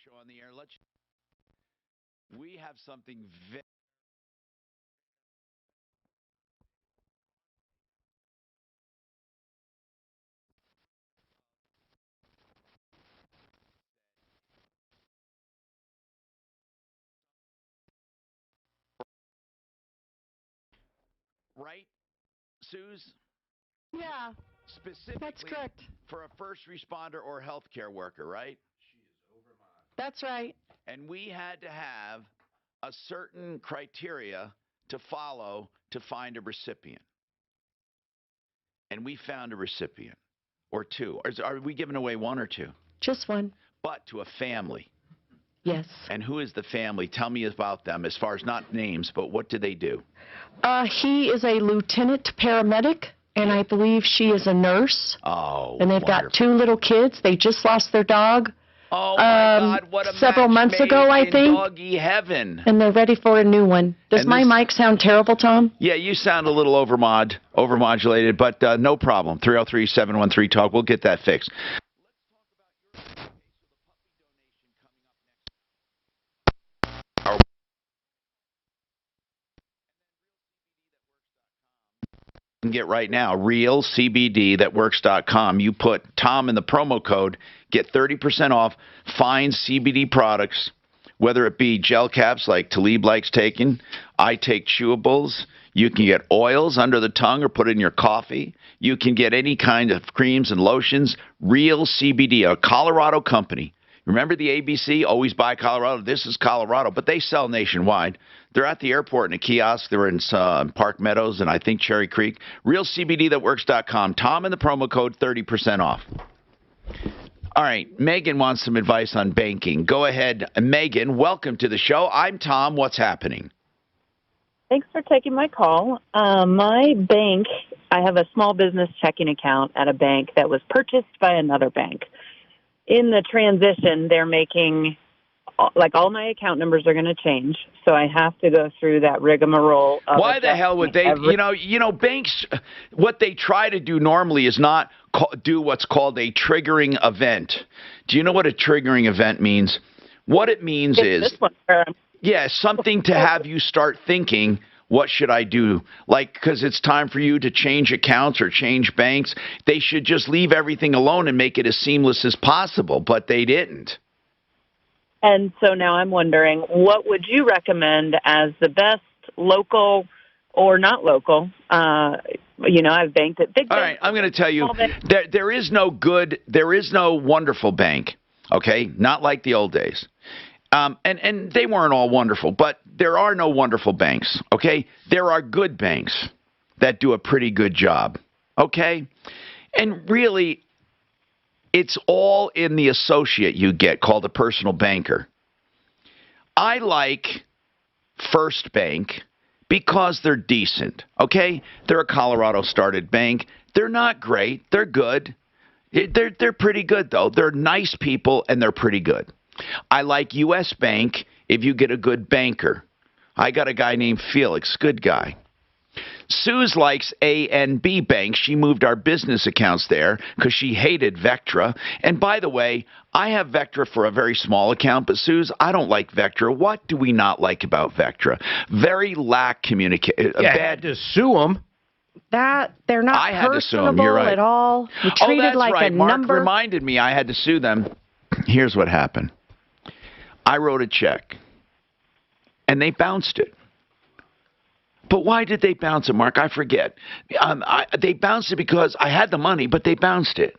show on the air. We have something very right, Suze, Yeah, that's specifically correct. for a first responder or healthcare worker, right? That's right. And we had to have a certain criteria to follow to find a recipient. And we found a recipient or two. Are we giving away one or two? Just one. But to a family. Yes. And who is the family? Tell me about them as far as not names, but what do they do? He is a lieutenant paramedic, and I believe she is a nurse. Oh, and they've wonderful. got two little kids. They just lost their dog. Oh, my God, what a several match months made ago, I in think. doggy heaven. And they're ready for a new one. Does And my mic sound terrible, Tom? Yeah, you sound a little overmodulated, but no problem. 303-713-TALK. We'll get that fixed. Get right now, realcbdthatworks.com. You put Tom in the promo code, get 30% off fine CBD products, whether it be gel caps like Talib likes taking. I take chewables. You can get oils under the tongue or put it in your coffee. You can get any kind of creams and lotions. Real CBD, a Colorado company. Remember the ABC, always buy Colorado? This is Colorado, but they sell nationwide. They're at the airport in a kiosk. They're in Park Meadows and I think Cherry Creek. RealCBDThatWorks.com. Tom and the promo code, 30% off. All right, Megan wants some advice on banking. Go ahead, Megan. Welcome to the show. I'm Tom. What's happening? Thanks for taking my call. My bank, I have a small business checking account at a bank that was purchased by another bank. In the transition, they're making, like, all my account numbers are going to change, so I have to go through that rigmarole. Why the hell would they? Banks, what they try to do normally is not do what's called a triggering event. Do you know what a triggering event means? What it means is, something to have you start thinking, what should I do? Like, because it's time for you to change accounts or change banks. They should just leave everything alone and make it as seamless as possible, but they didn't. And so now I'm wondering, what would you recommend as the best local or not local? I've banked at big banks. All right, I'm going to tell you, there is no wonderful bank, okay? Not like the old days. And they weren't all wonderful, but there are no wonderful banks, okay? There are good banks that do a pretty good job, okay? And really, it's all in the associate you get called a personal banker. I like First Bank because they're decent, okay? They're a Colorado-started bank. They're not great. They're good. They're pretty good, though. They're nice people, and they're pretty good. I like U.S. Bank if you get a good banker. I got a guy named Felix, good guy. Suze likes A and B Bank. She moved our business accounts there because she hated Vectra. And by the way, I have Vectra for a very small account, but Suze, I don't like Vectra. What do we not like about Vectra? Very lack communication. Had to sue them. That they're not I had to sue them. personable You're right. at all. You treated that's like right. a Mark number. reminded me I had to sue them. Here's what happened. I wrote a check, and they bounced it. But why did they bounce it, Mark? I forget. They bounced it because I had the money, but they bounced it.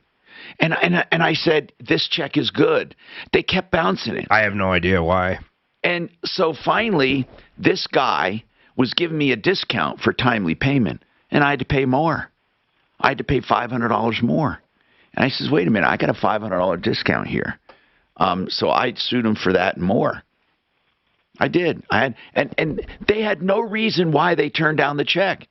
And I said, this check is good. They kept bouncing it. I have no idea why. And so finally, this guy was giving me a discount for timely payment, and I had to pay more. I had to pay $500 more. And I says, wait a minute, I got a $500 discount here. So I sued him for that and more. I did. And they had no reason why they turned down the check.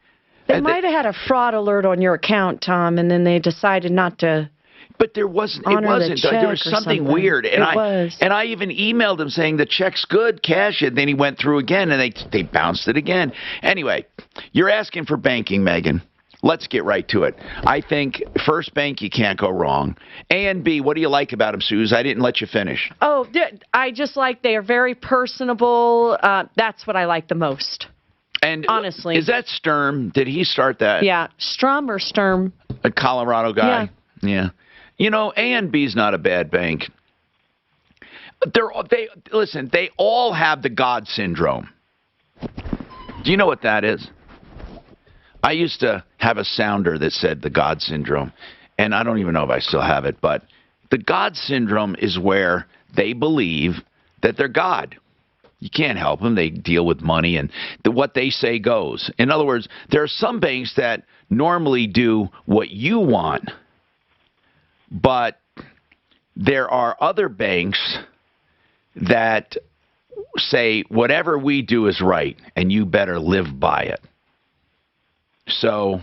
They might have had a fraud alert on your account, Tom, and then they decided not to. But there wasn't. Honor it wasn't. the check there was something weird, and I even emailed him saying the check's good, cash it. Then he went through again, and they bounced it again. Anyway, you're asking for banking, Megan. let's get right to it. I think First Bank, you can't go wrong. A and B, what do you like about them, Suze? I didn't let you finish. Oh, I just like they are very personable. That's what I like the most. And honestly, is that Sturm? Did he start that? Yeah, Strum or Sturm. A Colorado guy. Yeah. You know, A and B's not a bad bank. Listen. They all have the God syndrome. Do you know what that is? I used to have a sounder that said the God syndrome, and I don't even know if I still have it, but the God syndrome is where they believe that they're God. You can't help them. They deal with money, and what they say goes. In other words, there are some banks that normally do what you want, but there are other banks that say whatever we do is right, and you better live by it. So,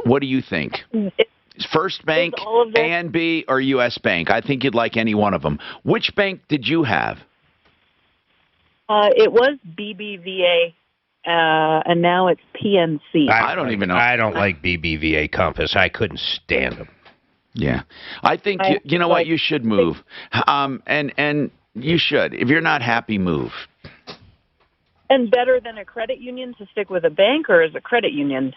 what do you think? First Bank, A and B, or U.S. Bank? I think you'd like any one of them. Which bank did you have? It was BBVA, and now it's PNC. I don't even know. I don't like BBVA Compass. I couldn't stand them. Yeah. I think, you know what, you should move. And you should. If you're not happy, move. And better than a credit union to stick with a bank, or is a credit union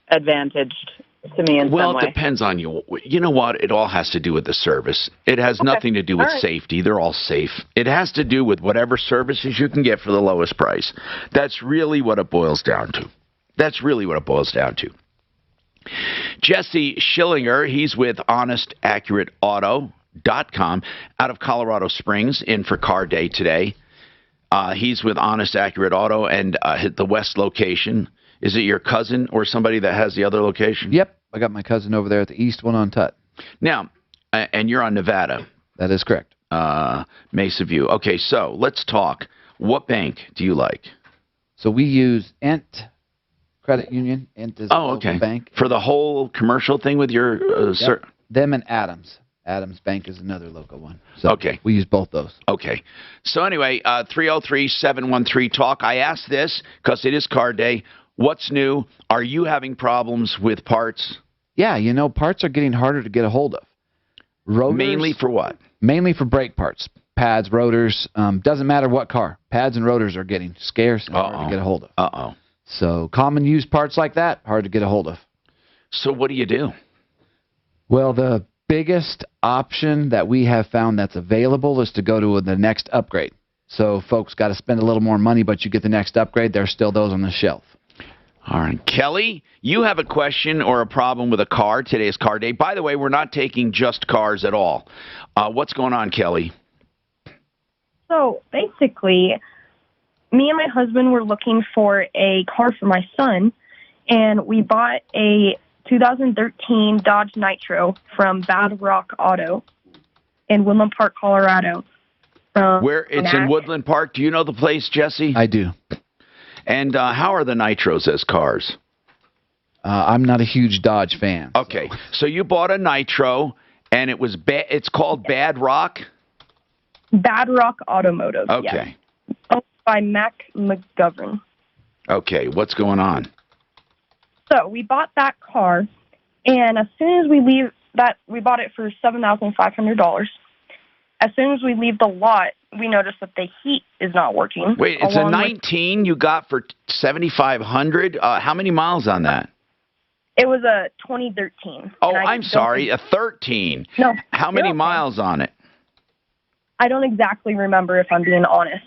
advantaged to me in some way? Well, it depends on you. You know what? It all has to do with the service. It has nothing to do with safety. They're all safe. It has to do with whatever services you can get for the lowest price. That's really what it boils down to. That's really what it boils down to. Jesse Schillinger, he's with HonestAccurateAuto.com out of Colorado Springs, in for Car Day today. He's with Honest Accurate Auto and the West location. Is it your cousin or somebody that has the other location? Yep. I got my cousin over there at the east one on Tut. Now, and you're on Nevada. That is correct. Mesa View. Okay, so let's talk. What bank do you like? So we use Ent Credit Union. Ent is a local bank. For the whole commercial thing with your... Them and Adams. Adams Bank is another local one. So we use both those. Okay. So anyway, 303-713-TALK. I asked this because it is Car Day. What's new? Are you having problems with parts? Yeah, you know, parts are getting harder to get a hold of. Rotors, mainly for what? Mainly for brake parts. Pads, rotors. Doesn't matter what car. Pads and rotors are getting scarce and hard to get a hold of. So common used parts like that, hard to get a hold of. So what do you do? Well, the biggest option that we have found that's available is to go to the next upgrade. So folks got to spend a little more money, but you get the next upgrade. There's still those on the shelf. All right. Kelly, you have a question or a problem with a car. Today is Car Day. By the way, we're not taking just cars at all. What's going on, Kelly? So basically, me and my husband were looking for a car for my son, and we bought a 2013 Dodge Nitro from Bad Rock Auto in Woodland Park, Colorado. Where it's in Woodland Park. Do you know the place, Jesse? I do. And how are the Nitros as cars? I'm not a huge Dodge fan. Okay, so you bought a Nitro, and it was it's called Bad Rock? Bad Rock Automotive. Okay. Yes. Owned by Mac McGovern. Okay, what's going on? So we bought that car, and as soon as we leave that, we bought it for $7,500. As soon as we leave the lot, we notice that the heat is not working. Wait, it's a 19 you got for $7,500? How many miles on that? It was a 2013. Oh, I'm sorry, a 13. No. How many miles on it? I don't exactly remember, if I'm being honest.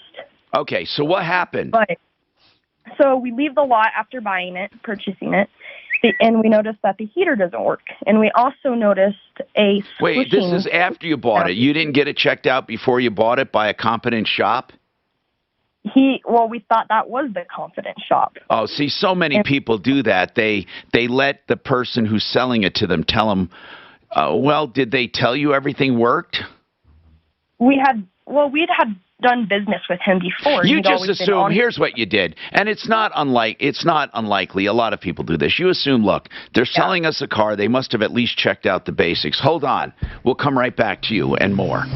Okay, so what happened? So we leave the lot after buying it, purchasing it, and we noticed that the heater doesn't work. And we also noticed a Wait, this is after you bought it. You didn't get it checked out before you bought it by a competent shop? Well, we thought that was the competent shop. Oh, see, so many people do that. They let the person who's selling it to them tell them, well, did they tell you everything worked? We'd had done business with him before. You just assume, here's what you did. And it's not unlikely. A lot of people do this. You assume, look, they're selling us a car. They must have at least checked out the basics. Hold on. We'll come right back to you and more.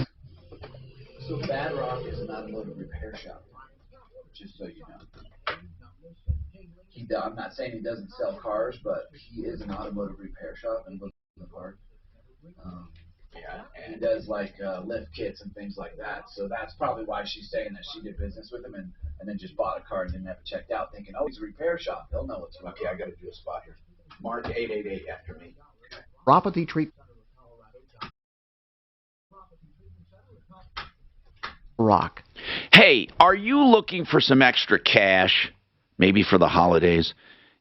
So Bad Rock is an automotive repair shop, just so you know. I'm not saying he doesn't sell cars, but he is an automotive repair shop in Brooklyn Park. And he does like lift kits and things like that. So that's probably why she's saying that she did business with him and then just bought a car and didn't have it checked out, thinking, oh, he's a repair shop. He'll know what's wrong. Okay, I got to do a spot here. Mark 888 after me. Neuropathy treatment. Rock. Hey, are you looking for some extra cash, maybe for the holidays?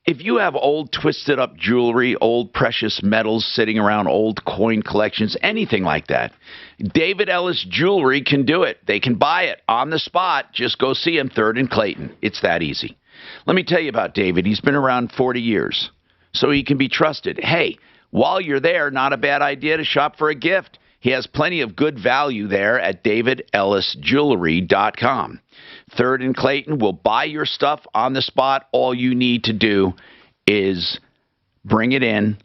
If you have old twisted up jewelry, old precious metals sitting around, old coin collections, anything like that, David Ellis Jewelry can do it. They can buy it on the spot. Just go see him, 3rd and Clayton. It's that easy. Let me tell you about David. He's been around 40 years, so he can be trusted. Hey, while you're there, not a bad idea to shop for a gift. He has plenty of good value there at davidellisjewelry.com. 3rd and Clayton will buy your stuff on the spot. All you need to do is bring it in,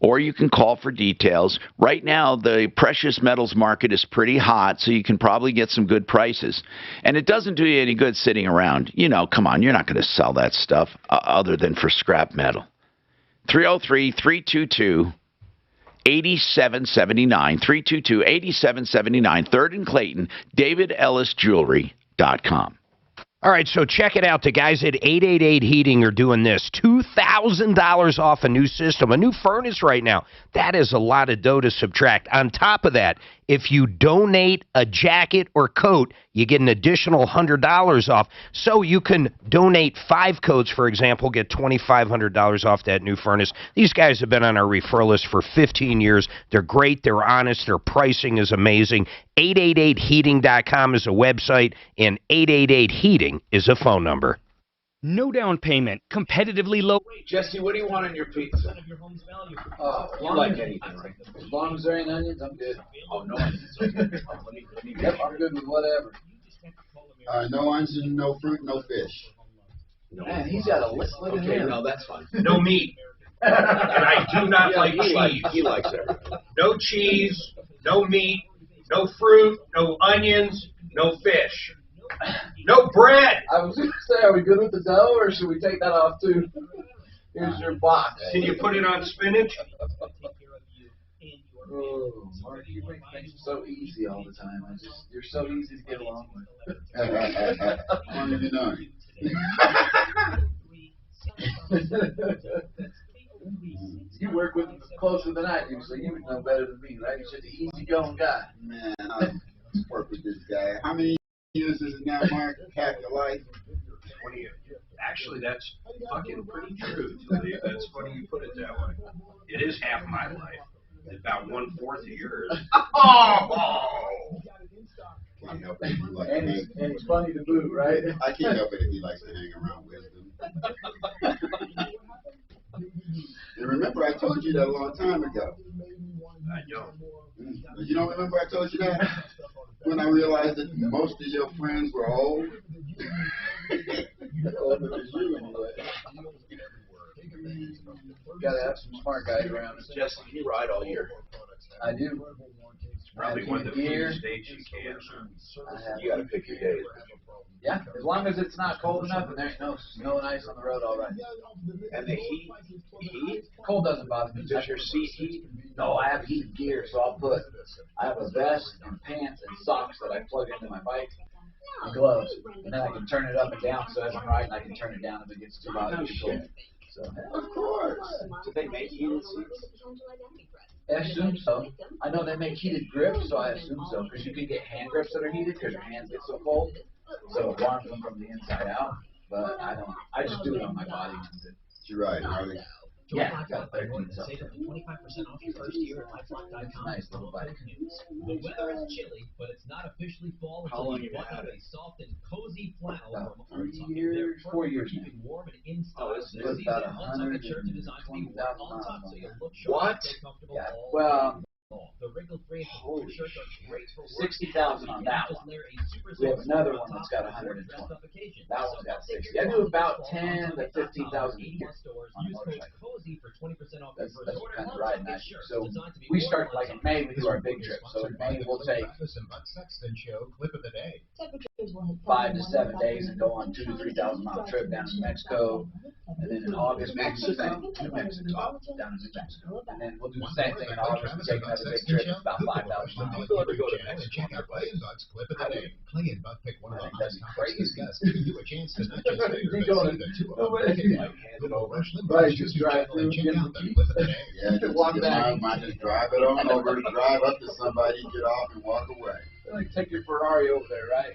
or you can call for details. Right now, the precious metals market is pretty hot, so you can probably get some good prices. And it doesn't do you any good sitting around. You know, come on, you're not going to sell that stuff other than for scrap metal. 303-322 8779, 322-8779, 3rd and Clayton, davidellisjewelry.com. All right, so check it out. The guys at 888 Heating are doing this. $2,000 off a new system, a new furnace right now. That is a lot of dough to subtract. On top of that, if you donate a jacket or coat, you get an additional $100 off. So you can donate 5 coats, for example, get $2,500 off that new furnace. These guys have been on our referral list for 15 years. They're great. They're honest. Their pricing is amazing. 888heating.com is a website, and 888-HEATING is a phone number. No down payment, competitively low. Jesse, what do you want on your pizza? You like anything, right? As long as there ain't onions, I'm good. Oh, no onions. Let me Yep, I'm good with whatever. No onions, no fruit, no fish. Man, he's got a list. Look at him. No, that's fine. No meat. And I do not like cheese. He likes everything. No cheese, no meat, no fruit, no onions, no fish. No bread. I was going to say, are we good with the dough, or should we take that off too? Here's your box. Can you put it on spinach? Oh, Mark, you make things so easy all the time. You're so easy to get along with. You work with him closer than I do, so you would know better than me, right? You're just an easygoing guy. Man, I work with this guy. How many years is it now, Mark? Half your life? 20 years. Actually, that's fucking pretty true. That's funny you put it that way. It is half my life. About 1/4 of yours. Can't help it if you like And it's funny to boot, right? I can't help it if he likes to hang around wisdom. And remember, I told you that a long time ago. I don't. You don't remember I told you that? When I realized that most of your friends were old. Older than you, anyway. Gotta have some smart guys around. Jesse, you ride all year. I do. Probably one of the few states you can. You got to pick your days. Yeah, as long as it's not cold enough and there's no snow and ice on the road, all right. And the heat? Cold doesn't bother me. Does your seat heat? No, I have heated gear, so I have a vest and pants and socks that I plug into my bike and gloves, and then I can turn it up and down so as I'm riding I can turn it down if it gets too hot. No shit. So, Of course. Do they make heated seats? I assume so. I know they make heated grips, so I assume so, because you can get hand grips that are heated because your hands get so cold, so it warms them from the inside out. But I don't. I just do it on my body. You're right, Harley. Yeah, I got 13 something. It's a nice little bike. The weather is chilly, but it's not officially fall until you button a soft and cozy flannel from 3 years, 4 years now. keeping warm and in style. This is about 120,000 miles on so you that. look sharp What? and stay comfortable Yeah, all well, day long. The wrinkle-free Holy shirts are great for work. 60,000 on that one. We have another one that's got 120. That one's got 60. I do about 10 to 15,000 a year on a motorcycle. That's kind of riding that. So we start like in May. We do our big trip. So in May we'll take 5 to 7 days and go on 2,000 to 3,000 mile trip down to Mexico. And then in August we do the same to Mexico, down to New Mexico. And then we'll do the same thing in August. We take another big trip. It's about 5,000 miles. Go to Mexico. Clay and Buck pick one of the That's crazy. giving you a chance to not just You go to Right, just drive through. Yeah, just walk back. might just drive it on over, drive up to somebody, get off, and walk away. Like take your Ferrari over there, right?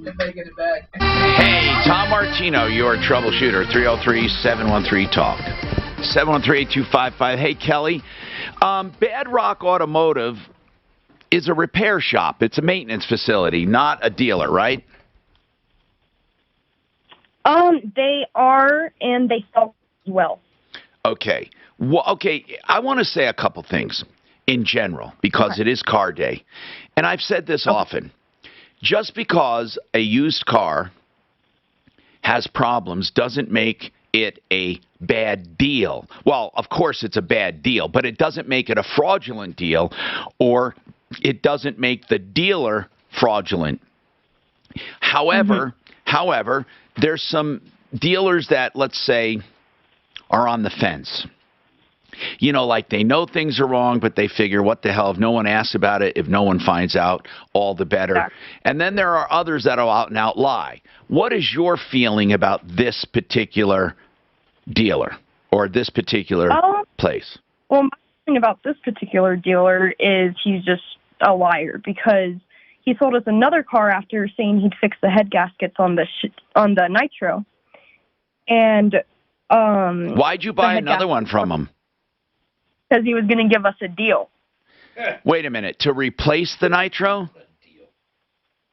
You're making it back. Hey, Tom Martino, your troubleshooter, 303-713-TALK. 713-8255. Hey, Kelly, Bad Rock Automotive is a repair shop. It's a maintenance facility, not a dealer, right? They are, and they sell as well. Okay. Well, okay, I want to say a couple things in general because it is car day. And I've said this often. Just because a used car has problems doesn't make it a bad deal. Well, of course it's a bad deal, but it doesn't make it a fraudulent deal, or it doesn't make the dealer fraudulent. However, there's some dealers that, let's say, are on the fence. You know, like they know things are wrong, but they figure, what the hell, if no one asks about it, if no one finds out, all the better. Yeah. And then there are others that will out and out lie. What is your feeling about this particular dealer or this particular place? Well, my thing about this particular dealer is he's just a liar, because he sold us another car after saying he'd fix the head gaskets on the Nitro. And why'd you buy another one from him? Because he was going to give us a deal. Wait a minute, to replace the Nitro?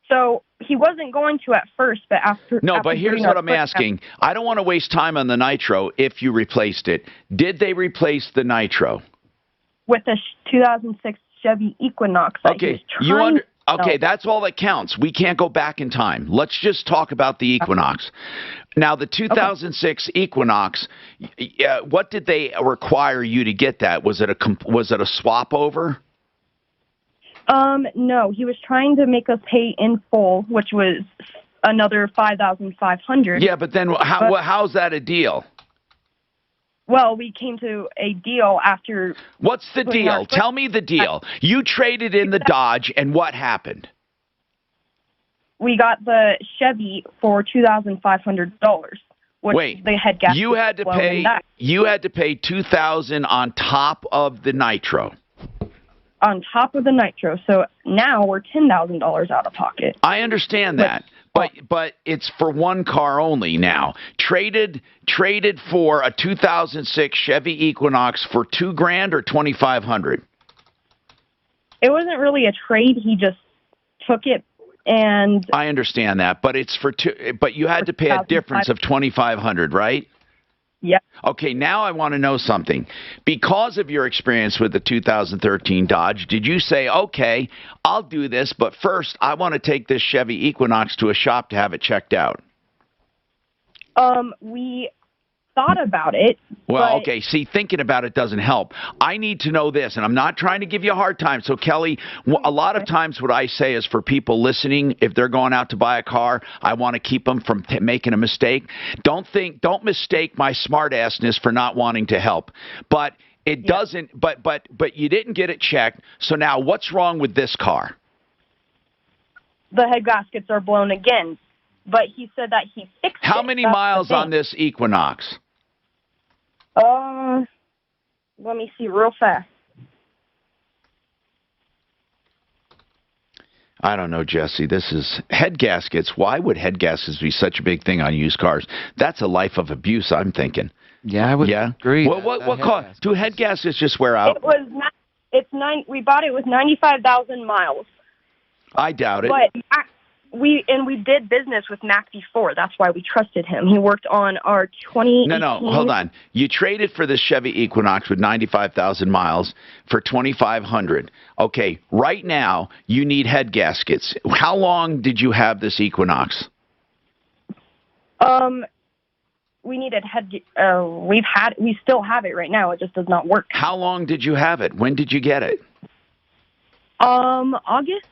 So he wasn't going to at first, but after... No, after but here's what I'm asking. I don't want to waste time on the Nitro if you replaced it. Did they replace the Nitro? With a 2006 Chevy Equinox. Okay, okay, that's all that counts. We can't go back in time. Let's just talk about the Equinox. Now, the 2006 Equinox, what did they require you to get that? Was it a swap over? No, he was trying to make us pay in full, which was another $5,500. Yeah, but then how's that a deal? Well, we came to a deal after... What's the deal? Tell me the deal. You traded in the Dodge, and what happened? We got the Chevy for $2,500. Wait, the head gasket you had to pay $2,000 on top of the Nitro. On top of the Nitro, so now we're $10,000 out of pocket. I understand that. But it's for one car only now. Traded for a 2006 Chevy Equinox for $2,000 or $2,500. It wasn't really a trade. He just took it, and I understand that, but it's for but you had to pay a difference of $2,500, right? Yeah. Okay, now I want to know something. Because of your experience with the 2013 Dodge, did you say, okay, I'll do this, but first I want to take this Chevy Equinox to a shop to have it checked out? We thought about it. Well, okay, see, thinking about it doesn't help. I need to know this, and I'm not trying to give you a hard time. So, Kelly, a lot of times what I say is for people listening, if they're going out to buy a car, I want to keep them from making a mistake. Don't mistake my smartassness for not wanting to help. But it doesn't, but you didn't get it checked. So now what's wrong with this car? The head gaskets are blown again. But he said that he fixed it. How many miles on this Equinox? Let me see real fast. I don't know, Jesse. This is head gaskets. Why would head gaskets be such a big thing on used cars? That's a life of abuse, I'm thinking. Yeah, I would agree. Well, what cost? Do head gaskets just wear out? We bought it with 95,000 miles. I doubt it. But we did business with Mac before. That's why we trusted him. He worked on our 2018. No, hold on. You traded for the Chevy Equinox with 95,000 miles for $2,500. Okay, right now you need head gaskets. How long did you have this Equinox? We needed we still have it right now. It just does not work. How long did you have it? When did you get it? August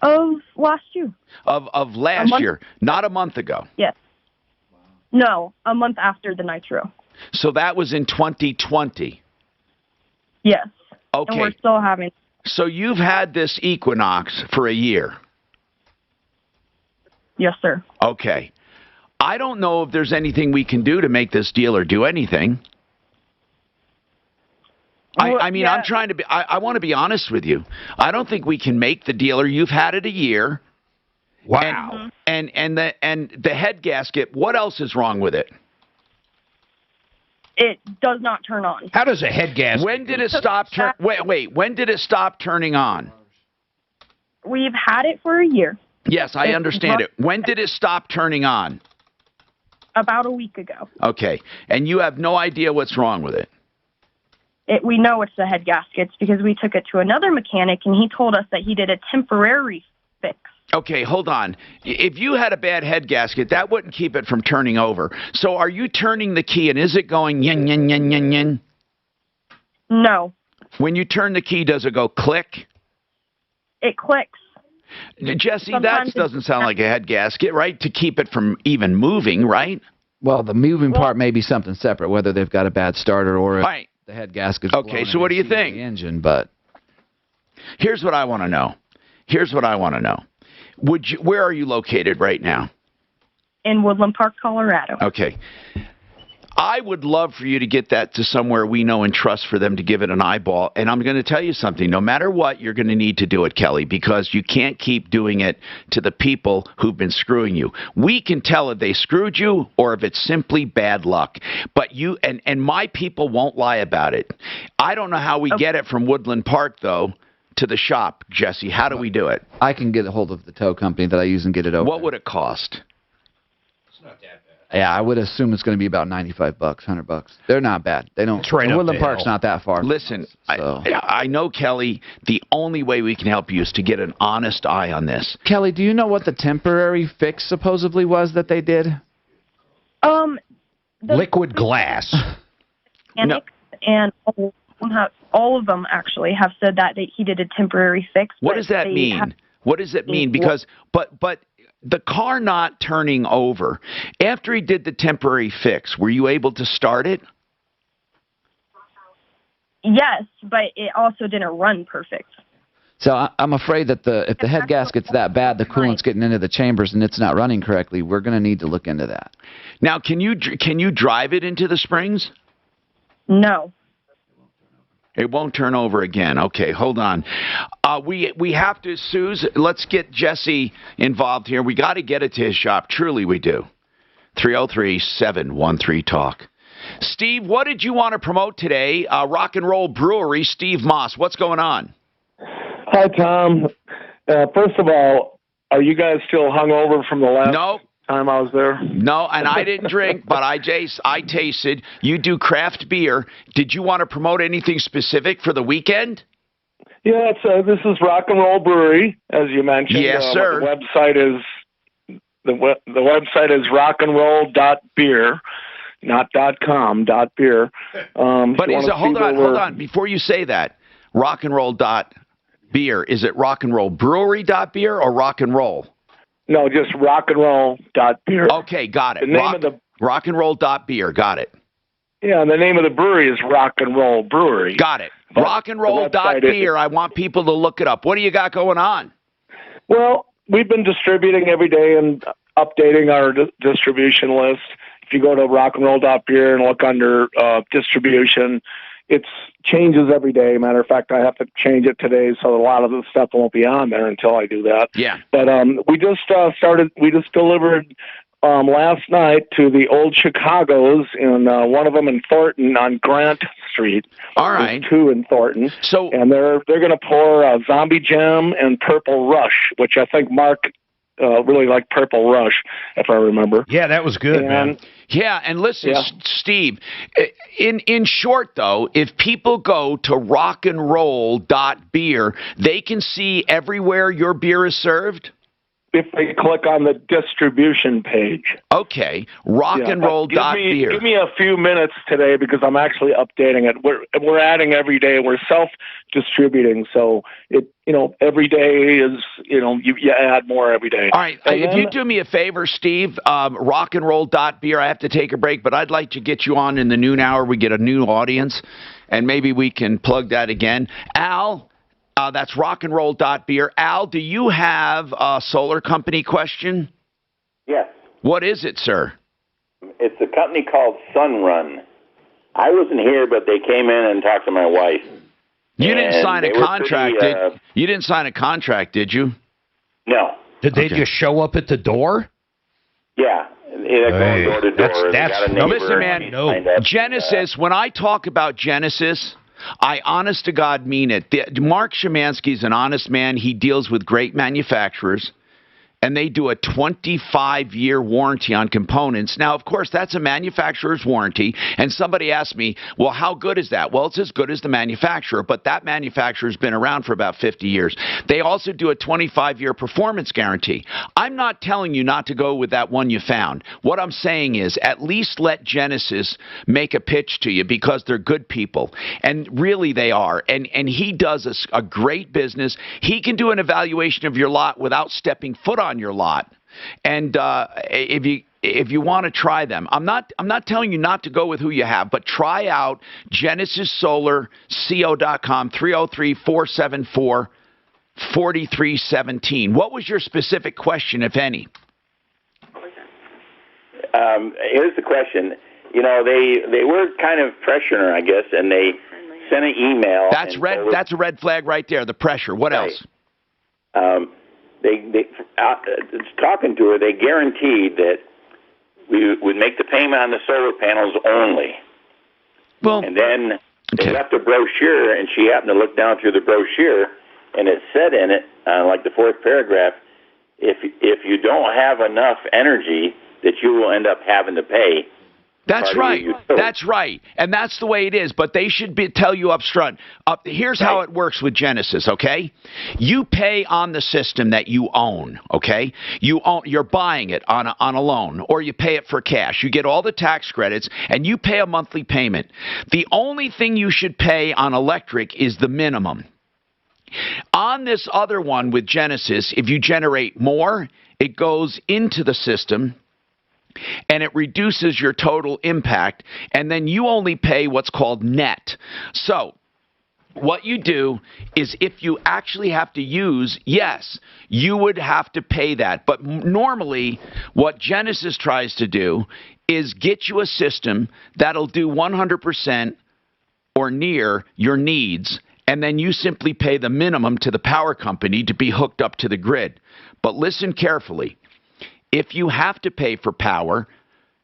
of last year. Of last year, not a month ago. Yes. No, a month after the Nitro. So that was in 2020. Yes. Okay. And we're still having. So you've had this Equinox for a year. Yes, sir. Okay. I don't know if there's anything we can do to make this dealer do anything. I mean, yeah. I'm trying to be. I want to be honest with you. I don't think we can make the dealer. You've had it a year. Wow. And the head gasket. What else is wrong with it? It does not turn on. How does a head gasket? When did it stop? Wait. When did it stop turning on? We've had it for a year. Yes, I understand it. When did it stop turning on? About a week ago. Okay, and you have no idea what's wrong with it. We know it's the head gaskets because we took it to another mechanic and he told us that he did a temporary fix. Okay, hold on. If you had a bad head gasket, that wouldn't keep it from turning over. So are you turning the key and is it going yin, yin, yin, yin, yin? No. When you turn the key, does it go click? It clicks. Jesse, that doesn't sound like a head gasket, right? To keep it from even moving, right? Well, the moving part may be something separate, whether they've got a bad starter or right. The head gasket's okay, so what do you think? The engine, but here's what I want to know. Where are you located right now? In Woodland Park, Colorado. Okay. I would love for you to get that to somewhere we know and trust for them to give it an eyeball. And I'm going to tell you something. No matter what, you're going to need to do it, Kelly, because you can't keep doing it to the people who've been screwing you. We can tell if they screwed you or if it's simply bad luck. But you and my people won't lie about it. I don't know how we get it from Woodland Park, though, to the shop, Jesse. How do we do it? I can get a hold of the tow company that I use and get it over. What would it cost? It's not that bad. Yeah, I would assume it's going to be about $95, $100. They're not bad. They don't. Woodland Park's not that far. Listen, so. I know, Kelly. The only way we can help you is to get an honest eye on this. Kelly, do you know what the temporary fix supposedly was that they did? Liquid glass. No. And all of them actually have said that he did a temporary fix. What does that mean? What does it mean? Because but the car not turning over, after he did the temporary fix, were you able to start it? Yes, but it also didn't run perfect. So I'm afraid that if the head gasket's that bad, the coolant's getting into the chambers and it's not running correctly, we're going to need to look into that. Now, can you drive it into the springs? No. It won't turn over again. Okay, hold on. We have to, Suze, let's get Jesse involved here. We got to get it to his shop. Truly, we do. 303-713-TALK. Steve, what did you want to promote today? Rock and Roll Brewery, Steve Moss. What's going on? Hi, Tom. First of all, are you guys still hungover from the last time I was there? No, and I didn't drink, but I tasted. You do craft beer. Did you want to promote anything specific for the weekend? Yeah, this is Rock and Roll Brewery, as you mentioned. Yes, sir. The website is rockandroll.beer, not .com, .beer. But hold on. Before you say that, rockandroll.beer, is it rockandrollbrewery.beer or rock and roll? No, just rockandroll.beer. Okay, got it. Rockandroll.beer, got it. Yeah, and the name of the brewery is Rock and Roll Brewery. Got it. Rockandroll.beer. I want people to look it up. What do you got going on? Well, we've been distributing every day and updating our distribution list. If you go to rockandroll.beer and look under distribution, it changes every day. Matter of fact, I have to change it today, so a lot of the stuff won't be on there until I do that. Yeah. But we just delivered last night to the Old Chicago's, in one of them in Thornton on Grant Street. All right. There's two in Thornton. So, and they're going to pour Zombie Gem and Purple Rush, which I think Mark really like Purple Rush, if I remember. Yeah, that was good, man. Yeah, and listen, Steve, in short, though, if people go to rockandroll.beer, they can see everywhere your beer is served? If they click on the distribution page. Okay, rockandroll.beer. Give me a few minutes today because I'm actually updating it. We're adding every day. We're self-distributing, so every day is you add more every day. All right, if you do me a favor, Steve, rockandroll.beer. I have to take a break, but I'd like to get you on in the noon hour. We get a new audience, and maybe we can plug that again. Al. That's rockandroll.beer. Al, do you have a solar company question? Yes. What is it, sir? It's a company called Sunrun. I wasn't here, but they came in and talked to my wife. You didn't sign a contract, you didn't sign a contract, did you? No. Did they just show up at the door? Yeah. Going door to door. Now listen, man. Genesis, when I talk about Genesis, I honest to God mean it. Mark Szymanski's an honest man. He deals with great manufacturers, and they do a 25-year warranty on components. Now, of course, that's a manufacturer's warranty, and somebody asked me, well, how good is that? Well, it's as good as the manufacturer, but that manufacturer's been around for about 50 years. They also do a 25-year performance guarantee. I'm not telling you not to go with that one you found. What I'm saying is at least let Genesis make a pitch to you because they're good people, and really they are, and he does a great business. He can do an evaluation of your lot without stepping foot on your lot, and if you want to try them, I'm not telling you not to go with who you have, but try out GenesisSolarCO.com 303-474-4317. What was your specific question, if any? Here's the question. They were kind of pressuring her, I guess, and they sent an email. That's red. That's a red flag right there. The pressure. What else? They talking to her, they guaranteed that we would make the payment on the solar panels only. Well, and then they left a brochure, and she happened to look down through the brochure, and it said in it, like the fourth paragraph, if you don't have enough energy, that you will end up having to pay. That's right. That's right. And that's the way it is. But they should tell you up front. Here's how it works with Genesis, okay? You pay on the system that you own, okay? You're buying it on a loan, or you pay it for cash. You get all the tax credits, and you pay a monthly payment. The only thing you should pay on electric is the minimum. On this other one with Genesis, if you generate more, it goes into the system, and it reduces your total impact, and then you only pay what's called net. So what you do is if you actually have to use, yes, you would have to pay that. But normally what Genesis tries to do is get you a system that'll do 100% or near your needs, and then you simply pay the minimum to the power company to be hooked up to the grid. But listen carefully. If you have to pay for power,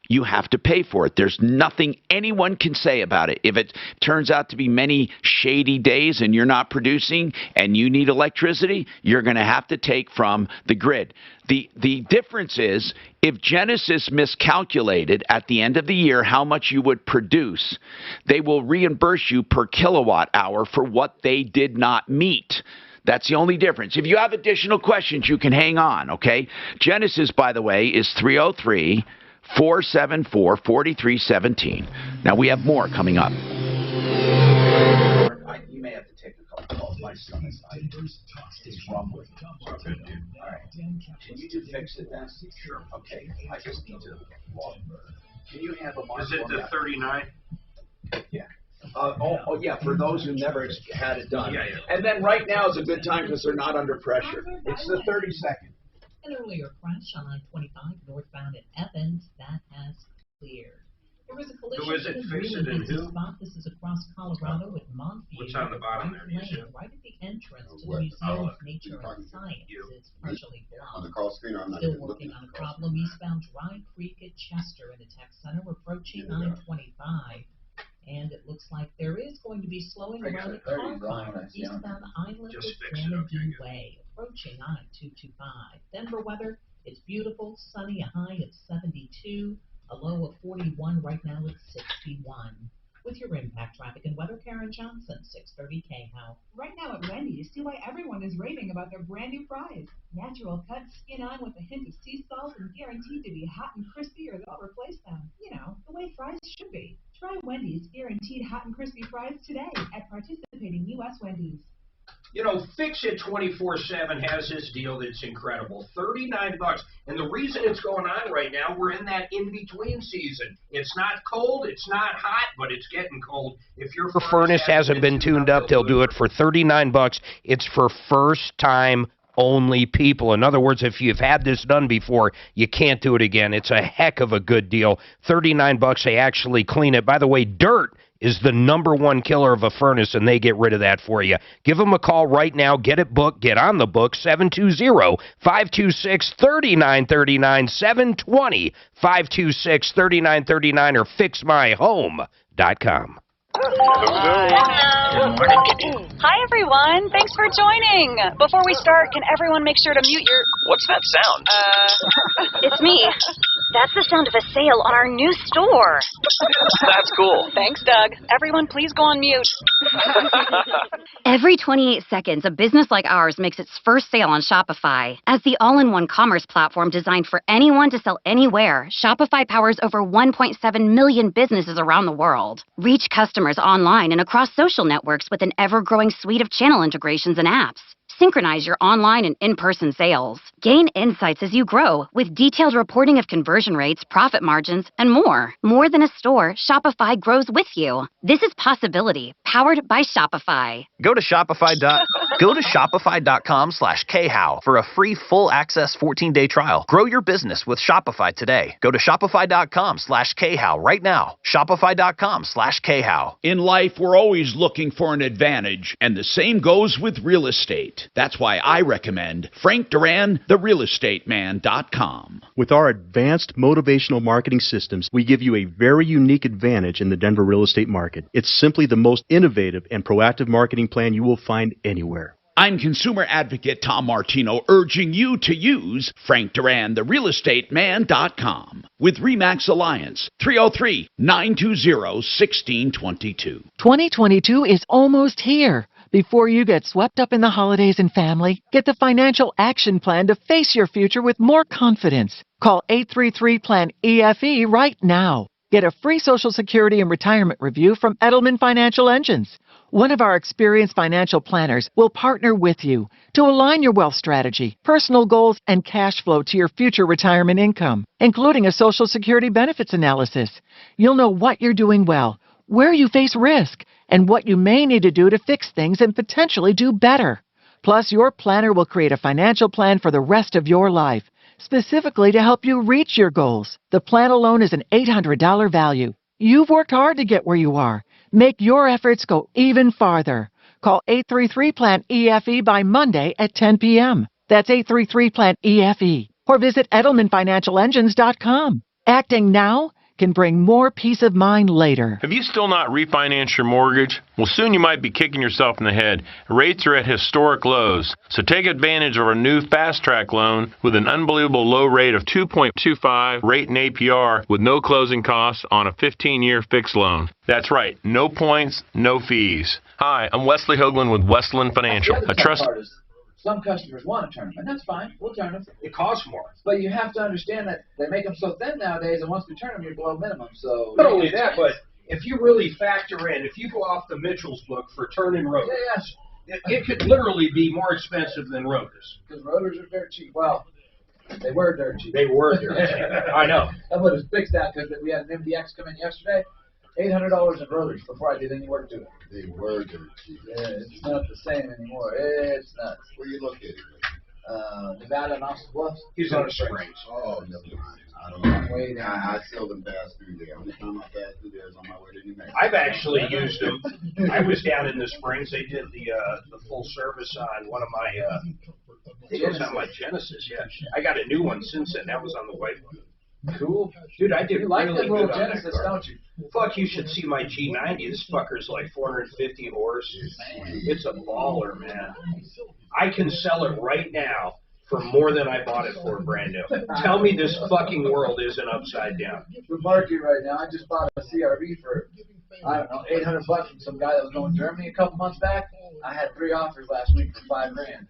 you have to pay for it. There's nothing anyone can say about it. If it turns out to be many shady days and you're not producing and you need electricity, you're going to have to take from the grid. The difference is if Genesis miscalculated at the end of the year how much you would produce, they will reimburse you per kilowatt hour for what they did not meet. That's the only difference. If you have additional questions, you can hang on, okay? Genesis, by the way, is 303-474-4317. Now, we have more coming up. You may have to take a couple calls. My son is rumbling. All right. Can you fix it then? Sure. Okay. I just need to log. Can you have a mark? Is it the 39? Yeah. Yeah, for those who never had it done. Yeah. And then right now is a good time because they're not under pressure. It's the 32nd. An earlier crash on I-25 northbound at Evans that has cleared. There was a collision. Who is it? Fix it and who? This is across Colorado with Montview. What's on the bottom there? Right at the entrance to the Museum of Nature and Science. It's partially blocked. On the call screen, I'm not Still working on a problem eastbound Dry Creek at Chester in the tech center approaching I-25. And it looks like there is going to be slowing around the car corner eastbound Island of Xanadu Way, approaching I-225. Denver weather, it's beautiful, sunny, a high of 72, a low of 41. Right now it's 61. With your impact traffic and weather, Karen Johnson, 630 KHOW. Right now at Wendy's, see why everyone is raving about their brand new fries. Natural cut, skin on with a hint of sea salt and guaranteed to be hot and crispy or they'll replace them. You know, the way fries should be. Try Wendy's guaranteed hot and crispy fries today at participating U.S. Wendy's. You know, Fix It 24/7 has this deal that's incredible, $39. And the reason it's going on right now, we're in that in-between season. It's not cold, it's not hot, but it's getting cold. If your furnace hasn't been tuned up, they'll do it for $39. It's for first-time only people. In other words, if you've had this done before, you can't do it again. It's a heck of a good deal. $39, they actually clean it. By the way, dirt is the #1 killer of a furnace, and they get rid of that for you. Give them a call right now. Get it booked. Get on the book. 720-526-3939. 720-526-3939 or fixmyhome.com. Hi, everyone. Thanks for joining. Before we start, can everyone make sure to mute your... What's that sound? It's me. That's the sound of a sale on our new store. That's cool. Thanks, Doug. Everyone, please go on mute. Every 28 seconds, a business like ours makes its first sale on Shopify. As the all-in-one commerce platform designed for anyone to sell anywhere, Shopify powers over 1.7 million businesses around the world. Reach customers online and across social networks with an ever-growing suite of channel integrations and apps. Synchronize your online and in-person sales. Gain insights as you grow with detailed reporting of conversion rates, profit margins, and more. More than a store, Shopify grows with you. This is Possibility, powered by Shopify. Go to shopify.com/KHOW for a free full access 14-day trial. Grow your business with Shopify today. Go to shopify.com/KHOW right now. Shopify.com/KHOW. In life, we're always looking for an advantage, and the same goes with real estate. That's why I recommend Frank Duran, therealestateman.com. With our advanced motivational marketing systems, we give you a very unique advantage in the Denver real estate market. It's simply the most innovative and proactive marketing plan you will find anywhere. I'm consumer advocate Tom Martino, urging you to use Frank Duran, therealestateman.com with RE/MAX Alliance, 303-920-1622. 2022 is almost here. Before you get swept up in the holidays and family, get the financial action plan to face your future with more confidence. Call 833-PLAN-EFE right now. Get a free Social Security and retirement review from Edelman Financial Engines. One of our experienced financial planners will partner with you to align your wealth strategy, personal goals, and cash flow to your future retirement income, including a Social Security benefits analysis. You'll know what you're doing well, where you face risk, and what you may need to do to fix things and potentially do better. Plus, your planner will create a financial plan for the rest of your life, specifically to help you reach your goals. The plan alone is an $800 value. You've worked hard to get where you are. Make your efforts go even farther. Call 833-PLAN-EFE by Monday at 10 p.m. That's 833-PLAN-EFE. Or visit EdelmanFinancialEngines.com. Acting now can bring more peace of mind later. Have you still not refinanced your mortgage? Well, soon you might be kicking yourself in the head. Rates are at historic lows. So take advantage of our new Fast Track loan with an unbelievable low rate of 2.25 rate and APR with no closing costs on a 15-year fixed loan. That's right, no points, no fees. Hi, I'm Wesley Hoagland with Westland Financial. The other part is some customers want to turn them, and that's fine. We'll turn them. It costs more. But you have to understand that they make them so thin nowadays, and once we turn them, you're below minimum. So not only that, but if you really factor in, if you go off the Mitchell's book for turning rotors, it could literally be more expensive than rotors. Because rotors are dirt cheap. Well, they were dirt cheap. They were dirt cheap. I know. That would have fixed that because we had an MDX come in yesterday. $800 in rotors before I did any work to it. They were dirt cheap. Yeah, it's not the same anymore. It's nuts. Where you located? Nevada and Austin Bluffs. He's on the Springs. Oh, never mind. I don't know. Way down. I seldom pass through there. Only time I pass through there is on my way to New Mexico. I've actually used them. I was down in the Springs. They did the full service on one of my, I think it was on my Genesis, yeah. I got a new one since then. That was on the white one. Cool. Dude, I did You like really that little good on that Genesis, car. don't you? Fuck, you should see my G90. This fucker's like 450 horse. It's a baller, man. I can sell it right now for more than I bought it for brand new. Tell me this fucking world isn't upside down. The market right now, I just bought a CRV for, I don't know, $800 from some guy that was going to Germany a couple months back. I had 3 offers last week for $5,000.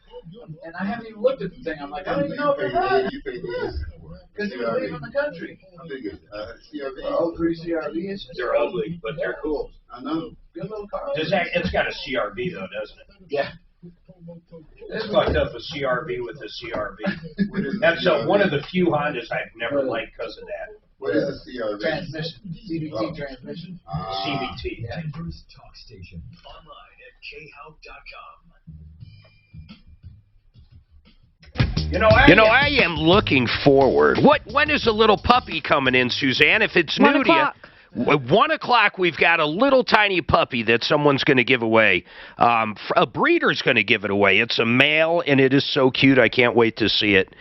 And I haven't even looked at the thing. I'm like, I don't even know if it's that. Because he was leaving the country. How big is it? CRV? 03 CRVs. They're ugly, but they're cool. I know. Good little car. It's got a CRV though, doesn't it? Yeah. It's fucked up a CRV with a CRV. That's one of the few Hondas I've never liked because of that. What is a CRV? Transmission. CVT transmission. CVT. Yeah. Denver's talk station. Online at khout.com. You know, I am looking forward. When is the little puppy coming in, Suzanne? If it's new to you. 1 o'clock, we've got a little tiny puppy that someone's going to give away. A breeder's going to give it away. It's a male, and it is so cute. I can't wait to see it.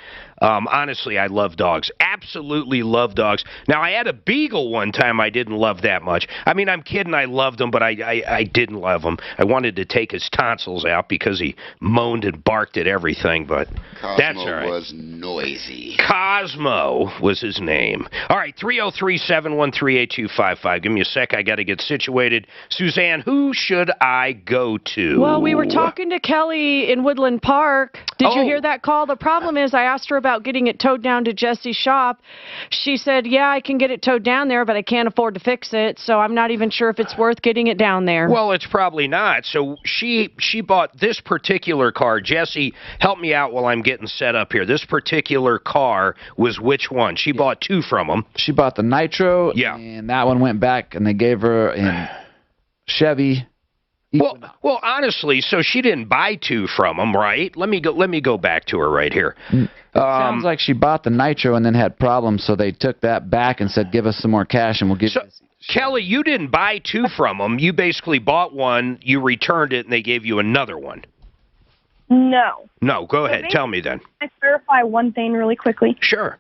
Honestly, I love dogs. Absolutely love dogs. Now, I had a beagle one time I didn't love that much. I mean, I'm kidding. I loved him, but I didn't love him. I wanted to take his tonsils out because he moaned and barked at everything, but that's all right. Cosmo was noisy. Cosmo was his name. All right, 303-713-8255. Give me a sec. I got to get situated. Suzanne, who should I go to? Well, we were talking to Kelly in Woodland Park. Did you hear that call? The problem is I asked her about getting it towed down to Jesse's shop. She said, yeah, I can get it towed down there, but I can't afford to fix it, so I'm not even sure if it's worth getting it down there. Well, it's probably not. So she bought this particular car. Jesse, help me out while I'm getting set up here. This particular car was which one? She bought 2 from him. She bought the Nitro, and that one went back, and they gave her in Chevy. Well, honestly, so she didn't buy 2 from him, right? Let me go back to her right here. It sounds like she bought the Nitro and then had problems, so they took that back and said, give us some more cash and we'll give you this. Kelly, you didn't buy 2 from them. You basically bought one, you returned it, and they gave you another one. No. No, go ahead. Tell me then. Can I clarify one thing really quickly? Sure.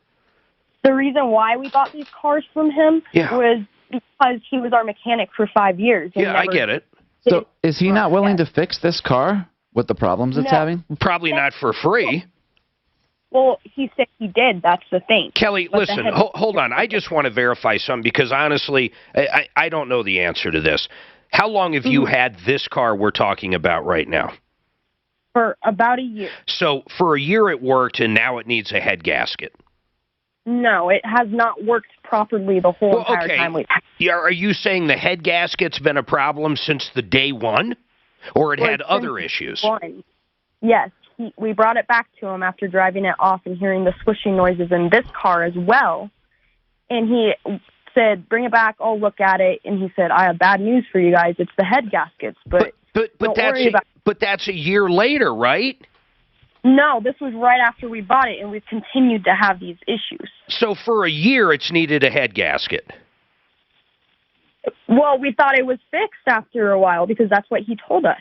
The reason why we bought these cars from him was because he was our mechanic for 5 years. And I get it. So is he not willing to fix this car with the problems it's having? Probably not for free. Well, he said he did. That's the thing. Kelly, listen, hold on. I just want to verify something because, honestly, I don't know the answer to this. How long have you had this car we're talking about right now? For about a year. So for a year it worked, and now it needs a head gasket. No, it has not worked properly the whole entire time we've had it. Are you saying the head gasket's been a problem since the day one? Or it had other issues? Yes. We brought it back to him after driving it off and hearing the swishing noises in this car as well. And he said, bring it back, I'll look at it. And he said, I have bad news for you guys. It's the head gaskets. But that's a year later, right? No, this was right after we bought it, and we've continued to have these issues. So for a year, it's needed a head gasket. Well, we thought it was fixed after a while because that's what he told us.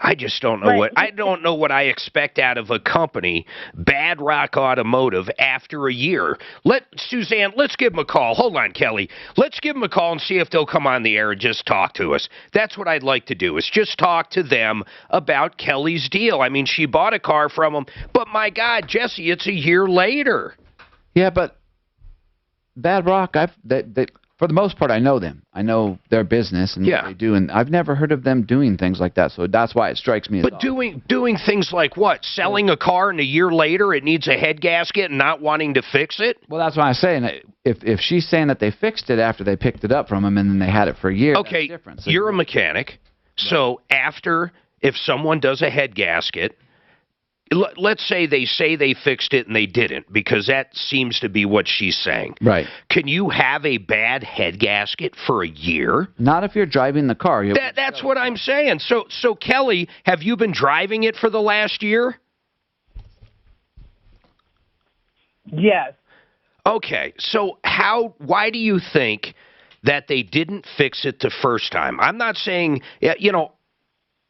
I just don't know what I expect out of a company, Bad Rock Automotive, after a year. Suzanne, let's give them a call. Hold on, Kelly. Let's give them a call and see if they'll come on the air and just talk to us. That's what I'd like to do, is just talk to them about Kelly's deal. I mean, she bought a car from them, but my God, Jesse, it's a year later. Yeah, but Bad Rock, for the most part, I know them. I know their business and what they do, and I've never heard of them doing things like that, so that's why it strikes me as odd. Doing things like what? Selling a car and a year later it needs a head gasket and not wanting to fix it? Well, that's what I'm saying. If she's saying that they fixed it after they picked it up from them and then they had it for a year, okay, that's different. You're a mechanic, so if someone does a head gasket, let's say they fixed it and they didn't, because that seems to be what she's saying. Right. Can you have a bad head gasket for a year? Not if you're driving the car. That's what I'm saying. So Kelly, have you been driving it for the last year? Yes. Okay. So why do you think that they didn't fix it the first time? I'm not saying,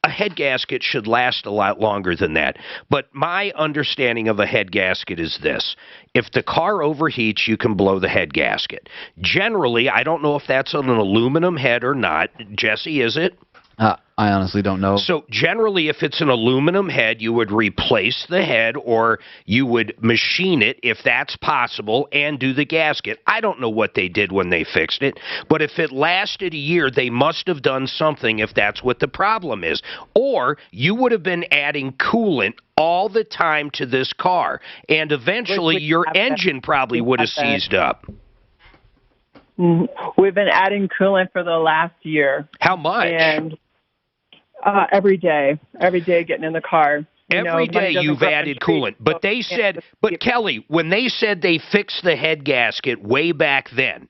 a head gasket should last a lot longer than that. But my understanding of a head gasket is this. If the car overheats, you can blow the head gasket. Generally, I don't know if that's on an aluminum head or not. Jesse, is it? I honestly don't know. So generally, if it's an aluminum head, you would replace the head or you would machine it if that's possible and do the gasket. I don't know what they did when they fixed it, but if it lasted a year, they must have done something if that's what the problem is. Or you would have been adding coolant all the time to this car, and eventually your engine probably would have seized up. We've been adding coolant for the last year. How much? And every day getting in the car. Every day you've added coolant. But they said, but Kelly, when they said they fixed the head gasket way back then,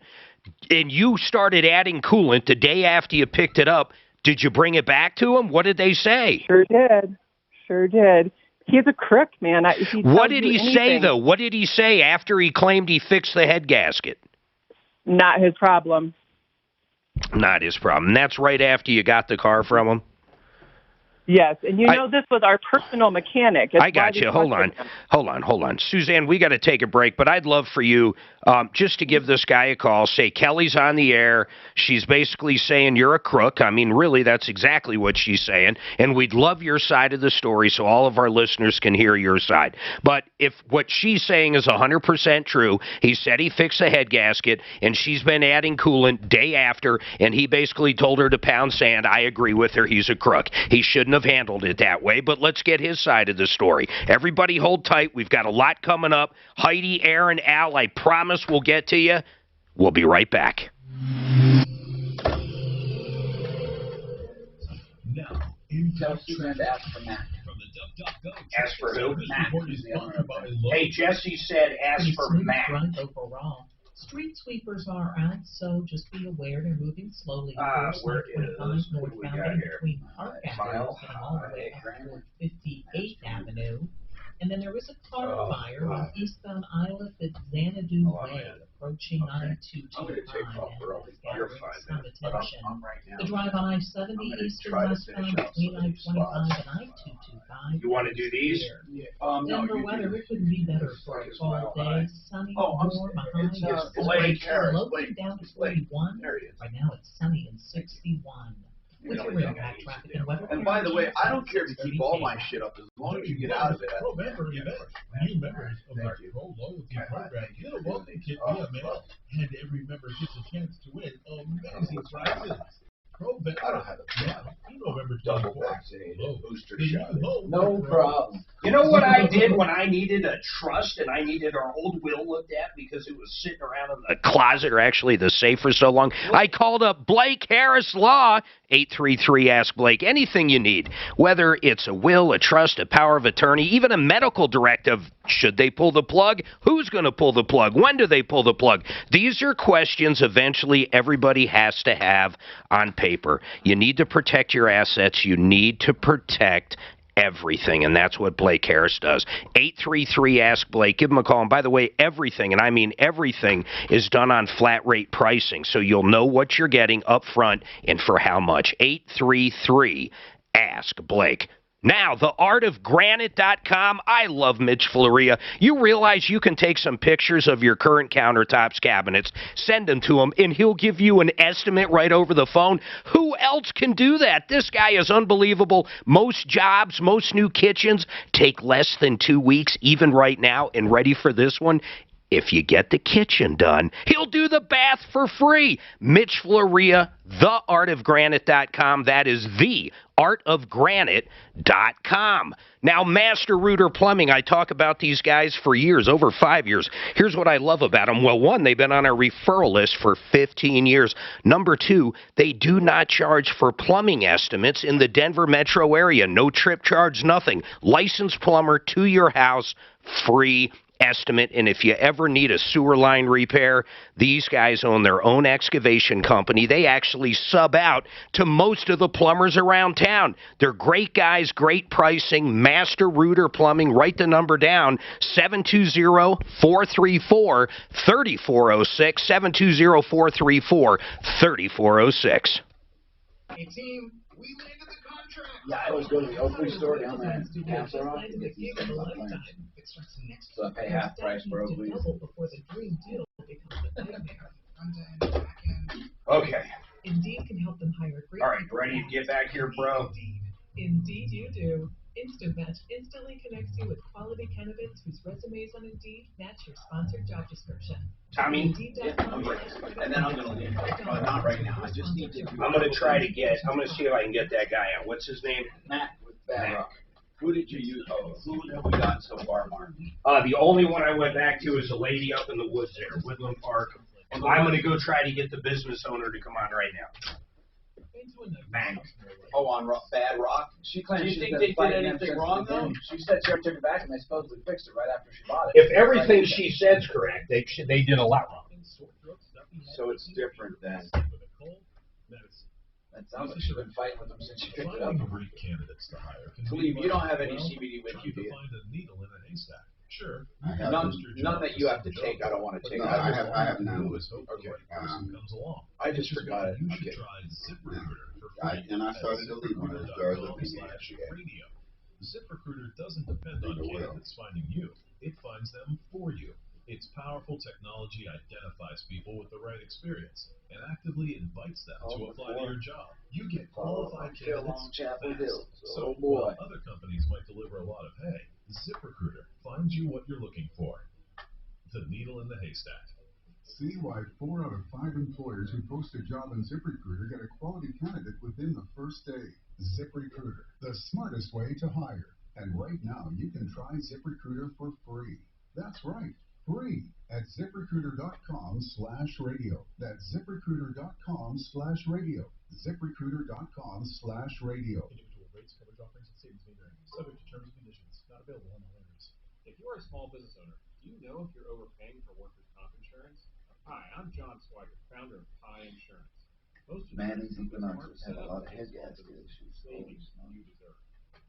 and you started adding coolant the day after you picked it up, did you bring it back to them? What did they say? Sure did. He's a crook, man. What did he say, though? What did he say after he claimed he fixed the head gasket? Not his problem. Not his problem. And that's right after you got the car from him? Yes, and this was our personal mechanic. I got you. Hold on. Suzanne, we got to take a break, but I'd love for you just to give this guy a call. Say, Kelly's on the air. She's basically saying you're a crook. I mean, really, that's exactly what she's saying. And we'd love your side of the story so all of our listeners can hear your side. But if what she's saying is 100% true, he said he fixed the head gasket, and she's been adding coolant day after, and he basically told her to pound sand. I agree with her. He's a crook. He shouldn't have handled it that way, but let's get his side of the story. Everybody hold tight. We've got a lot coming up. Heidi, Aaron, Al, I promise we'll get to you. We'll be right back. Now, tell Susan to ask for Matt. Ask for who? Matt. Hey, Jesse said ask for Matt. Overall. Street sweepers are out, so just be aware they're moving slowly. Where is northbound between Park Avenue and all the way up toward 58th Avenue. And then there was a car fire on eastbound Islet at Xanadu Way, approaching I-225. Some attention. The drive on I-70 eastern westbound between I-25 and I-225. You want to do these? Denver weather, it couldn't be better for a fall day. Sunny, warm, a high of low down to 41. Right now it's sunny and 61. With your real back traffic and weather. And by the way, I don't care to keep all my shit up as long as you get out of it. New members of our Pro Loyalty program get a welcome kit via mail, and every member gets a chance to win amazing prizes. I don't have a plan. November 24th. Booster shot. No problem. You know what I did when I needed a trust and I needed our old will looked at because it was sitting around in the closet or actually the safe for so long? I called up Blake Harris Law, 833-ASK-BLAKE. Anything you need, whether it's a will, a trust, a power of attorney, even a medical directive. Should they pull the plug? Who's going to pull the plug? When do they pull the plug? These are questions eventually everybody has to have on paper. You need to protect your assets. You need to protect everything, and that's what Blake Harris does. 833-ASK-BLAKE. Give him a call. And by the way, everything, and I mean everything, is done on flat rate pricing, so you'll know what you're getting up front and for how much. 833-ASK-BLAKE. Now, theartofgranite.com. I love Mitch Floria. You realize you can take some pictures of your current countertops, cabinets, send them to him, and he'll give you an estimate right over the phone. Who else can do that? This guy is unbelievable. Most jobs, most new kitchens take less than 2 weeks, even right now. And ready for this one? If you get the kitchen done, he'll do the bath for free. Mitch Floria, theartofgranite.com. That is theartofgranite.com. Now, Master Rooter Plumbing, I talk about these guys for years, over 5 years. Here's what I love about them. Well, one, they've been on our referral list for 15 years. Number two, they do not charge for plumbing estimates in the Denver metro area. No trip charge, nothing. Licensed plumber to your house, free estimate. And if you ever need a sewer line repair, these guys own their own excavation company. They actually sub out to most of the plumbers around town. They're great guys, great pricing. Master Rooter Plumbing. Write the number down, 720-434-3406, 720-434-3406. Hey team, we landed the Yeah, I always go to the Oakley store down there in Castle Rock to get these things on clearance. So I pay half price for Oakley's. Okay. Indeed can help them hire great. All right, ready to get back here, bro? Indeed you do. Instant Match instantly connects you with quality candidates whose resumes on Indeed match your sponsored job description. Tommy? I'm ready. And then I'm going to leave. Not right now. I just need to. I'm going to see if I can get that guy out. What's his name? Matt with Bad Rock. Who did you use? Oh, who have we got so far, Mark? The only one I went back to is a lady up in the woods there, Woodland Park. And I'm going to go try to get the business owner to come on right now. Matt. Oh, on Bad Rock? She claims she's been fighting them since the beginning. She said she took it back and they supposedly fixed it right after she bought it. If everything she said's correct, they did a lot wrong. So it's different than. That sounds like she's been fighting with them since she picked it up. Great candidates to hire. Believe you don't have any CBD with you, do you? Find a needle in a haystack. Sure. None that you have to take. I don't want to take. No, I have none. Okay. I just forgot it. You should Okay. try ZipRecruiter for And I started to leave one of those jars open. radio. ZipRecruiter doesn't depend on candidates finding you. It finds them for you. Its powerful technology identifies people with the right experience and actively invites them to apply to your job. You get qualified candidates fast. So while other companies might deliver a lot of hay, ZipRecruiter finds you what you're looking for. The needle in the haystack. See why 4 out of 5 employers who post a job on ZipRecruiter get a quality candidate within the first day. ZipRecruiter, the smartest way to hire. And right now, you can try ZipRecruiter for free. That's right, free at ZipRecruiter.com/radio. That's ZipRecruiter.com/radio. ZipRecruiter.com/radio. Individual rates, coverage offerings, and savings may vary. Subject to terms and conditions. Not available on all areas. If you are a small business owner, do you know if you're overpaying for workers' comp insurance? Hi, I'm John Swigert, founder of Pi Insurance. Most Manny's equinoxes have a lot of head gas issues. Savings you deserve.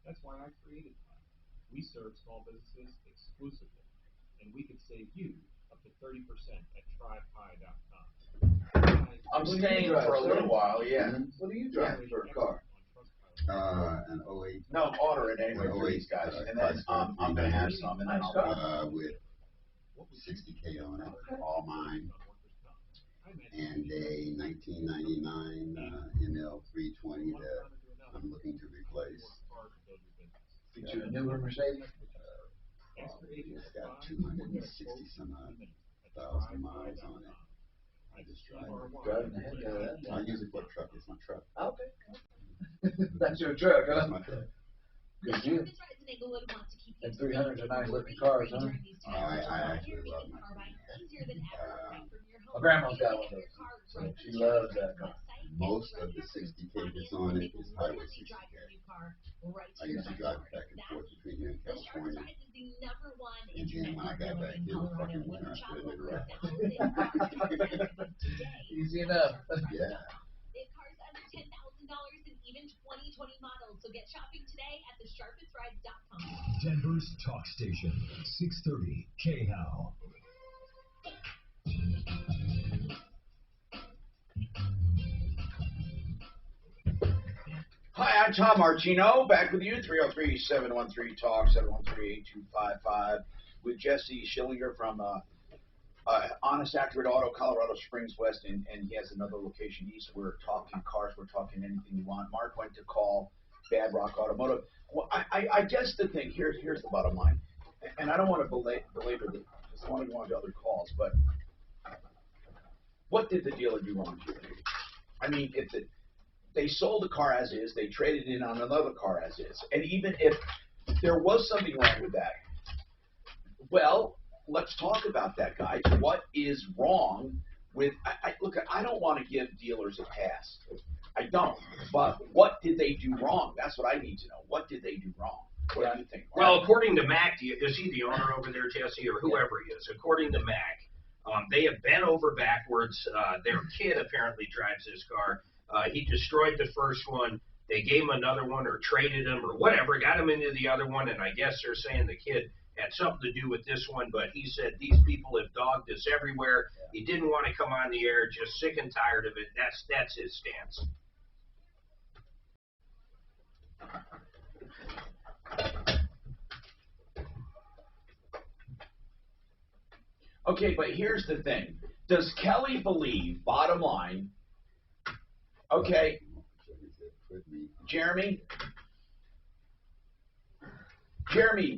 That's why I created Pi. We serve small businesses exclusively, and we could save you up to 30% at trypi.com. I'm staying for a little while, yeah. What do you drive for a car? An 08. No, I'm ordering anyway for these guys, and then I'm going to have some, and then I'll with 60K on it, all mine, and a 1999 ML320 that I'm looking to replace. Get you a newer Mercedes? It's got 260 some odd thousand miles on it. I just drive it. Driving the heck out of that. I use it for a truck. It's my truck. Okay. That's your truck, huh? That's my truck. Good deal. And 300s are nice looking cars, huh? I actually love my car. My grandma's got one of those, so she loves that car. Most of the 60K that's on it is Highway 60K. I used to drive it back and forth between here and California. And then when I got back here in the fucking winter, I put it in the rack. Easy enough. Yeah. And even 2020 models. So get shopping today at thesharpestrides.com. Denver's talk station, 630 KHOW. Hi, I'm Tom Martino, back with you, 303-713-TALK, 713-8255, with Jesse Schillinger from Honest Accurate Auto, Colorado Springs West, and he has another location east. We're talking cars, we're talking anything you want. Mark went to call Bad Rock Automotive. Well, I guess the thing, here's the bottom line, and I don't want to belabor this, because I want to go on to other calls, but what did the dealer do wrong here? I mean, they sold the car as is, they traded in on another car as is, and even if there was something wrong with that, well, let's talk about that, guys. What is wrong with, look, I don't want to give dealers a pass. I don't. But what did they do wrong? That's what I need to know. What did they do wrong? What do you think? Well, according to Mac, is he the owner over there, Jesse, or whoever he is? According to Mac, they have bent over backwards. Their kid apparently drives this car. He destroyed the first one. They gave him another one or traded him or whatever, got him into the other one, and I guess they're saying the kid had something to do with this one, but he said these people have dogged us everywhere. He didn't want to come on the air, just sick and tired of it. That's his stance. Okay, but here's the thing. Does Kelly believe, bottom line, okay, Jeremy,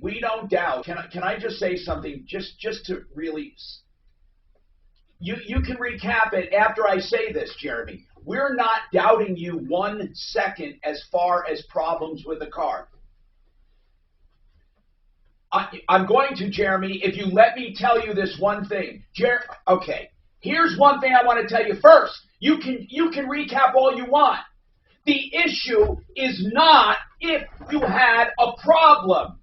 we don't doubt. Can I just say something just to really, you can recap it after I say this, Jeremy. We're not doubting you 1 second as far as problems with the car. I'm going to, Jeremy, if you let me tell you this one thing. Okay, here's one thing I want to tell you first. You can recap all you want. The issue is not if you had a problem.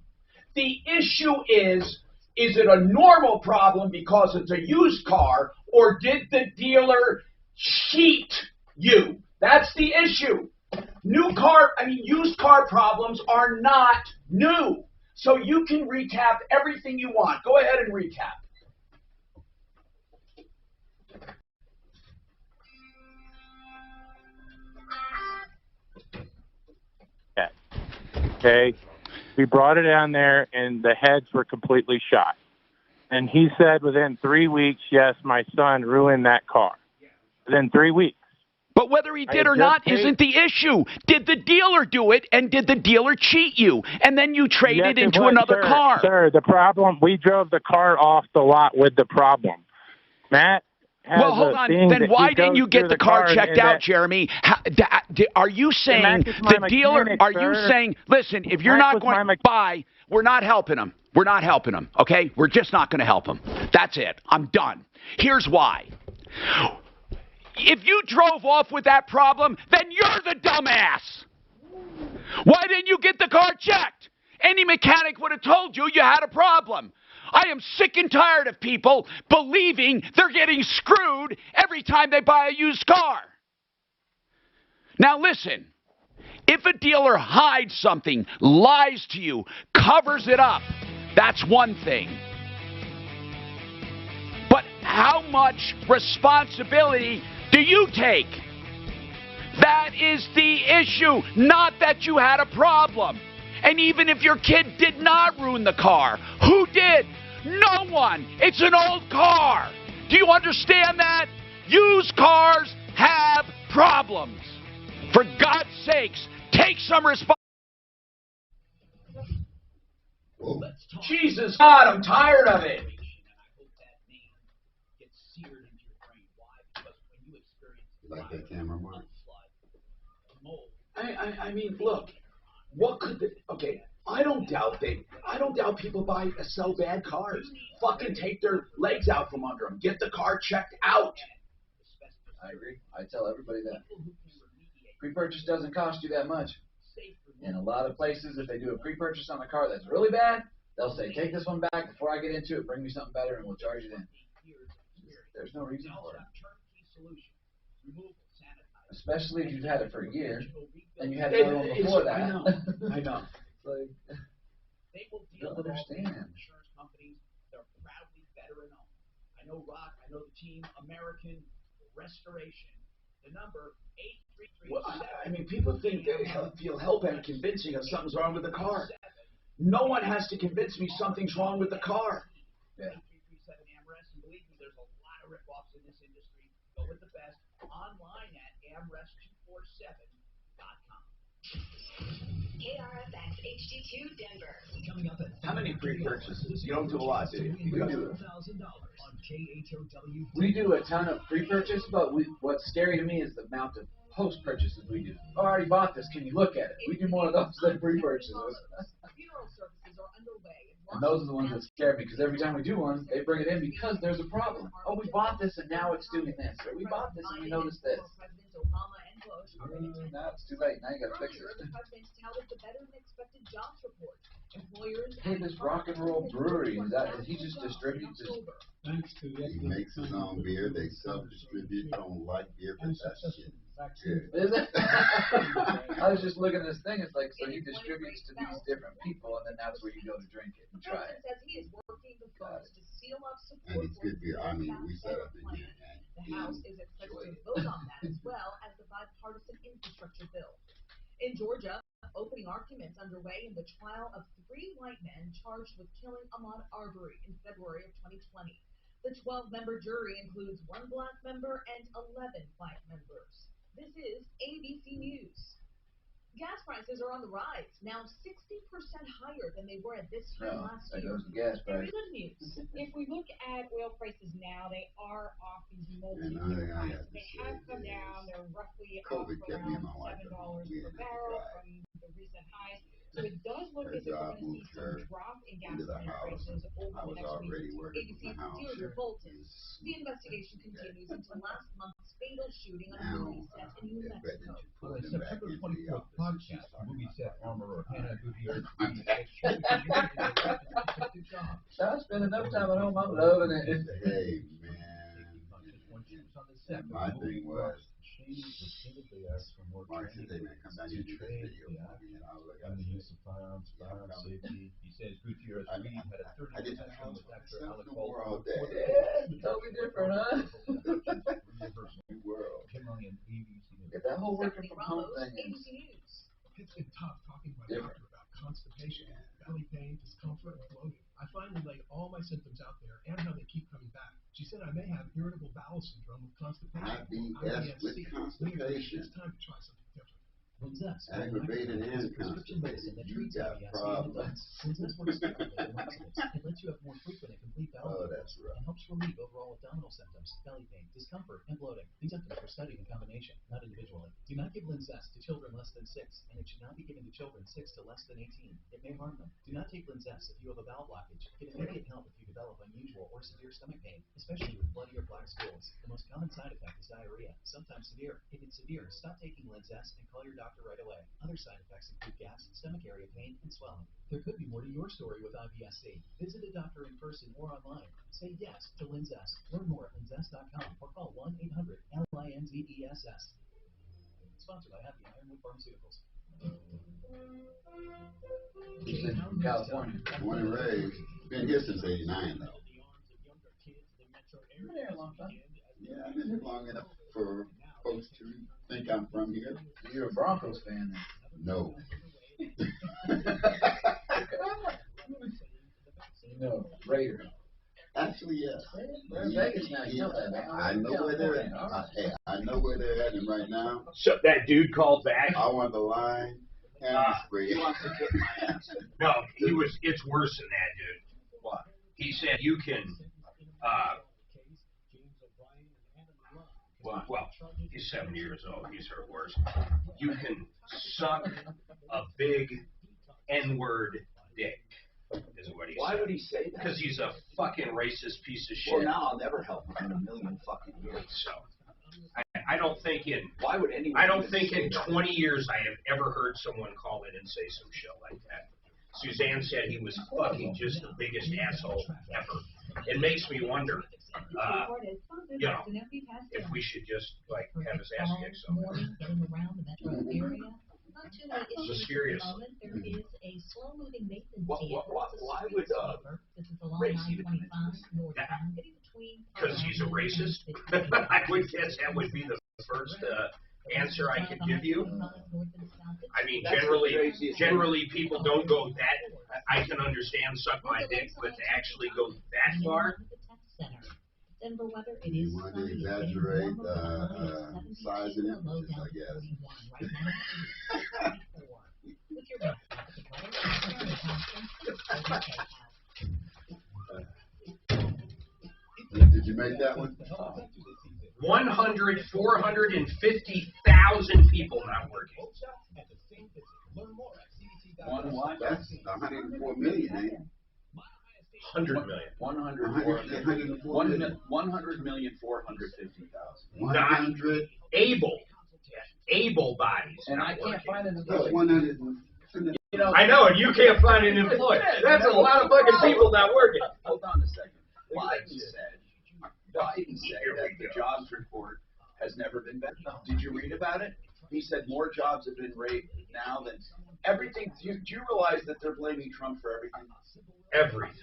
The issue is it a normal problem because it's a used car, or did the dealer cheat you? That's the issue. Used car problems are not new. So you can recap everything you want. Go ahead and recap. Okay. We brought it down there, and the heads were completely shot. And he said within 3 weeks, yes, my son ruined that car. Within 3 weeks. But whether he did or not isn't the issue. Did the dealer do it, and did the dealer cheat you? And then you traded into another car. Sir, the problem, we drove the car off the lot with the problem. Matt has well, hold on. Then why didn't you get the car checked out, Jeremy? Are you saying the dealer, are you saying, listen, if you're not going to buy, we're not helping him. We're not helping him, okay? We're just not going to help him. That's it. I'm done. Here's why. If you drove off with that problem, then you're the dumbass. Why didn't you get the car checked? Any mechanic would have told you you had a problem. I am sick and tired of people believing they're getting screwed every time they buy a used car. Now listen, if a dealer hides something, lies to you, covers it up, that's one thing. But how much responsibility do you take? That is the issue, not that you had a problem. And even if your kid did not ruin the car, who did? No one. It's an old car. Do you understand that? Used cars have problems. For God's sakes, take some responsibility. Jesus God, I'm tired of it. Like that camera work? I mean, look, what could the, okay, I don't doubt people sell bad cars. Fucking take their legs out from under them. Get the car checked out. I agree. I tell everybody that. Pre-purchase doesn't cost you that much. In a lot of places, if they do a pre-purchase on a car that's really bad, they'll say, take this one back before I get into it, bring me something better, and we'll charge it in. There's no reason for it. Especially if you've had it for a year, and you had one before that. I know. Like, They will deal with insurance companies that are proudly veteran-owned. I know Rock, I know the team, American Restoration. The number 833. Well, I mean, people think they feel hell-bent convincing us something's wrong with the car. No one has to convince me something's wrong with the car. Yeah. 8337 AmRest, and believe me, there's a lot of rip-offs in this industry. Go with the best. Online at amrest247.com. KRFX HD2 Denver. Coming up at How many pre-purchases? You don't do a lot, do you? We do. $1,000 on KHOW. We do a ton of pre-purchase, but what's scary to me is the amount of post-purchases we do. Oh, I already bought this. Can you look at it? We do more of those than pre-purchases. Funeral services are underway. And those are the ones that scare me, because every time we do one, they bring it in because there's a problem. Oh, we bought this and now it's doing this. Or we bought this and we noticed this. Now it's too late. Now you gotta fix it. Hey, this rock and roll brewery, is he just distributes his... He makes his own beer. They self-distribute. I don't like beer, but that's shit. Is it? I was just looking at this thing. It's like, so he distributes to these different people, and then that's where you go to drink it and try it. And it's good beer. I mean, we set up in here. The House is expected to vote on that as well as the bipartisan infrastructure bill. In Georgia, opening arguments underway in the trial of 3 white men charged with killing Ahmaud Arbery in February of 2020. The 12-member jury includes 1 black member and 11 white members. This is ABC News. Gas prices are on the rise, now 60% higher than they were at this time last year. Very good news. If we look at oil prices now, they are off these multi-year highs. They have come down. They're roughly up around $7 per barrel from the recent highs. So it does look as if we're going to see some drop in gasoline prices over the next week. ABC's Deirdre Bolton. The investigation continues into last month's fatal shooting on a movie set in New Mexico. For a September 24th podcast, movie set armorer Hannah Gutierrez. I spend enough time at home, I'm loving it. Hey, man. My thing was, Mark said they may come down here and do this video for me, and I'll look at the use of firearms, firearm safety. He says Gutierrez Reed had a 30-minute session with actor Alec Baldwin. Totally different, huh? New world. Get that whole working from home thing is It's been tough talking to my doctor about constipation, belly pain, discomfort, and bloating. I finally laid all my symptoms out there and how they keep coming back. She said I may have irritable bowel syndrome with constipation. IBS with constipation. It's time to try something different. Aggravated and constipated. You got problems. Linzess works differently than laxatives and lets you have more frequent and complete bowel that's right. and helps relieve overall abdominal symptoms, belly pain, discomfort, and bloating. These symptoms were studied in combination, not individually. Do not give Linzess to children less than 6, and it should not be given to children 6 to less than 18. It may harm them. Do not take Linzess if you have a bowel blockage. Get immediate help if you develop unusual or severe stomach pain, especially with bloody or black stools. The most common side effect is diarrhea, sometimes severe. If it's severe, stop taking Linzess and call your doctor right away. Other side effects include gas, stomach area pain, and swelling. There could be more to your story with IBS-C. Visit a doctor in person or online. Say yes to Linzess. Learn more at linzess.com or call 1-800-LINZESS. Sponsored by Happy Ironwood Pharmaceuticals. He's in California. Born and raised. Been here since '89, though. Been there a long time. Yeah, I've been here long enough for folks to think I'm from here. You're a Broncos fan, then? No. No, Raider. Actually, yes. They're in Vegas now. You know that. I know where they're at. I know where they're at, and right now. So that dude called back. I want the line and the spray. No, it's worse than that, dude. What? He said you can. Well, he's 7 years old. He's heard worse. You can suck a big N-word dick, is what he said. Why would he say that? Because he's a fucking racist piece of shit. Well, now I'll never help him in a million fucking years. So, I don't think in. Why would anyone? I don't think in 20 years I have ever heard someone call in and say some shit like that. Suzanne said he was fucking just the biggest asshole ever. It makes me wonder, you know, if we should just like have his ass kicked somewhere. Just curious. There is a slow-moving maintenance why would race even come into this? Because he's a racist? I would guess that would be the first answer I could give you. I mean, generally people don't go that. I can understand suck my dick, but to actually go that far. Denver weather, it You is want to sunny. exaggerate size and emphasis, I guess. With your Did you make that one? 450,000 people not working. One what? That's 104 million, ain't it? 100 million. 100,450,000. Not able bodies. And not I can't working. find an That's employee. 100. You know, I know, and you can't find an employee. That's a lot of fucking people not working. Hold on a second. Biden said that the jobs report has never been better. Did you read about it? He said more jobs have been raised now than everything. Do you realize that they're blaming Trump for everything? Everything.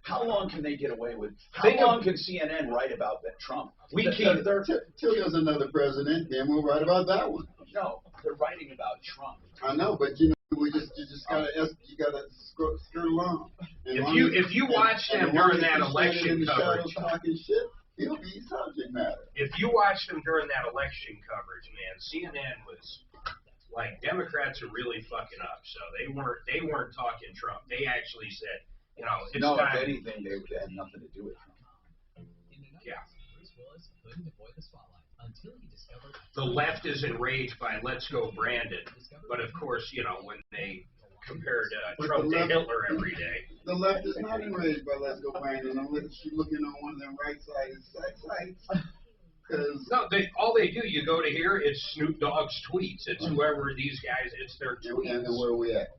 How long can they get away with? How long can CNN write about that Trump? Till there's another president, then we'll write about that one. No, they're writing about Trump. I know, but you know. You just gotta skirt along. If you watch them during that election coverage, talking shit, he'll be subject matter. if you watch them during that election coverage, man, CNN was like, Democrats are really fucking up. So they weren't talking Trump. They actually said, you know, it's no, time. if anything, they had nothing to do with Trump. Yeah. The left is enraged by "Let's Go Brandon," but of course, you know, when they compared Trump to Hitler every day. The left is not enraged by "Let's Go Brandon" unless you're looking on one of them right-sided sites. No, all they do, you go to here, it's Snoop Dogg's tweets. It's whoever these guys, it's their tweets. And where are we at?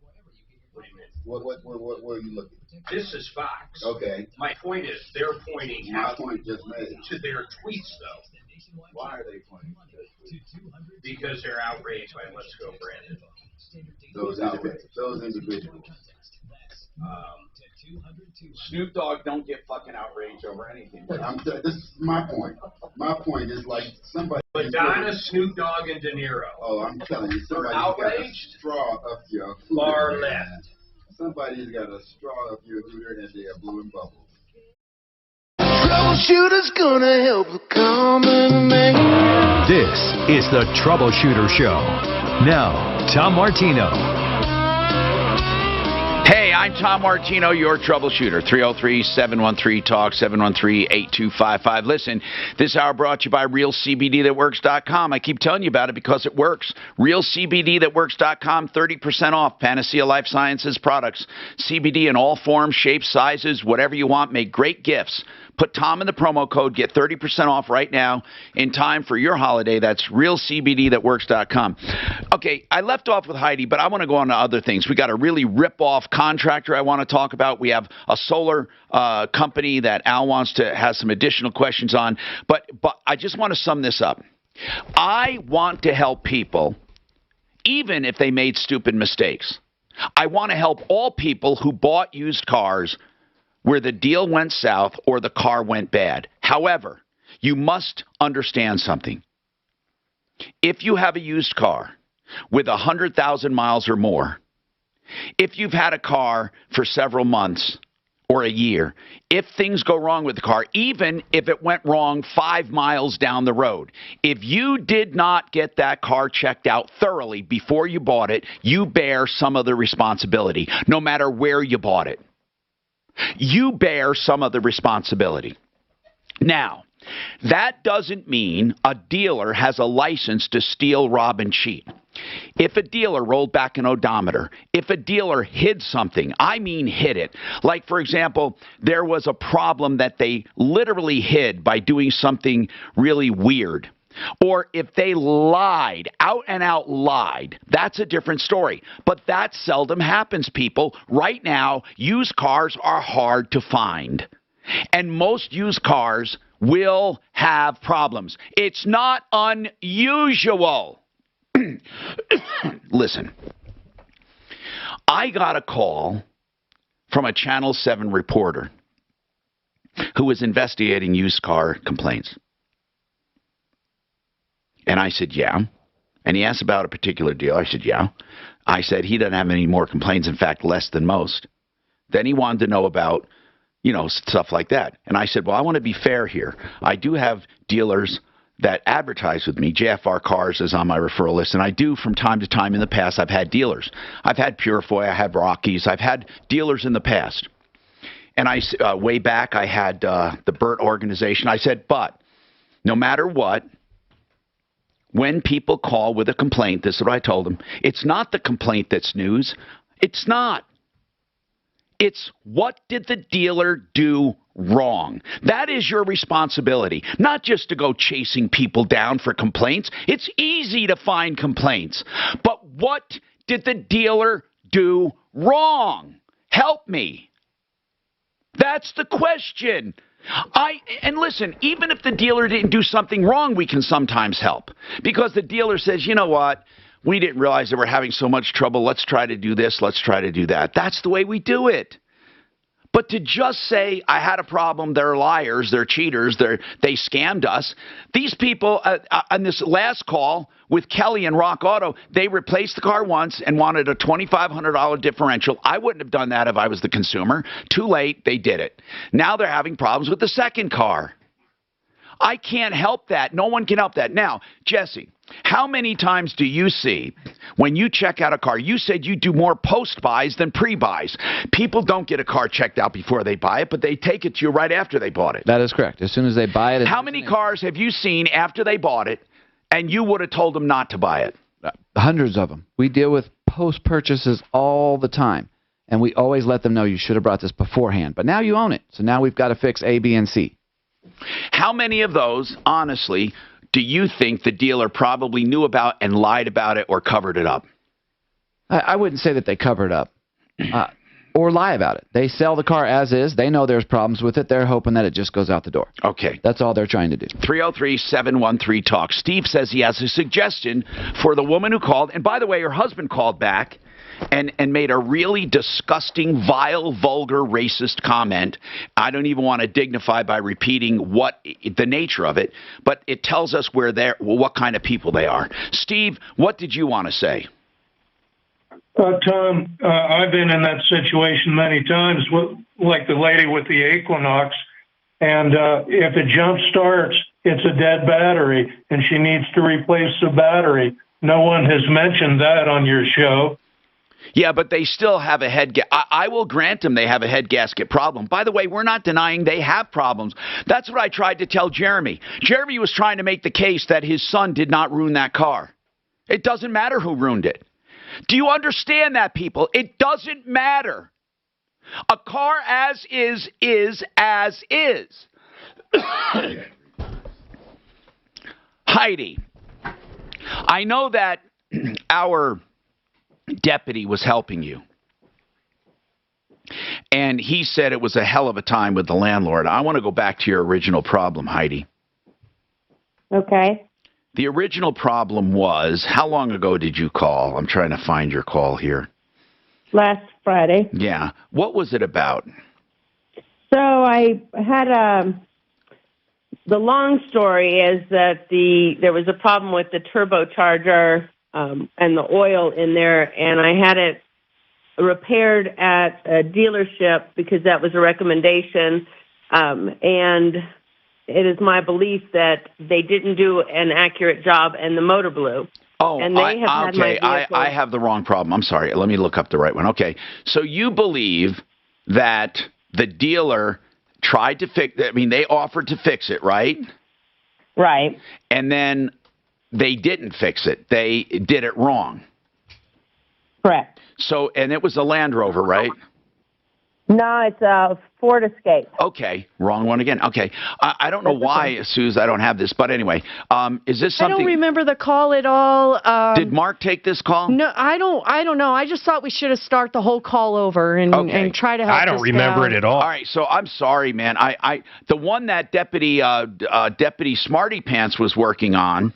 What do you mean? Where are you looking? This is Fox. Okay. My point is, they're pointing out just made to their tweets, though. Why are they pointing? Because they're outraged by "Let's Go Brandon." Those individuals. Snoop Dogg don't get fucking outraged over anything. This is my point. My point is like somebody. Madonna, Snoop Dogg, and De Niro. Oh, I'm telling you, somebody's outraged? got a straw up your hooter. Far left. Somebody's got a straw up your hooter and they are blowing bubbles. Troubleshooter's gonna help the common man. This is the Troubleshooter Show. Now, Tom Martino. Hey, I'm Tom Martino, your troubleshooter. 303-713-TALK, 713-8255. Listen, this hour brought to you by RealCBDThatWorks.com. I keep telling you about it because it works. RealCBDThatWorks.com, 30% off Panacea Life Sciences products. CBD in all forms, shapes, sizes, whatever you want. Make great gifts. Put Tom in the promo code. Get 30% off right now in time for your holiday. That's RealCBDThatWorks.com. Okay, I left off with Heidi, but I want to go on to other things. We got a really rip-off contractor I want to talk about. We have a solar company that Al has some additional questions on. But I just want to sum this up. I want to help people, even if they made stupid mistakes. I want to help all people who bought used cars where the deal went south or the car went bad. However, you must understand something. If you have a used car with 100,000 miles or more, if you've had a car for several months or a year, if things go wrong with the car, even if it went wrong 5 miles down the road, if you did not get that car checked out thoroughly before you bought it, you bear some of the responsibility, no matter where you bought it. You bear some of the responsibility. Now, that doesn't mean a dealer has a license to steal, rob, and cheat. If a dealer rolled back an odometer, if a dealer hid something, I mean hid it. Like, for example, there was a problem that they literally hid by doing something really weird. Or if they lied, out and out lied, that's a different story. But that seldom happens, people. Right now, used cars are hard to find. And most used cars will have problems. It's not unusual. Listen, I got a call from a Channel 7 reporter who was investigating used car complaints. And I said, yeah. And he asked about a particular deal. I said, yeah. I said, he doesn't have any more complaints, in fact, less than most. Then he wanted to know about, stuff like that. And I said, well, I want to be fair here. I do have dealers that advertise with me. JFR Cars is on my referral list. And I do, from time to time in the past, I've had dealers. I've had Purifoy, I have Rockies. I've had dealers in the past. And way back, I had the Burt organization. I said, but no matter what, when people call with a complaint, this is what I told them, it's not the complaint that's news. It's not. It's what did the dealer do wrong? That is your responsibility, not just to go chasing people down for complaints. It's easy to find complaints. But what did the dealer do wrong? Help me. That's the question. And listen, even if the dealer didn't do something wrong, we can sometimes help. Because the dealer says, you know what? We didn't realize that we're having so much trouble. Let's try to do this. Let's try to do that. That's the way we do it. But to just say, I had a problem, they're liars, they're cheaters, they scammed us. These people, on this last call with Kelly and Rock Auto, they replaced the car once and wanted a $2,500 differential. I wouldn't have done that if I was the consumer. Too late, they did it. Now they're having problems with the second car. I can't help that. No one can help that. Now, Jesse, how many times do you see when you check out a car? You said you do more post-buys than pre-buys. People don't get a car checked out before they buy it, but they take it to you right after they bought it. That is correct. As soon as they buy it. How many cars have you seen after they bought it and you would have told them not to buy it? Hundreds of them. We deal with post-purchases all the time, and we always let them know you should have brought this beforehand. But now you own it, so now we've got to fix A, B, and C. How many of those, honestly, do you think the dealer probably knew about and lied about it or covered it up? I wouldn't say that they cover it up or lie about it. They sell the car as is. They know there's problems with it. They're hoping that it just goes out the door. Okay. That's all they're trying to do. 303-713-TALK. Steve says he has a suggestion for the woman who called. And by the way, her husband called back and made a really disgusting, vile, vulgar, racist comment. I don't even want to dignify by repeating what the nature of it, but it tells us what kind of people they are. Steve, what did you want to say? Tom, I've been in that situation many times, like the lady with the Equinox, and if it jump starts, it's a dead battery, and she needs to replace the battery. No one has mentioned that on your show. Yeah, but they still have a head gasket. I will grant them they have a head gasket problem. By the way, we're not denying they have problems. That's what I tried to tell Jeremy. Jeremy was trying to make the case that his son did not ruin that car. It doesn't matter who ruined it. Do you understand that, people? It doesn't matter. A car as is as is. Heidi, I know that our deputy was helping you, and he said it was a hell of a time with the landlord. I want to go back to your original problem, Heidi. Okay. The original problem was, how long ago did you call? I'm trying to find your call here. Last Friday. Yeah. What was it about? So I had the long story is that there was a problem with the turbocharger and the oil in there, and I had it repaired at a dealership because that was a recommendation, and it is my belief that they didn't do an accurate job and the motor blew. Oh, and they have okay. I have the wrong problem. I'm sorry. Let me look up the right one. Okay. So you believe that the dealer tried to fix it. I mean, they offered to fix it, right? Right. And then they didn't fix it. They did it wrong. Correct. So, and it was a Land Rover, right? No, it's a Ford Escape. Okay, wrong one again. Okay, I don't know why, Suze, I don't have this, but anyway, is this something? I don't remember the call at all. Did Mark take this call? No, I don't know. I just thought we should have started the whole call over and try to help. I don't remember it at all. All right, so I'm sorry, man. The one that Deputy Smarty Pants was working on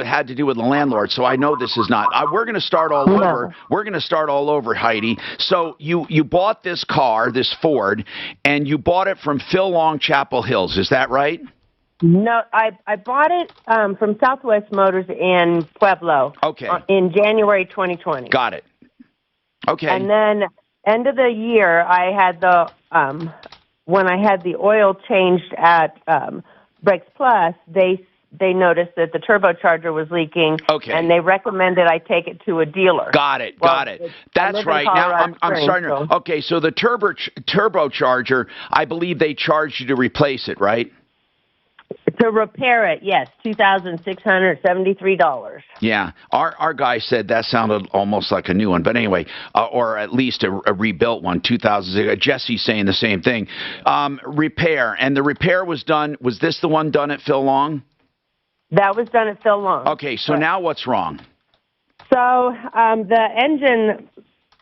had to do with the landlord, so I know this is not. We're going to start all over. We're going to start all over, Heidi. So you bought this car, this Ford, and you bought it from Phil Long, Chapel Hills. Is that right? No, I bought it from Southwest Motors in Pueblo. Okay. In January 2020. Got it. Okay. And then end of the year, I had when I had the oil changed at Brakes Plus, they noticed that the turbocharger was leaking, and they recommended I take it to a dealer. Got it. That's right. Now I'm starting to. Okay, so the turbocharger, I believe they charged you to replace it, right? To repair it, yes, $2,673. Yeah, our guy said that sounded almost like a new one, but anyway, or at least a rebuilt one. 2006. Jesse's saying the same thing. Repair, and the repair was done. Was this the one done at Phil Long? That was done at Phil Long. Okay, so now what's wrong? So the engine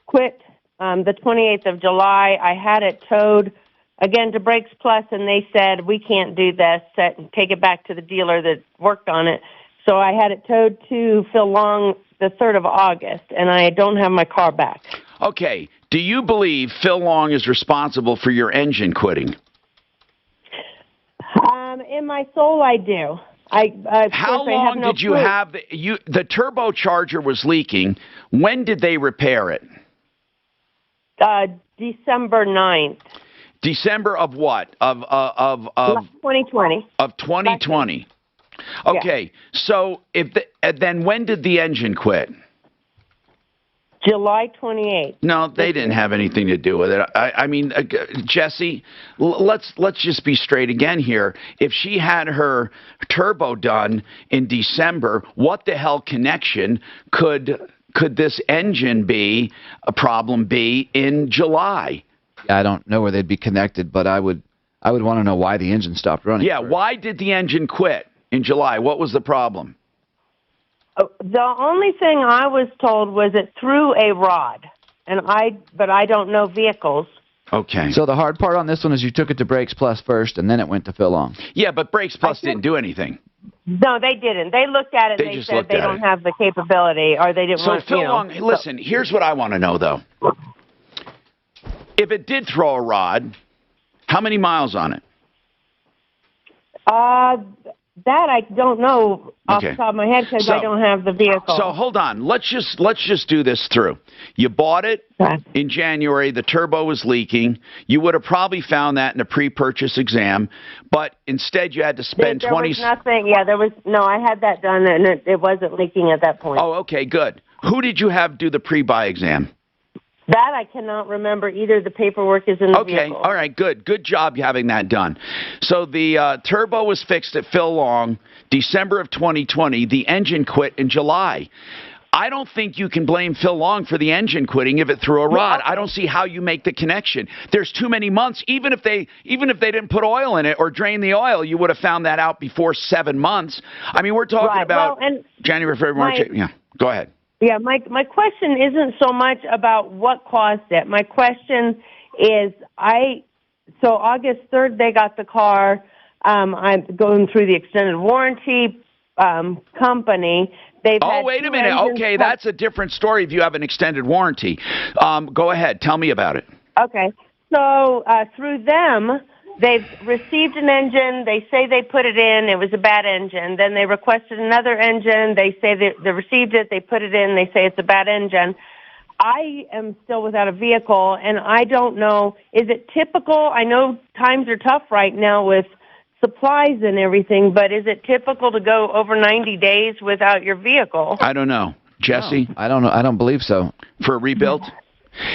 quit the 28th of July. I had it towed again to Brakes Plus, and they said, we can't do this. Take it back to the dealer that worked on it. So I had it towed to Phil Long the 3rd of August, and I don't have my car back. Okay. Do you believe Phil Long is responsible for your engine quitting? In my soul, I do. How long did you have the turbocharger was leaking? When did they repair it? December 9th. December of what? Of 2020. Of 2020. Okay, yeah. So then when did the engine quit? July 28th. No, they didn't have anything to do with it. I mean, Jesse, let's just be straight again here. If she had her turbo done in December, what the hell connection could this engine be a problem be in July? I don't know where they'd be connected, but I would want to know why the engine stopped running. Yeah, why did the engine quit in July? What was the problem? The only thing I was told was it threw a rod, but I don't know vehicles. Okay. So the hard part on this one is you took it to Brakes Plus first, and then it went to Phil Long. Yeah, but Brakes Plus didn't do anything. No, they didn't. They looked at it and they said they don't have the capability, or they didn't want to. So Phil Long, listen, here's what I want to know, though. If it did throw a rod, how many miles on it? That I don't know off the top of my head because I don't have the vehicle. So hold on. Let's just do this through. You bought it in January. The turbo was leaking. You would have probably found that in a pre-purchase exam, but instead you had to spend there was nothing. Yeah, I had that done and it wasn't leaking at that point. Oh, okay, good. Who did you have do the pre-buy exam? That I cannot remember either. The paperwork is in the vehicle. Okay, all right, good. Good job having that done. So the turbo was fixed at Phil Long, December of 2020. The engine quit in July. I don't think you can blame Phil Long for the engine quitting if it threw a rod. I don't see how you make the connection. There's too many months. Even if they didn't put oil in it or drain the oil, you would have found that out before 7 months. I mean, we're talking about January, February, March. Yeah, go ahead. Yeah, my question isn't so much about what caused it. My question is, so August 3rd they got the car. I'm going through the extended warranty company. Wait a minute. Okay, that's a different story if you have an extended warranty. Go ahead. Tell me about it. Okay. So through them, they've received an engine. They say they put it in. It was a bad engine. Then they requested another engine. They say they received it. They put it in. They say it's a bad engine. I am still without a vehicle, and I don't know. Is it typical? I know times are tough right now with supplies and everything, but is it typical to go over 90 days without your vehicle? I don't know. Jesse? No, I don't know. I don't believe so. For a rebuild?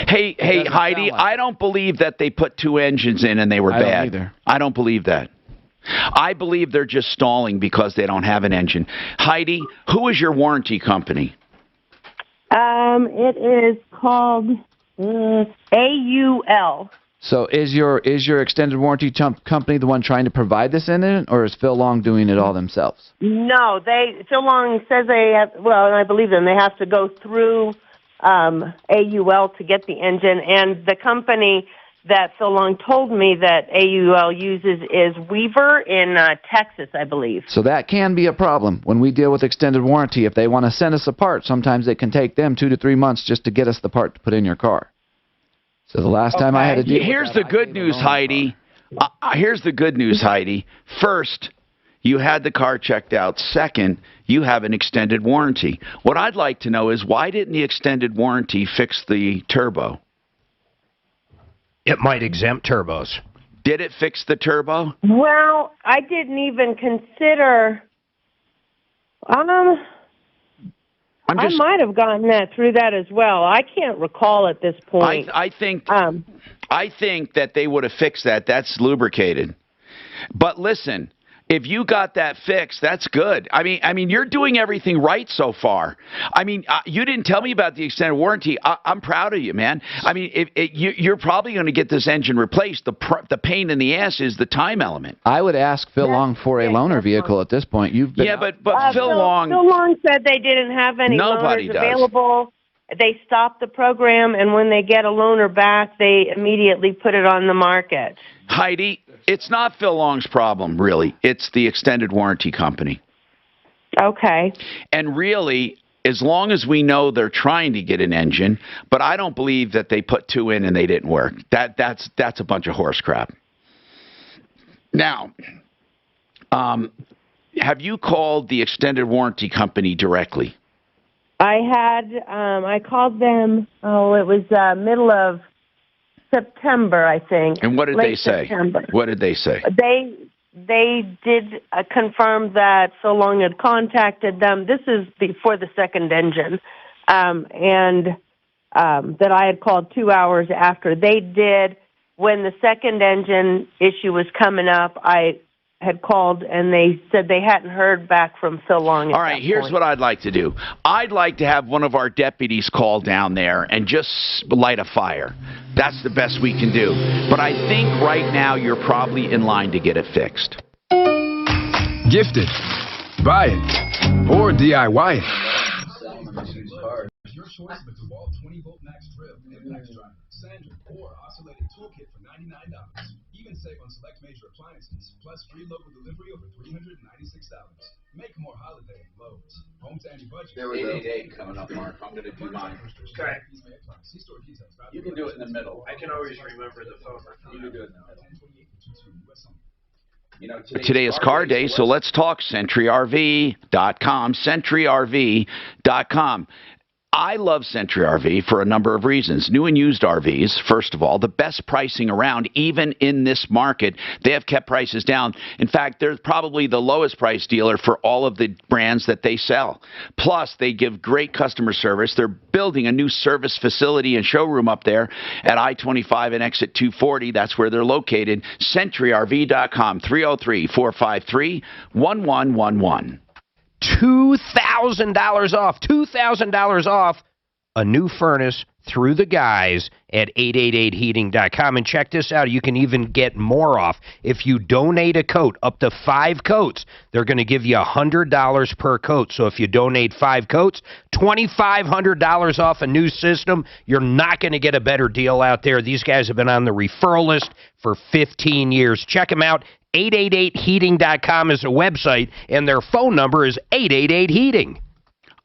Hey, Heidi, I don't believe that they put two engines in and they were bad. I don't either. I don't believe that. I believe they're just stalling because they don't have an engine. Heidi, who is your warranty company? It is called AUL. So is your extended warranty company the one trying to provide this engine, or is Phil Long doing it all themselves? No, Phil Long says they have, well, and I believe them, they have to go through AUL to get the engine, and the company that Phil Long told me that AUL uses is Weaver in Texas, I believe. So that can be a problem when we deal with extended warranty. If they want to send us a part, sometimes it can take them 2 to 3 months just to get us the part to put in your car. So the last time I had to deal Here's the good news, Heidi. Here's the good news, Heidi. First, you had the car checked out. Second, you have an extended warranty. What I'd like to know is why didn't the extended warranty fix the turbo? It might exempt turbos. Did it fix the turbo? Well, I didn't even consider. I might have gotten that through that as well. I can't recall at this point. I think that they would have fixed that. That's lubricated. But listen, if you got that fixed, that's good. I mean, you're doing everything right so far. I mean, you didn't tell me about the extended warranty. I'm proud of you, man. I mean, you're probably going to get this engine replaced. The pain in the ass is the time element. I would ask Phil Long for a loaner vehicle at this point. But Phil Long. Phil Long said they didn't have any loaners available. They stopped the program, and when they get a loaner back, they immediately put it on the market. Heidi, it's not Phil Long's problem, really. It's the extended warranty company. Okay. And really, as long as we know they're trying to get an engine, but I don't believe that they put 2 in and they didn't work. That's a bunch of horse crap. Now, have you called the extended warranty company directly? I called them, it was middle of September, I think. And what did they say? September. What did they say? They did confirm that So Long had contacted them. This is before the second engine, and that I had called 2 hours after. They did. When the second engine issue was coming up, I had called, and they said they hadn't heard back from So Long. All right, here's what I'd like to do. I'd like to have one of our deputies call down there and just light a fire. That's the best we can do. But I think right now you're probably in line to get it fixed. Gift it, buy it, or DIY it. Your choice of a DeWalt 20-volt max drill, impact driver, sander, or oscillating toolkit for $99. Even save on select major appliances, plus free local delivery over $396. Make more holiday at Lowe's. Home to any budget. There was 888 coming up, Mark. I'm going to do mine. Okay. You can do it in the middle. I can always remember the phone. You can do it in the middle. You know, Today is car day, so let's talk SentryRV.com. SentryRV.com. I love Sentry RV for a number of reasons. New and used RVs, first of all, the best pricing around, even in this market. They have kept prices down. In fact, they're probably the lowest price dealer for all of the brands that they sell. Plus, they give great customer service. They're building a new service facility and showroom up there at I-25 and exit 240. That's where they're located. SentryRV.com, 303-453-1111. $2,000 off. $2,000 off a new furnace through the guys at 888heating.com. And check this out. You can even get more off. If you donate a coat, up to 5 coats, they're going to give you $100 per coat. So if you donate 5 coats, $2,500 off a new system. You're not going to get a better deal out there. These guys have been on the referral list for 15 years. Check them out. 888heating.com is a website, and their phone number is 888-HEATING.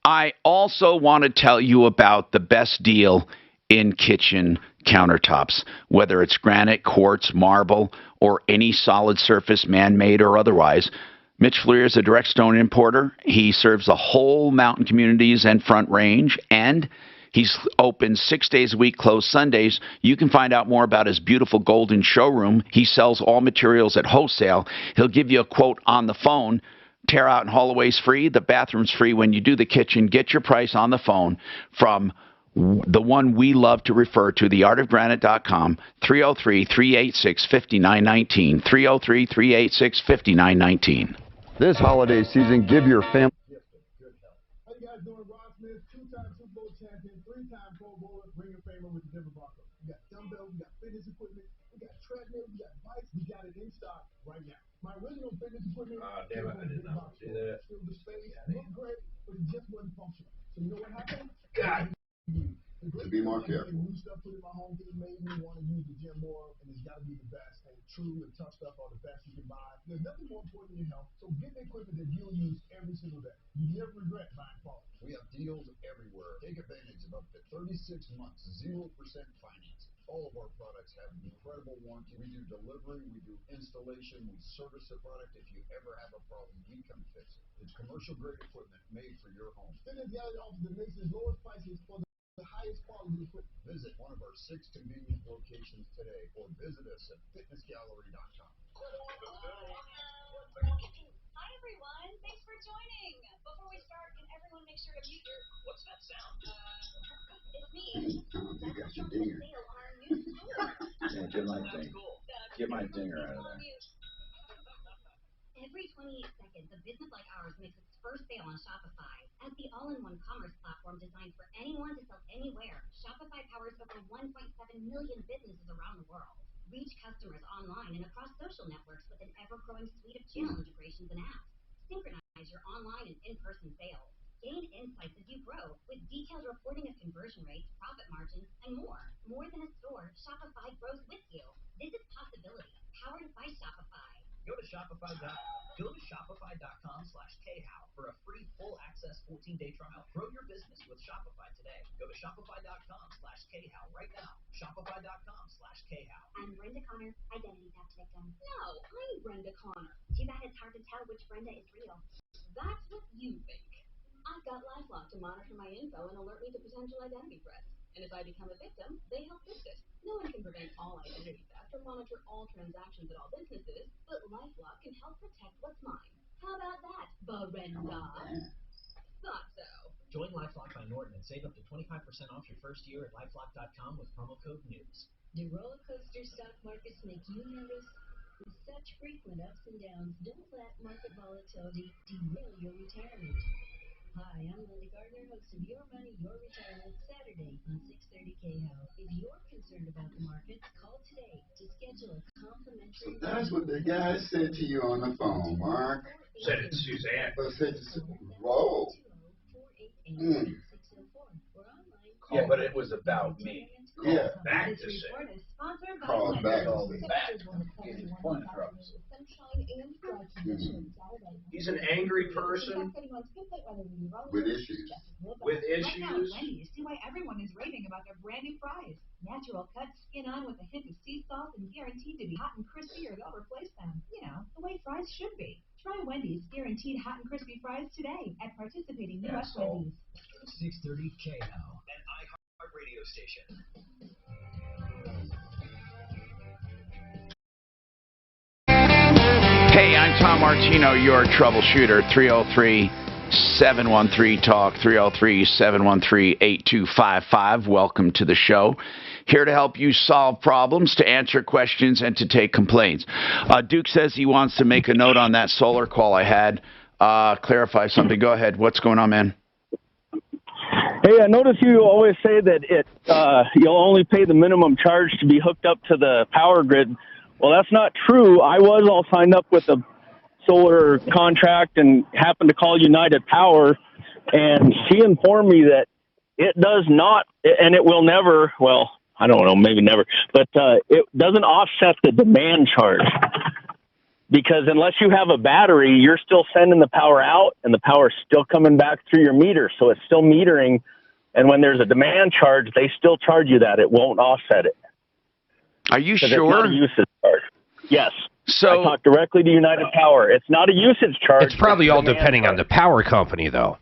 I also want to tell you about the best deal in kitchen countertops, whether it's granite, quartz, marble, or any solid surface, man-made or otherwise. Mitch Fleer is a direct stone importer. He serves the whole mountain communities and Front Range, and he's open 6 days a week, closed Sundays. You can find out more about his beautiful golden showroom. He sells all materials at wholesale. He'll give you a quote on the phone. Tear out and haul away's free. The bathroom's free when you do the kitchen. Get your price on the phone from the one we love to refer to, theartofgranite.com, 303-386-5919, 303-386-5919. This holiday season, give your family... How you guys doing? Ron Smith, 2-time Super Bowl champion, 3-time Pro Bowler, Ring of Famer with the Denver Broncos. We got dumbbells, we got fitness equipment, we got treadmills, we got bikes, we got it in stock right now. My original fitness equipment, damn it, I did not see that. Still the space, looked great, but it just wasn't functional. So you know what happened? God. To be more careful. New stuff put in my home that made me want to use the gym more, and it's got to be the best. And true and tough stuff are the best you can buy. There's nothing more important than your health, so get the equipment that you'll use every single day. You never regret buying quality. We have deals everywhere. Take advantage of up to 36 months, 0% financing. All of our products have an incredible warranty. We do delivery, we do installation, we service the product. If you ever have a problem, we come fix it. It's commercial grade equipment made for your home. Fitness Gallery offers the nation's lowest prices for the highest quality equipment. Visit one of our 6 convenient locations today or visit us at fitnessgallery.com. Hi everyone, thanks for joining. Before we start, can everyone make sure to mute your... What's that sound? It's me. You got your dinger. Yeah, get my thing. Get my dinger out of there. Every 28 seconds, a business like ours makes its first sale on Shopify. As the all-in-one commerce platform designed for anyone to sell anywhere, Shopify powers over 1.7 million businesses around the world. Reach customers online and across social networks with an ever-growing suite of channel integrations and apps. Synchronize your online and in-person sales. Gain insights as you grow with detailed reporting of conversion rates, profit margins, and more. More than a store, Shopify grows with you. This is possibility, powered by Shopify. Go to Shopify.com/KHOW for a free full access 14-day trial. Grow your business with Shopify today. Go to Shopify.com/KHOW right now. Shopify.com/KHOW. I'm Brenda Connor, identity theft victim. No, I'm Brenda Connor. Too bad it's hard to tell which Brenda is real. That's what you think. I've got LifeLock to monitor my info and alert me to potential identity threats. And if I become a victim, they help fix it. No one can prevent all identity theft or monitor all transactions at all businesses, but LifeLock can help protect what's mine. How about that, Brenda? Thought so. Join LifeLock by Norton and save up to 25% off your first year at LifeLock.com with promo code NEWS. Do roller coaster stock markets make you nervous? With such frequent ups and downs, don't let market volatility derail your retirement. Hi, I'm Linda Gardner, host of Your Money, Your Retirement, Saturday on 630 KHOW. If you're concerned about the markets, call today to schedule a complimentary... That's what the guy said to you on the phone, Mark. Said it to Suzanne. Said to Whoa. Yeah, but it was about me. Yeah. Back to say. Call back. Get his point across. He's an angry person With issues. Right now at Wendy's, see why everyone is raving about their brand new fries. Natural cut, skin on with a hint of sea salt and guaranteed to be hot and crispy or they'll replace them. You know, the way fries should be. Try Wendy's guaranteed hot and crispy fries today at participating U.S. Wendy's. 630 KHOW, an iHeart radio station. Hey, I'm Tom Martino, your troubleshooter. 303-713-TALK, 303-713-8255. Welcome to the show. Here to help you solve problems, to answer questions, and to take complaints. Duke says he wants to make a note on that solar call I had. Clarify something. Go ahead. What's going on, man? Hey, I notice you always say that you'll only pay the minimum charge to be hooked up to the power grid. Well, that's not true. I was all signed up with a solar contract and happened to call United Power, and she informed me that it does not, and it will never, well, I don't know, maybe never, but it doesn't offset the demand charge. Because unless you have a battery, you're still sending the power out, and the power's still coming back through your meter, so it's still metering. And when there's a demand charge, they still charge you that. It won't offset it. Are you sure? It's not a usage charge. Yes. So I talked directly to United Power. It's not a usage charge. It's probably all depending on the power company, though.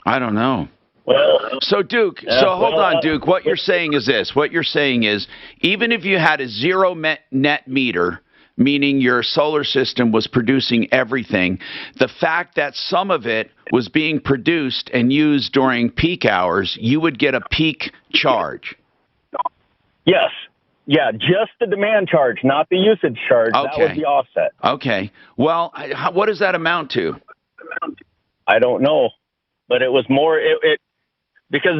I don't know. Well, so Duke, hold on, Duke. What you're saying is this. What you're saying is, even if you had a zero net meter, meaning your solar system was producing everything, the fact that some of it was being produced and used during peak hours, you would get a peak charge. Yes. Yeah, just the demand charge, not the usage charge. Okay. That was the offset. Okay. Well, what does that amount to? I don't know, but it was more because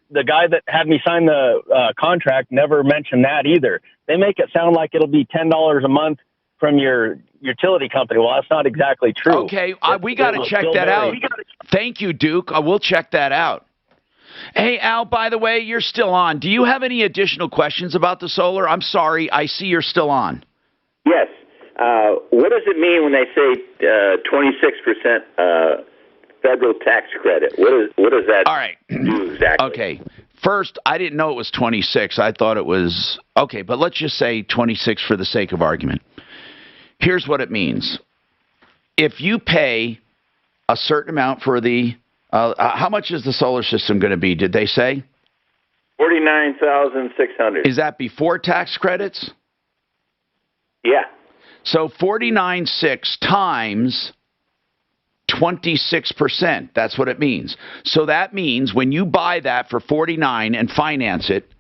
the guy that had me sign the contract never mentioned that either. They make it sound like it'll be $10 a month from your utility company. Well, that's not exactly true. Okay, we got to check that out. Thank you, Duke. We'll check that out. Hey, Al, by the way, you're still on. Do you have any additional questions about the solar? I'm sorry. I see you're still on. Yes. What does it mean when they say 26% federal tax credit? What does that do exactly? Okay. First, I didn't know it was 26. I thought it was... Okay, but let's just say 26 for the sake of argument. Here's what it means. If you pay a certain amount for the... how much is the solar system going to be, did they say? $49,600. Is that before tax credits? Yeah. So 49.6 times 26%. That's what it means. So that means when you buy that for $49 and finance it,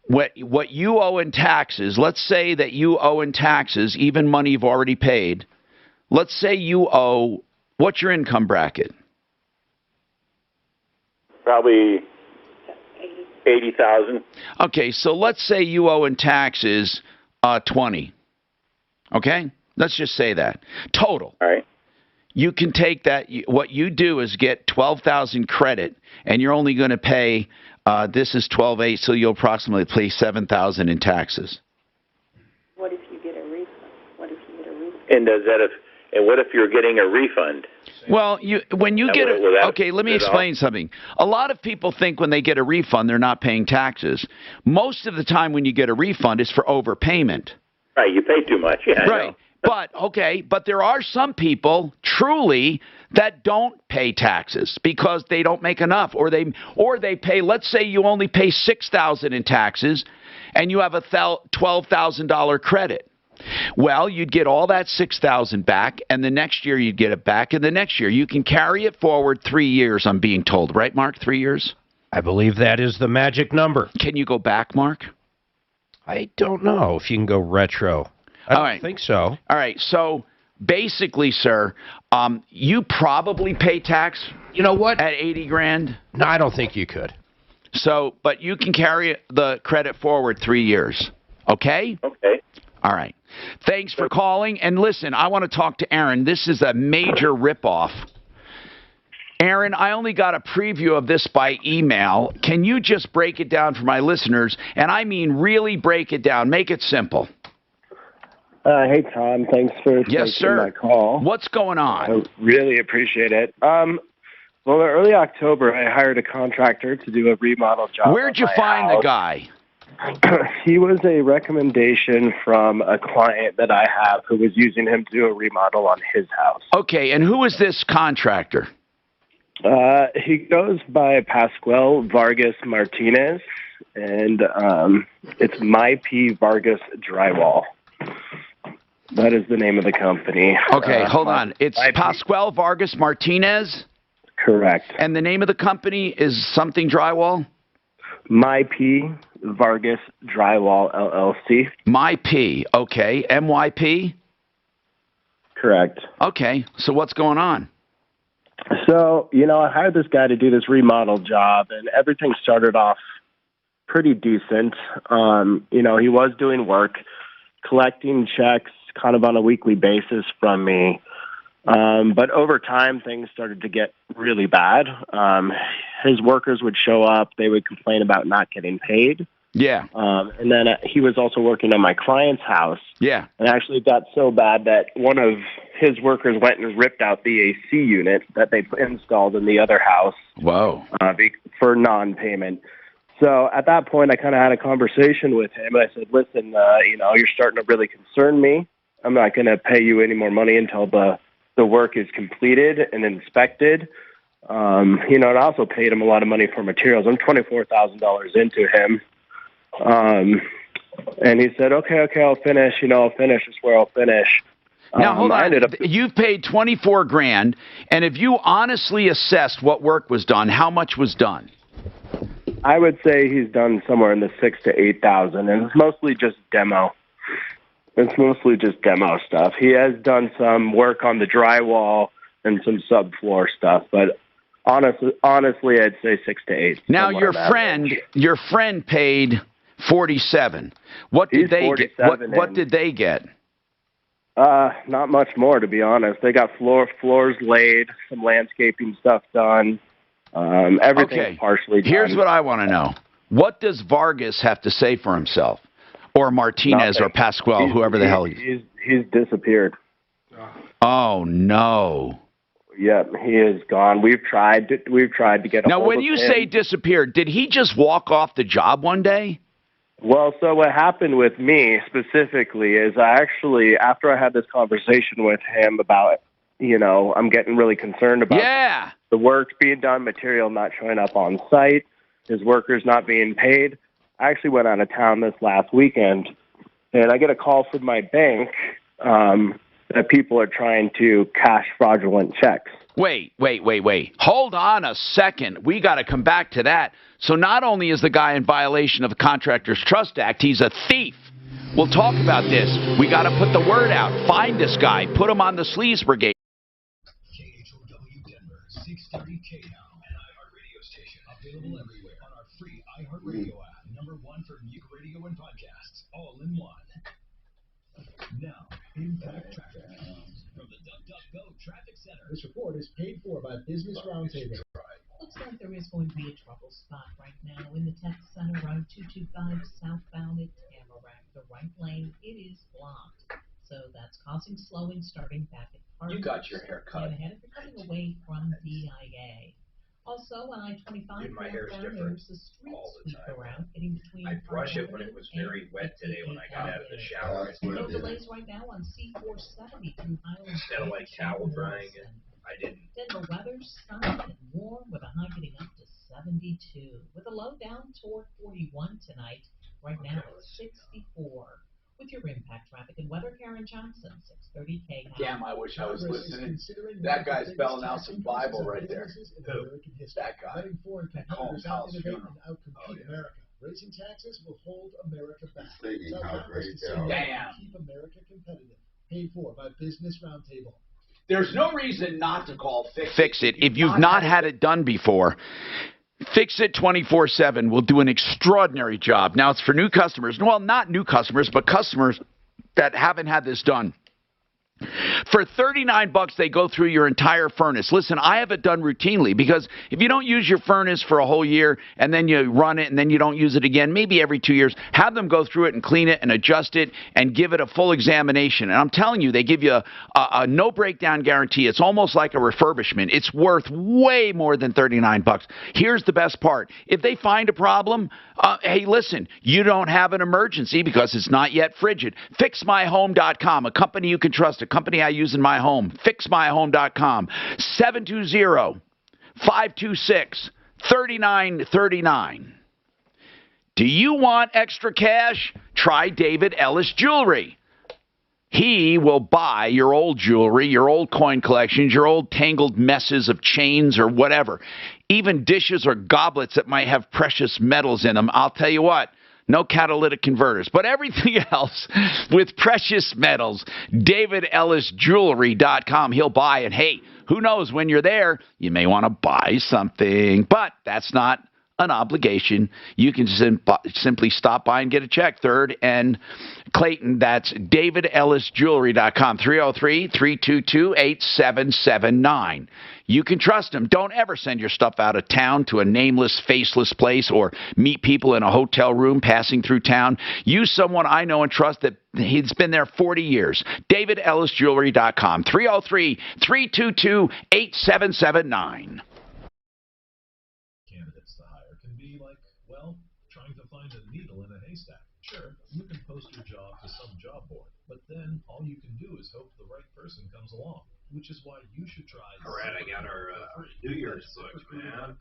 what you owe in taxes, let's say that you owe in taxes, even money you've already paid. Let's say you owe, what's your income bracket? Probably 80,000. Okay, so let's say you owe in taxes 20. Okay? Let's just say that. Total. All right. You can take that. What you do is get 12,000 credit, and you're only going to pay, this is 12.8, so you'll approximately pay 7,000 in taxes. What if you get a refund? And what if you're getting a refund? Well, when you get okay, let me explain something. A lot of people think when they get a refund, they're not paying taxes. Most of the time when you get a refund, it's for overpayment. Right, you pay too much. Yeah, right. But there are some people truly that don't pay taxes because they don't make enough, or they pay. Let's say you only pay $6,000 in taxes, and you have a $12,000 credit. Well, you'd get all that $6,000 back, and the next year you'd get it back, and the next year you can carry it forward 3 years. I'm being told, right, Mark? 3 years. I believe that is the magic number. Can you go back, Mark? I don't know if you can go retro. I don't think so. All right. So basically, sir, you probably pay tax. You know what? At $80,000. No, I don't think you could. So, but you can carry the credit forward 3 years. Okay? Okay. All right. Thanks for calling. And listen, I want to talk to Aaron. This is a major ripoff. Aaron, I only got a preview of this by email. Can you just break it down for my listeners? And I mean really break it down. Make it simple. Hey, Tom. Thanks for taking my call. What's going on? I really appreciate it. Well, in early October, I hired a contractor to do a remodel job. Where'd you find the guy? He was a recommendation from a client that I have who was using him to do a remodel on his house. Okay, and who is this contractor? He goes by Pascual Vargas Martinez, and it's My P. Vargas Drywall. That is the name of the company. Okay, hold on. It's Pascual Vargas Martinez? Correct. And the name of the company is something drywall? My P. Vargas Drywall, LLC. My P. Okay. MYP? Correct. Okay. So what's going on? So, I hired this guy to do this remodel job, and everything started off pretty decent. He was doing work, collecting checks kind of on a weekly basis from me. But over time, things started to get really bad. His workers would show up. They would complain about not getting paid. Yeah. And then he was also working on my client's house. Yeah. And actually got so bad that one of his workers went and ripped out the AC unit that they installed in the other house. Whoa. For non-payment. So at that point, I kind of had a conversation with him. And I said, listen, you're starting to really concern me. I'm not going to pay you any more money until the work is completed and inspected. And I also paid him a lot of money for materials. I'm $24,000 into him. And he said, okay, I'll finish. I'll finish. I swear I'll finish. Now, hold on. You've paid $24,000, and if you honestly assessed what work was done, how much was done? I would say he's done somewhere in the $6,000 to $8,000, and it's mostly just demo. It's mostly just demo stuff. He has done some work on the drywall and some subfloor stuff, but honestly, I'd say 6 to 8. Now, your friend paid $47,000. What did they get? What did they get? Not much more, to be honest. They got floors laid, some landscaping stuff done. Everything's partially done. Here's what I want to know. What does Vargas have to say for himself? Or Martinez or Pascual, whoever the hell he is. He's disappeared. Oh, no. Yep, he is gone. We've tried to get a hold of him. Now, when you say disappeared, did he just walk off the job one day? Well, so what happened with me specifically is after I had this conversation with him about, I'm getting really concerned about the work being done, material not showing up on site, his workers not being paid. I actually went out of town this last weekend, and I get a call from my bank that people are trying to cash fraudulent checks. Wait. Hold on a second. We got to come back to that. So not only is the guy in violation of the Contractors Trust Act, he's a thief. We'll talk about this. We got to put the word out. Find this guy. Put him on the sleaze brigade. KHOW Denver, 630 KHOW, an iHeartRadio station, available everywhere on our free iHeartRadio app. #1 for music, radio, and podcasts, all in one. Now, Impact Traffic from the DuckDuckGo Traffic Center. This report is paid for by Business Roundtable. Looks like there is going to be a trouble spot right now in the Tech Center, Route 225 southbound at Tamarack. The right lane, it is blocked. so that's causing slowing starting back at Park. You got your hair cut. Ahead if you're coming away from DIA. Also, on I-25, My hair is different there's a street all the sweep time. around getting between I brush it when it was very wet today when I got out of the shower. No delays right now on C-470 through Highland. Instead of like towel drying it, I didn't. Then the weather's sunny and warm with a high getting up to 72. With a low down toward 41 tonight. Right now it's 64. With your impact traffic and weather, Karen Johnson, 630 K. Damn, I wish I was listening. That guy's spelling out some Bible right there. Who? That guy. Letting foreign Colin competitors Powell's out-innovate funeral. and outcompete America. Raising taxes will hold America back. Thinking South how Africa's great they decision are. Damn. to keep America competitive. Paid for by Business Roundtable. There's no reason not to call Fix It. If you've not had it done before, Fix It 24/7 will do an extraordinary job. Now, it's for new customers. Well, not new customers, but customers that haven't had this done. For $39, they go through your entire furnace. Listen, I have it done routinely because if you don't use your furnace for a whole year and then you run it and then you don't use it again, maybe every 2 years, have them go through it and clean it and adjust it and give it a full examination. And I'm telling you, they give you a no breakdown guarantee. It's almost like a refurbishment. It's worth way more than $39. Here's the best part. If they find a problem, hey, listen, you don't have an emergency because it's not yet frigid. FixMyHome.com, a company you can trust, a company I use in my home. FixMyHome.com, 720-526-3939. Do you want extra cash? Try David Ellis Jewelry. He will buy your old jewelry, your old coin collections, your old tangled messes of chains or whatever, even dishes or goblets that might have precious metals in them. I'll tell you what, no catalytic converters, but everything else with precious metals, DavidEllisJewelry.com. He'll buy, and hey, who knows, when you're there, you may want to buy something, but that's not an obligation. You can simply stop by and get a check. 3rd and Clayton, that's DavidEllisJewelry.com, 303-322-8779. You can trust him. Don't ever send your stuff out of town to a nameless, faceless place or meet people in a hotel room passing through town. Use someone I know and trust that he's been there 40 years. DavidEllisJewelry.com, 303-322-8779. Candidates to hire can be like, well, trying to find a needle in a haystack. Sure, you can post your job to some job board, but then all you can do is hope the right person comes along, which is why you should try. All right, I got our New Year's book, man.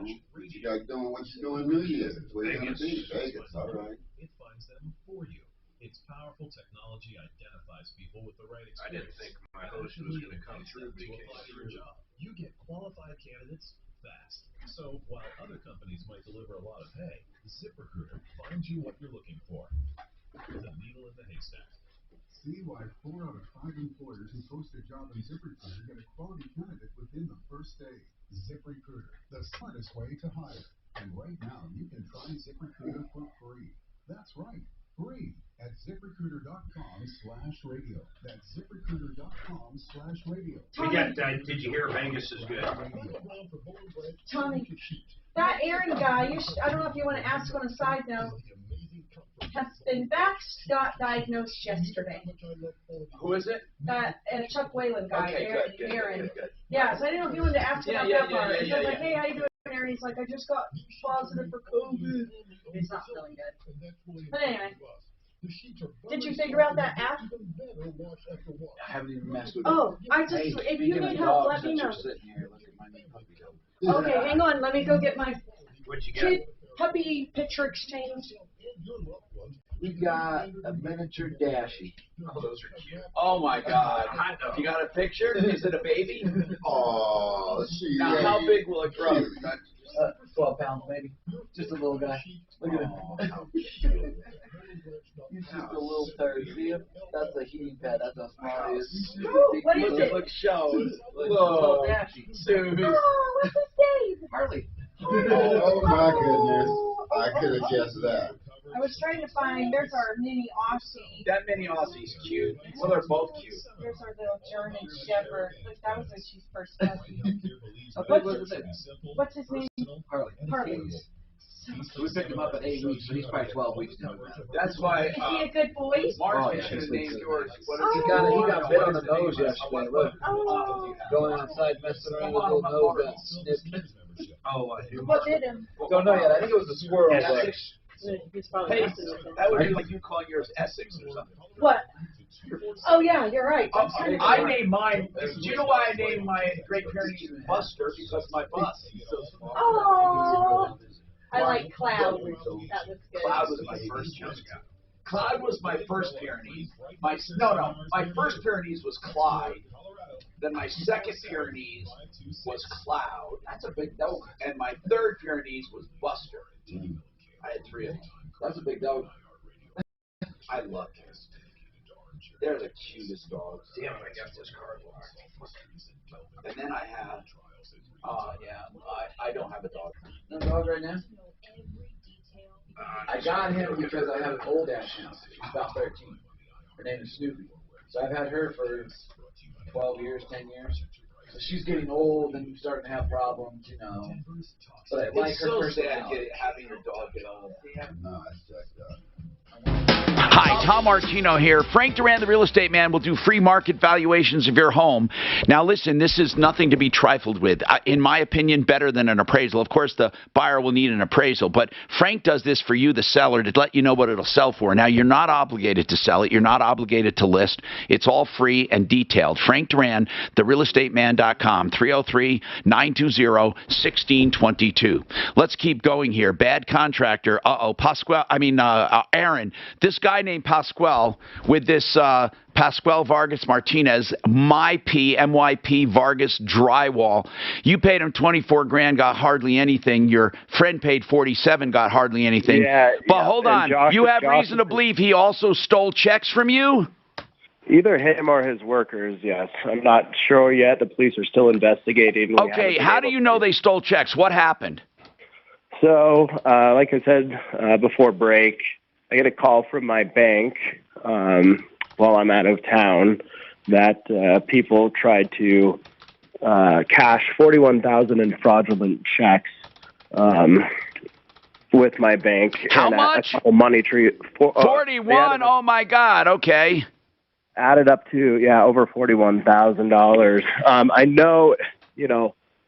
You guys doing what you're doing New Year's. Vegas, all right. It finds them for you. Its powerful technology identifies people with the right experience. I didn't think my host was going to come through. To apply to your job. You get qualified candidates fast. So while other companies might deliver a lot of pay, ZipRecruiter finds you what you're looking for. The needle in the haystack. See why 4 out of 5 employers who post a job in ZipRecruiter get a quality candidate within the first day. ZipRecruiter, the smartest way to hire. And right now, you can try ZipRecruiter for free. That's right, free at ZipRecruiter.com/radio. That's ZipRecruiter.com/radio. Did you hear Vegas is good? Tommy, that Aaron guy, I don't know if you want to ask on a side note, has been got diagnosed yesterday. Who is it? That Chuck Whalen guy, Okay, Aaron. Good. Yeah, so I didn't know if you wanted to ask about that part. Yeah, So I was like, hey, how you doing, Aaron? He's like, I just got positive for COVID. He's not feeling good. But anyway. Did you figure out that app? I haven't even messed with it. Oh, if you need help, let me know. Okay, hang on. Let me go get my kid puppy picture exchange. We got a miniature Dashie. Oh, those are cute. Oh my God! You got a picture? Is it a baby? Oh, now how big will it grow? 12 pounds maybe. Just a little guy. Look at him. He's just a little turd. See him? That's a heating pad. That's how small he is. What is it? Look, show. Whoa. Dude. Oh, what's his name? Harley. Oh my goodness. I could have guessed that. I was trying to find, there's our mini Aussie. That mini Aussie's cute. Well, they're both cute. There's our little German Shepherd. Look, that was when she's first puppy. How big was it? What's his name? Harley. Harley. We picked him up at 8 weeks, so he's probably 12 weeks now. That's why. Is he a good boy? Mark should have named yours. He got bit on the nose yesterday. Look, going outside, messing around with his little nose, got snipped. What did him? Don't know yet. I think it was a squirrel. He's probably messing with him. That would be like you calling yours Essex or something. What? Oh, yeah, you're right. I named mine. Do you know why I named my Great Pyrenees Buster? Because my bus. Oh, I like Cloud. That was good. Cloud was my first Pyrenees. Cloud was my first Pyrenees. My first Pyrenees was Clyde. Then my second Pyrenees was Cloud. That's a big dog. And my third Pyrenees was Buster. I had 3 of them. That's a big dog. I love kids. They're the cutest dogs. Damn it, I got this card locked. And then I have, I don't have a dog. No dog right now? I got him because I have an old Dachshund. She's about 13. Her name is Snoopy. So I've had her for 12 years, 10 years. So she's getting old and starting to have problems, you know. But I like her personality. Having your dog get old. No, that's just Hi, Tom Martino here. Frank Duran, the real estate man, will do free market valuations of your home. Now, listen, this is nothing to be trifled with. In my opinion, better than an appraisal. Of course, the buyer will need an appraisal, but Frank does this for you, the seller, to let you know what it'll sell for. Now, you're not obligated to sell it. You're not obligated to list. It's all free and detailed. Frank Duran, therealestateman.com, 303-920-1622. Let's keep going here. Bad contractor. Aaron. This guy named Pasquale with this Pasquale Vargas Martinez, MYP Vargas drywall. You paid him 24 grand, got hardly anything. Your friend paid 47, got hardly anything. But hold on, you have reason to believe he also stole checks from you? Either him or his workers, yes. I'm not sure yet. The police are still investigating. Okay, how do you know they stole checks? What happened? So, like I said before break, I get a call from my bank while I'm out of town that people tried to cash $41,000 in fraudulent checks with my bank. How much? Money tree. 41. Oh my God. Okay. Added up to over $41,000. I know,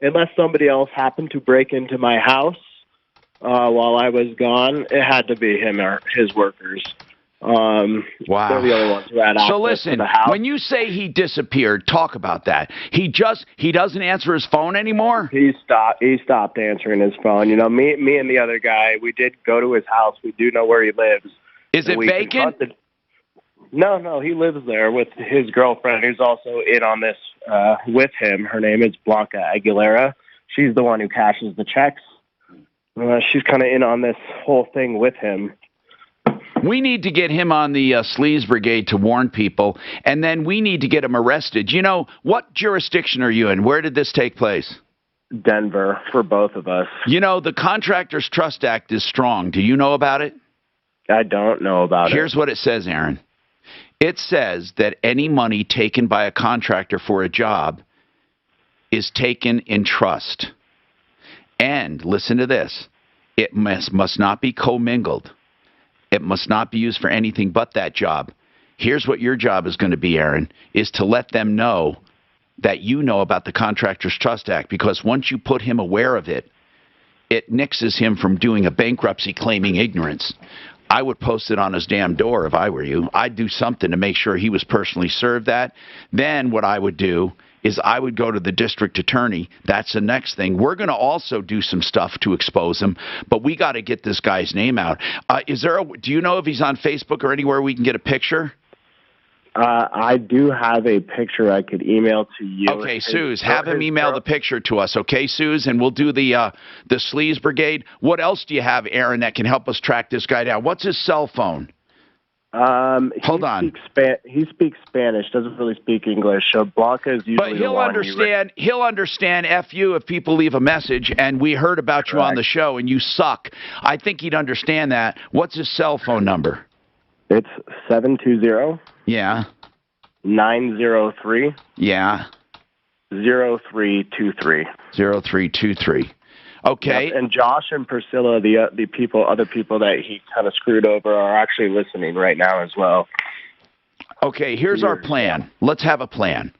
unless somebody else happened to break into my house while I was gone, it had to be him or his workers. Wow. They're the only ones who had access to the house. When you say he disappeared, talk about that. He doesn't answer his phone anymore? He stopped answering his phone. Me and the other guy, we did go to his house. We do know where he lives. Is it vacant? No, he lives there with his girlfriend, who's also in on this with him. Her name is Blanca Aguilera. She's the one who cashes the checks. She's kind of in on this whole thing with him. We need to get him on the sleaze brigade to warn people, and then we need to get him arrested. What jurisdiction are you in? Where did this take place? Denver, for both of us. The Contractors Trust Act is strong. Do you know about it? I don't know about it. Here's what it says, Aaron. It says that any money taken by a contractor for a job is taken in trust. And listen to this. It must not be commingled. It must not be used for anything but that job. Here's what your job is going to be, Aaron, is to let them know that you know about the Contractors Trust Act, because once you put him aware of it, it nixes him from doing a bankruptcy claiming ignorance. I would post it on his damn door if I were you. I'd do something to make sure he was personally served that. Then what I would do is I would go to the district attorney. That's the next thing. We're going to also do some stuff to expose him, but we got to get this guy's name out. Do you know if he's on Facebook or anywhere we can get a picture? I do have a picture I could email to you. Okay, Suze, have him email the picture to us, okay, Suze? And we'll do the sleaze brigade. What else do you have, Aaron, that can help us track this guy down? What's his cell phone? Hold on. He speaks Spanish, doesn't really speak English. So Blanca is usually But he'll understand. He'll understand F you if people leave a message, and we heard about you on the show, and you suck. I think he'd understand that. What's his cell phone number? It's 720. Yeah. 903. Yeah. 0323. 0323. Okay. Yep. And Josh and Priscilla, the other people that he kind of screwed over, are actually listening right now as well. Okay, here's our plan. Let's have a plan.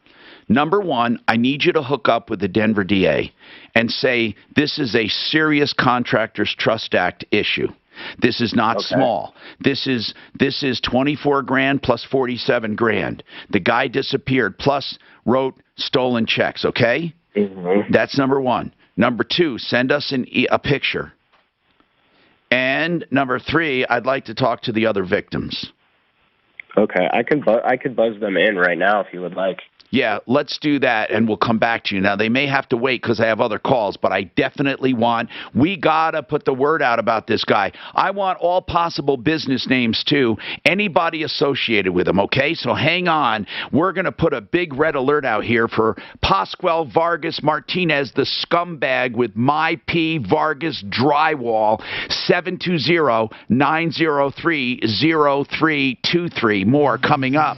Number one, I need you to hook up with the Denver DA and say this is a serious Contractors Trust Act issue. This is not small. This is 24 grand plus 47 grand. The guy disappeared plus wrote stolen checks, okay? That's number one. Number two, send us a picture. And number three, I'd like to talk to the other victims. Okay, I could buzz them in right now if you would like. Yeah, let's do that, and we'll come back to you. Now, they may have to wait because I have other calls, but I definitely we got to put the word out about this guy. I want all possible business names, too, anybody associated with him, okay? So hang on. We're going to put a big red alert out here for Pascual Vargas Martinez, the scumbag with My P. Vargas Drywall, 720-903-0323. More coming up.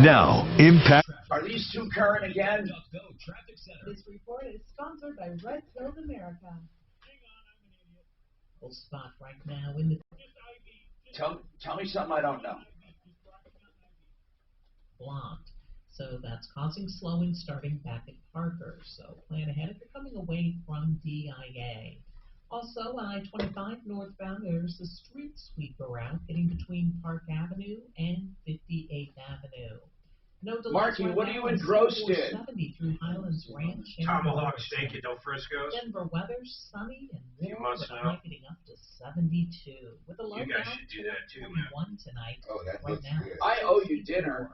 Now, Impact. Are these two current again? This report is sponsored by Red Pill America. Full spot right now in the. Tell me something I don't know. Blocked. So that's causing slowing starting back at Parker. So plan ahead if you're coming away from DIA. Also, I-25 northbound, there's a street sweeper route getting between Park Avenue and 58th Avenue. No delays. Marky, what are you engrossed in? 70 through Highlands Ranch. Tomahawk steak at Del Frisco's. Denver weather, sunny and You warm, must with a know. high getting up to 72. With a low You guys down should do that too, to man. 41 tonight. Oh, that right looks now. good. I owe you dinner.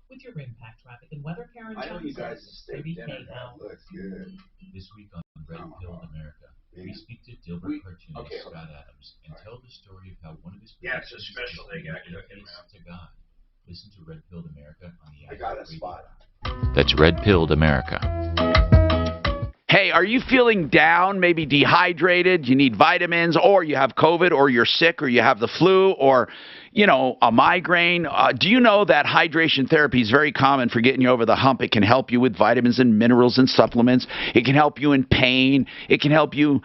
With your impact traffic and weather, Karen I owe you Johnson, guys a steak dinner. now. That looks good. This week on Red Pill America, we speak to Dilbert cartoonist Scott Adams and tell the story of how one of his It's a special they got cooking, man. to God. Listen to Red Pilled America on the I got a spot. That's Red Pilled America. Hey, are you feeling down, maybe dehydrated, you need vitamins, or you have COVID, or you're sick, or you have the flu, or, a migraine? Do you know that hydration therapy is very common for getting you over the hump? It can help you with vitamins and minerals and supplements. It can help you in pain. It can help you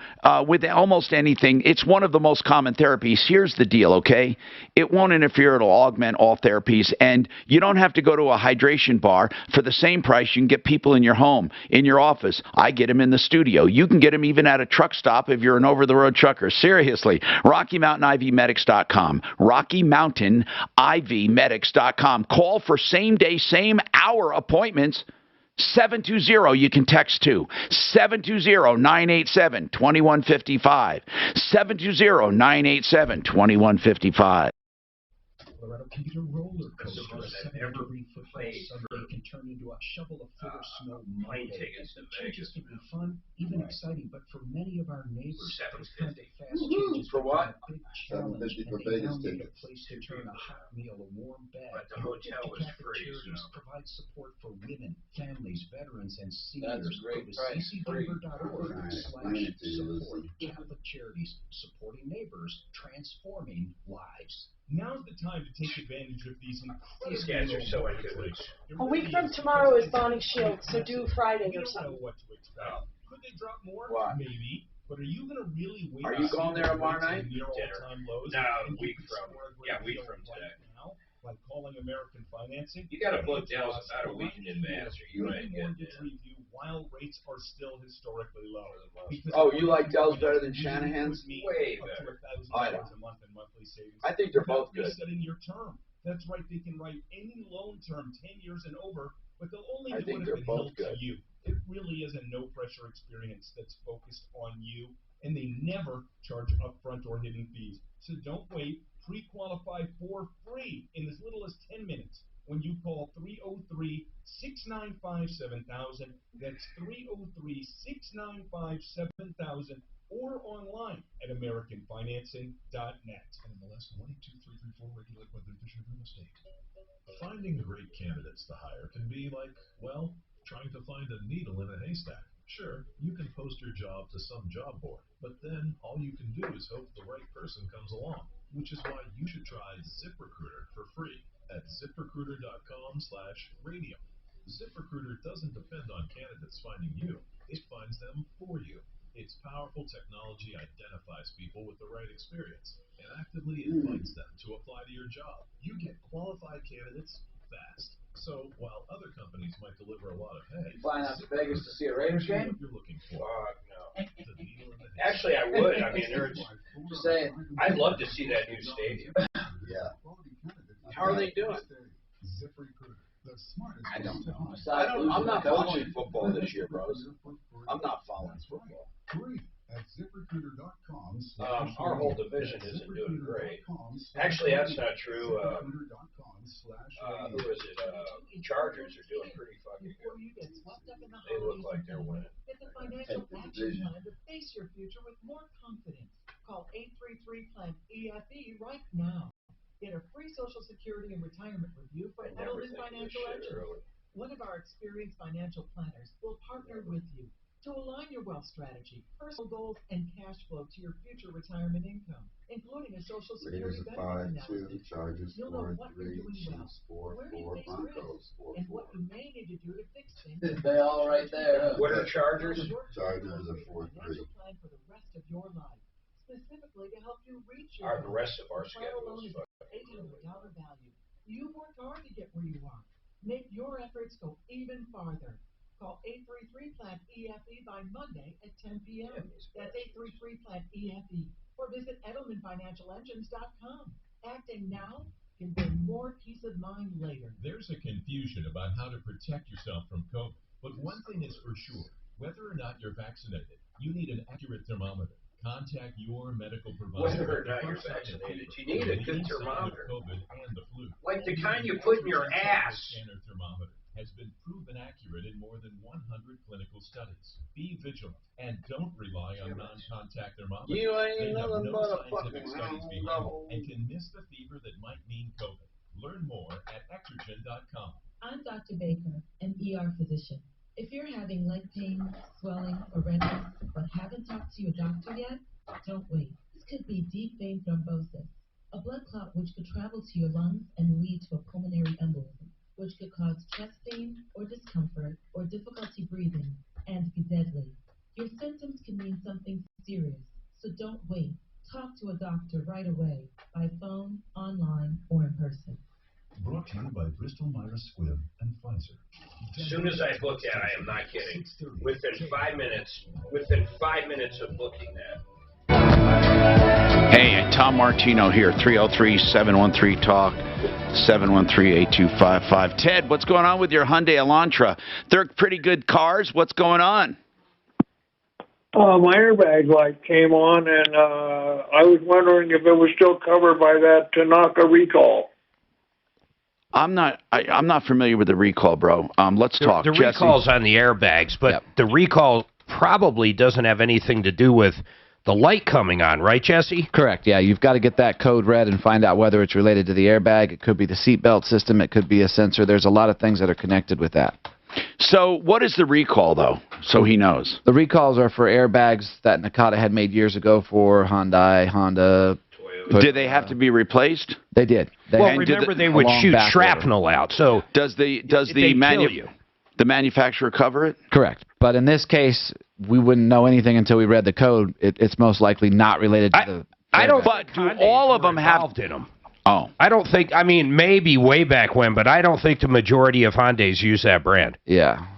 with almost anything. It's one of the most common therapies. Here's the deal, okay? It won't interfere. It'll augment all therapies, and you don't have to go to a hydration bar. For the same price, you can get people in your home, in your office. I get them in the studio. You can get them even at a truck stop if you're an over-the-road trucker. Seriously, RockyMountainIVMedics.com. RockyMountainIVMedics.com. Call for same-day, same-hour appointments. 720, you can text to 720-987-2155. 720-987-2155. Colorado can be a roller coaster. A 7-degree-foot Sunday can turn into a shovel-a-foot of snow Monday. Changes can be fun, even exciting, but for many of our neighbors, those kind of fast changes For what? are a big challenge, and for they Vegas now need a tickets. place to turn a hot meal, a warm bed. But the hotel Gift to was Catholic free, Charities so. provides support for women, families, veterans, and seniors. That's a great Go to price, free. ccdenver.org/support Catholic Charities, supporting neighbors, transforming lives. Now's the time to take advantage of these These guys are so into it. A week from tomorrow is Bonnie Shields, so do Friday or You don't know something. what to expect. Could they drop more? What? Maybe. But are you going to really wait? Are you to going see there the tomorrow rates night? near Dinner. all-time lows? No, and a week you can from- score a great yeah, a week deal from right today. now by calling American Financing? You got to book It's Dallas us, about a week in advance, or you ain't getting mortgage it. review while rates are still historically low. Because Oh, you like American Dell's better than Financing Shanahan's? would mean Way up better. to I $1,000 don't. a month in monthly savings. I think they're both without good. resetting your term. That's right, they can write any loan term 10 years and over, but they'll only I do think it they're if it both helps good. you. It really is a no-pressure experience that's focused on you, and they never charge upfront or hidden fees. So don't wait. Pre-qualify for free in as little as 10 minutes when you call 303-695-7000. That's 303-695-7000 or online at AmericanFinancing.net. NMLS 1823334, regulated by the Division of Real Estate. Finding great candidates to hire can be like, well, trying to find a needle in a haystack. Sure, you can post your job to some job board, but then all you can do is hope the right person comes along, which is why you should try ZipRecruiter for free at ziprecruiter.com/radio. ZipRecruiter doesn't depend on candidates finding you. It finds them for you. Its powerful technology identifies people with the right experience and actively invites them to apply to your job. You get qualified candidates fast. So while other companies might deliver a lot of hay, flying out to Vegas to see a Raiders game? What you're looking for. No. Actually, I would. I mean, Just saying. I'd love to see that new stadium. Yeah. How are they doing? I don't know. I'm not watching football this year, bros. I'm not following football. Our whole division isn't doing great. Actually, that's not true. Who is it? Chargers are doing pretty fucking good. They look like they're winning. Get the financial action plan to face your future with more confidence. Call 833-PLAN-EFE right now. Get a free Social Security and retirement review from Edelman Financial Engines. One of our experienced financial planners will partner with you to align your wealth strategy, personal goals, and cash flow to your future retirement income, including a Social Security benefits analysis. You'll know what you're doing well, where you face risks, and what you may need to do to fix things. They all right there. What are Chargers? Chargers are 4-3. Plan for the rest of your life, specifically to help you reach Our your the rest of our schedule is $800 value. You've worked hard to get where you are. Make your efforts go even farther. Call 833-PLAN-EFE by Monday at 10 p.m. That's 833-PLAN-EFE. Or visit EdelmanFinancialEngines.com. Acting now can bring more peace of mind later. There's a confusion about how to protect yourself from COVID. But one thing is for sure, whether or not you're vaccinated, you need an accurate thermometer. Contact your medical provider. Whether or not you're vaccinated, you need a good thermometer. COVID and the flu. Like the kind you put in your ass. Scanner thermometer has been proven accurate in more than 100 clinical studies. Be vigilant and don't rely on non-contact thermometers. You ain't they have nothing no but a scientific fucking studies round behind level. them and can miss the fever that might mean COVID. Learn more at Exergen.com. I'm Dr. Baker, an ER physician. If you're having leg pain, swelling, or redness, but haven't talked to your doctor yet, don't wait. This could be deep vein thrombosis, a blood clot which could travel to your lungs and lead to a pulmonary embolism, which could cause chest pain or discomfort or difficulty breathing and be deadly. Your symptoms can mean something serious, so don't wait. Talk to a doctor right away, by phone, online, or in person. Brought to you by Bristol Myers Squibb and Pfizer. As soon as I book that, I am not kidding. Within 5 minutes of booking that. Hey, Tom Martino here, 303-713-TALK, 713-8255. Ted, what's going on with your Hyundai Elantra? They're pretty good cars. What's going on? My airbag light came on, and I was wondering if it was still covered by that Tanaka recall. I'm not familiar with the recall, bro. Let's talk. The recall's on the airbags, but the recall probably doesn't have anything to do with the light coming on, right, Jesse? Correct, yeah. You've got to get that code read and find out whether it's related to the airbag. It could be the seatbelt system. It could be a sensor. There's a lot of things that are connected with that. So what is the recall, though, so he knows? The recalls are for airbags that Nakata had made years ago for Honda. Did they have to be replaced? They did. Well, remember they would shoot shrapnel out. So does the manufacturer cover it? Correct. But in this case, we wouldn't know anything until we read the code. It's most likely not related to the. I don't. But do all of them have in them? Oh, I don't think. I mean, maybe way back when, but I don't think the majority of Hyundais use that brand. Yeah.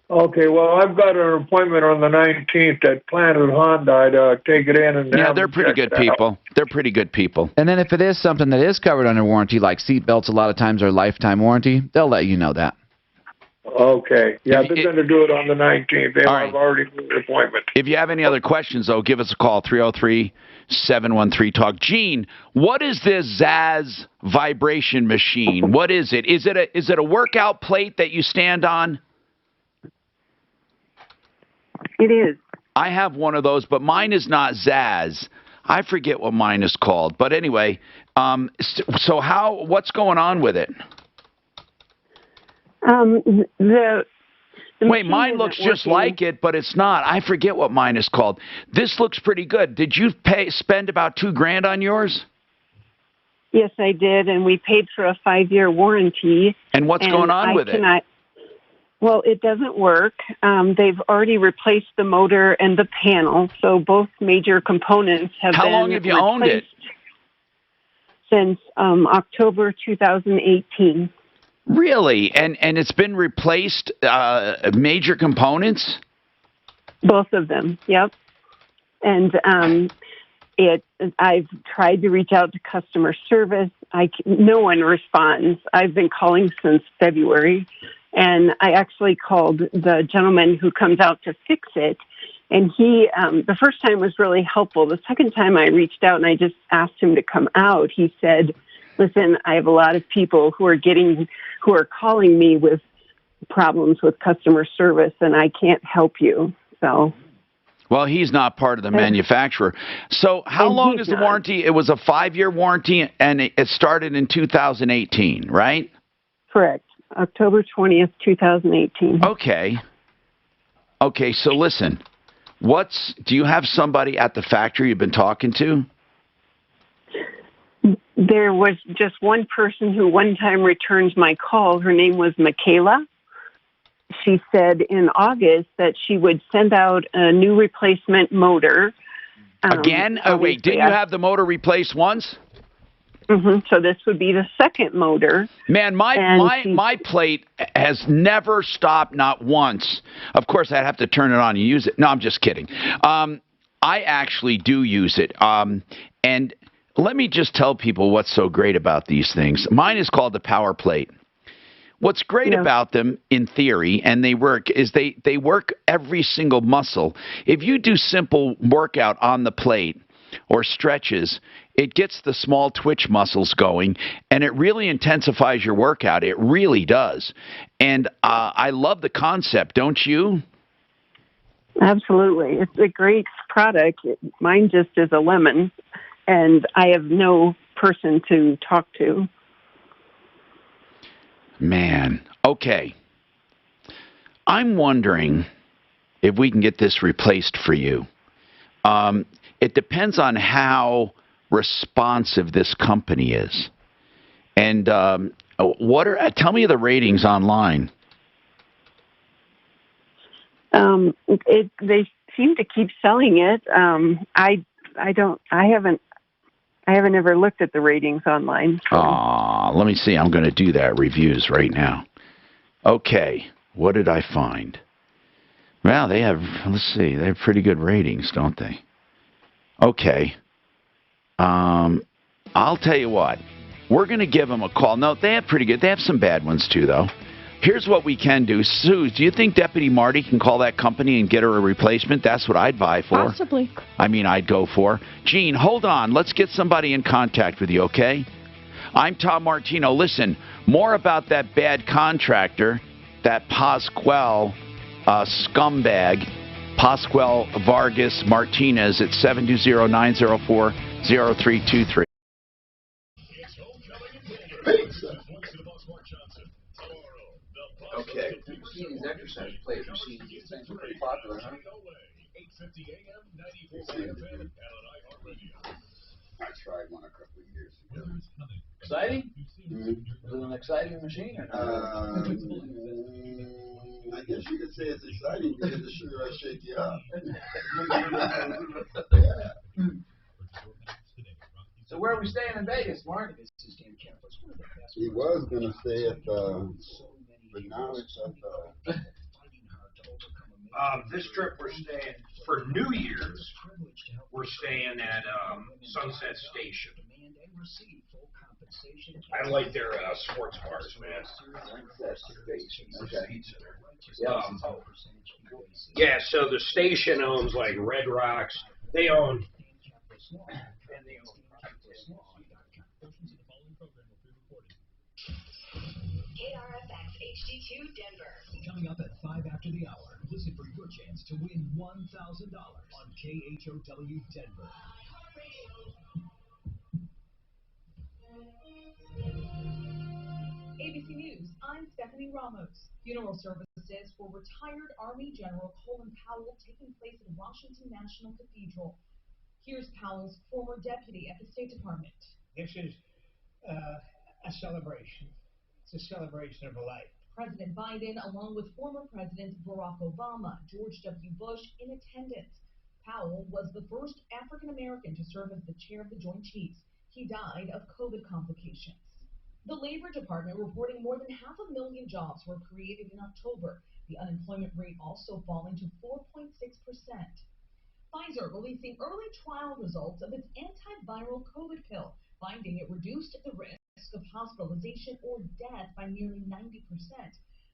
Okay, well, I've got an appointment on the 19th at Planet Honda to take it in and they're pretty good people. They're pretty good people. And then if it is something that is covered under warranty, like seat belts, a lot of times are lifetime warranty. They'll let you know that. Okay. Yeah, they're going to do it on the 19th. I've already made an appointment. If you have any other questions, though, give us a call, 303-713-TALK. Gene, what is this Zaz vibration machine? What is it? Is it a workout plate that you stand on? It is. I have one of those, but mine is not Zaz. I forget what mine is called. But anyway, so what's going on with it? Wait, mine looks just like it, but it's not. I forget what mine is called. This looks pretty good. Did you spend about $2,000 on yours? Yes, I did, and we paid for a 5-year warranty. And what's going on with it? Well, it doesn't work. They've already replaced the motor and the panel, so both major components have been How long have you owned it? Since October 2018. Really? And it's been replaced, major components? Both of them, yep. And I've tried to reach out to customer service. No one responds. I've been calling since February, and I actually called the gentleman who comes out to fix it. And he, the first time was really helpful. The second time I reached out and I just asked him to come out, he said, listen, I have a lot of people who are calling me with problems with customer service, and I can't help you. So. Well, he's not part of the manufacturer. So how long is the warranty? It was a 5-year warranty, and it started in 2018, right? Correct. October 20th, 2018. Okay, so listen. Do you have somebody at the factory you've been talking to? There was just one person who one time returned my call. Her name was Michaela. She said in August that she would send out a new replacement motor. Again? Wait, didn't you have the motor replaced once? So this would be the second motor. Man, my plate has never stopped, not once. Of course, I'd have to turn it on and use it. No, I'm just kidding. I actually do use it. And let me just tell people what's so great about these things. Mine is called the Power Plate. What's great about them, in theory, and they work, is they work every single muscle. If you do simple workout on the plate or stretches, it gets the small twitch muscles going, and it really intensifies your workout. It really does. And I love the concept, don't you? Absolutely. It's a great product. Mine just is a lemon, and I have no person to talk to. Man, okay. I'm wondering if we can get this replaced for you. It depends on how responsive this company is. And tell me the ratings online. They seem to keep selling it. I haven't ever looked at the ratings online. So. Let me see. I'm going to do that. Reviews right now. Okay. What did I find? Well, they have pretty good ratings, don't they? Okay. I'll tell you what. We're going to give them a call. No, they have pretty good. They have some bad ones too, though. Here's what we can do. Sue, do you think Deputy Marty can call that company and get her a replacement? That's what I'd buy for. Possibly. I'd go for. Gene, hold on. Let's get somebody in contact with you, okay? I'm Tom Martino. Listen, more about that bad contractor, that Pasquale scumbag, Pasquale Vargas Martinez at 720-904-0323. Okay. These exercise plate machines, these things are pretty popular, huh? I tried one a couple of years ago. Exciting? Is it an exciting machine or not? I guess you could say it's exciting because it sure shake you up. So where are we staying in Vegas, Mark? He was going to stay at but now it's at this trip we're staying, for New Year's, we're staying at Sunset Station. I like their sports bars, man. Yeah, so the station owns like Red Rocks. They own. KRFX HD2 Denver. Coming up at 5 after the hour, listen for your chance to win $1,000 on KHOW Denver. ABC News, I'm Stephanie Ramos. Funeral services for retired Army General Colin Powell taking place at Washington National Cathedral. Here's Powell's former deputy at the State Department. This is A celebration. It's a celebration of life. President Biden, along with former Presidents Barack Obama, George W. Bush, in attendance. Powell was the first African American to serve as the chair of the Joint Chiefs. He died of COVID complications. The Labor Department reporting more than 500,000 jobs were created in October, the unemployment rate also falling to 4.6%. Pfizer releasing early trial results of its antiviral COVID pill, finding it reduced the risk of hospitalization or death by nearly 90%.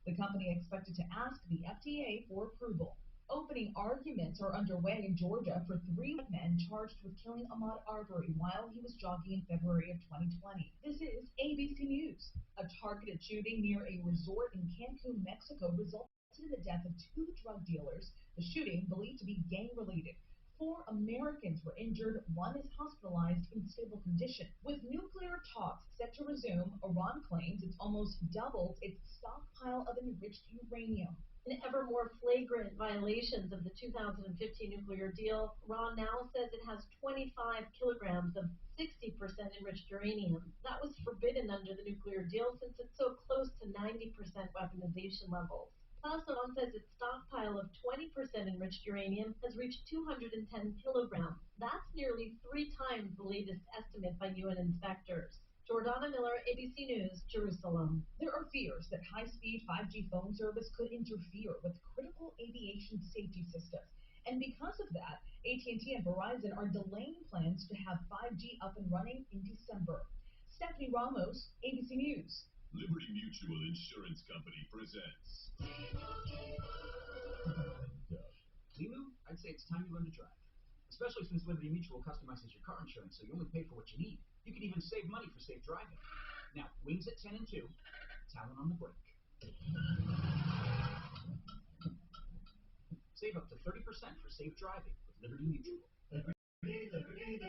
The company expected to ask the FDA for approval. Opening arguments are underway in Georgia for 3 men charged with killing Ahmaud Arbery while he was jogging in February of 2020. This is ABC News. A targeted shooting near a resort in Cancun, Mexico resulted in the death of 2 drug dealers. The shooting, believed to be gang-related. 4 Americans were injured. 1 is hospitalized in stable condition. With nuclear talks set to resume, Iran claims it's almost doubled its stockpile of enriched uranium. In ever more flagrant violations of the 2015 nuclear deal, Iran now says it has 25 kilograms of 60% enriched uranium. That was forbidden under the nuclear deal since it's so close to 90% weaponization levels. Plus, Iran says its stockpile of 20% enriched uranium has reached 210 kilograms. That's nearly 3 times the latest estimate by UN inspectors. Jordana Miller, ABC News, Jerusalem. There are fears that high-speed 5G phone service could interfere with critical aviation safety systems. And because of that, AT&T and Verizon are delaying plans to have 5G up and running in December. Stephanie Ramos, ABC News. Liberty Mutual Insurance Company presents. Limu, I'd say it's time you learn to drive. Especially since Liberty Mutual customizes your car insurance so you only pay for what you need. You can even save money for safe driving. Now, wings at 10 and 2, Talon on the brake. Save up to 30% for safe driving with Liberty Mutual. Availability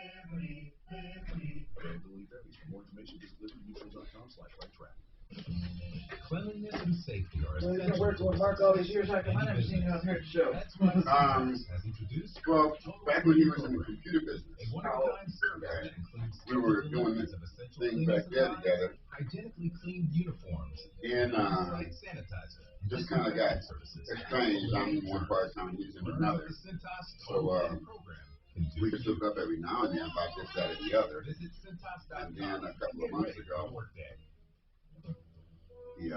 varies. For more information, visit libertymutual.com/right-track. Cleanliness and safety are Well, he's been working with Mark all these years. How come I never seen him out here at the show? Well, back when he was in the computer business, we were doing things back there together. Identically cleaned uniforms And like sanitizer. just kind of got strange. I'm one part-time, he's in another. So we just hook up every now and then about this, that, or the other. And then a couple of months ago, he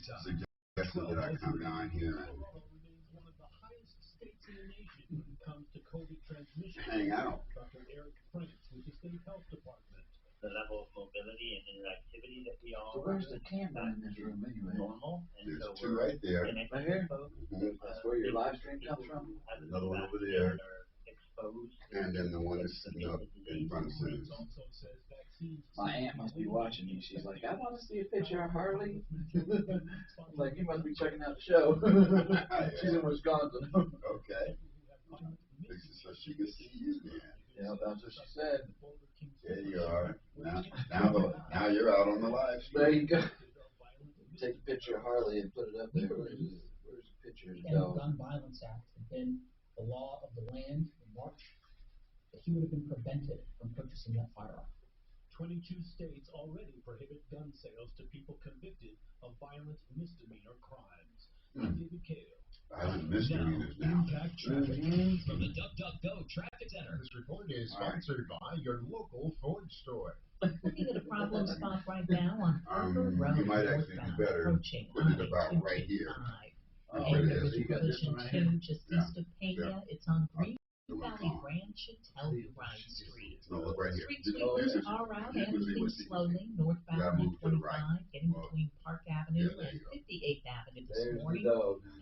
suggested that I come down here and hang out. The level of mobility and interactivity that we all So where's the camera in this room anyway? normal, and There's so 2 right there. Right here? That's where your live stream comes from? Another one over there. And then the one that's sitting up in front of Sue's. My aunt must be watching you. She's like, I want to see a picture of Harley. I'm like, you must be checking out the show. She's in Wisconsin. Okay. This is so she can see you then. Yeah, that's what she said. There you are. Now you're out on the live stream. There you go. Take a picture of Harley and put it up there. Where's the picture to And go? the Gun Violence Act had been the law of the land in March, that he would have been prevented from purchasing that firearm. 22 states already prohibit gun sales to people convicted of violent misdemeanor crimes. David Cato. Violent misdemeanors now. Impact traffic. From the DuckDuckGo Traffic Center. This report is sponsored by your local Ford store. Looking at a problem spot right now on Harvard Road, You might actually do better. approaching Put it about right here. And there was collision too, just east of Pena. It's on Green Valley Ranch Telluride Street. No, look right here. Street sweepers are out and moving slowly northbound on 25, getting between Park Avenue and 58th Avenue this morning.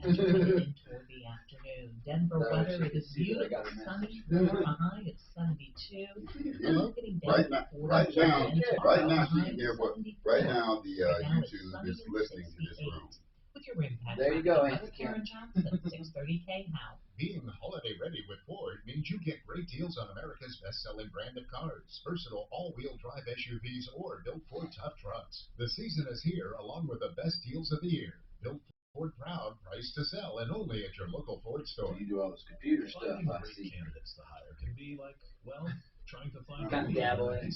As you're headed in toward the afternoon. Denver weather, it is beautiful, sunny, a high of 72. Below getting down to 40. Right now, you can hear what, right now, the YouTube is listening to this room. With your impact. There you go, Karen Johnson, 630K How. Being holiday ready with Ford means you get great deals on America's best-selling brand of cars, versatile all-wheel drive SUVs, or built Ford tough trucks. The season is here, along with the best deals of the year. Built Ford proud, price to sell, and only at your local Ford store. You do all this computer stuff, Finding I great see. candidates to hire can be like, well, Trying to find Kind of dabble in.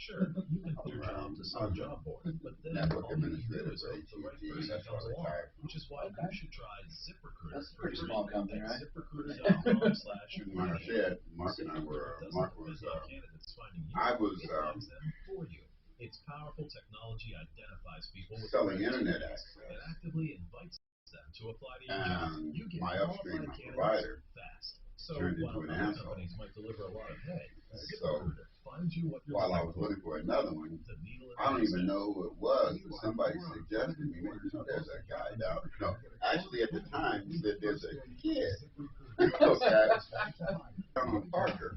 Sure, you can put your job to some job board, but then all you can do is hope the right person comes along, which is why you should try ZipRecruiter. That's a pretty small company, right? When I said Mark and I were, Mark was, I was for you. Its powerful technology identifies people with selling internet access. It actively invites them to apply to your job. You get my upstream provider fast. So turned into while an other asshole. companies might deliver a lot of pay, So finds you what you're while I was looking for another one, I don't even know who it was, but somebody suggested me, well, you know, there's a guy down. No, actually at the time he said there's a kid. Okay. Parker,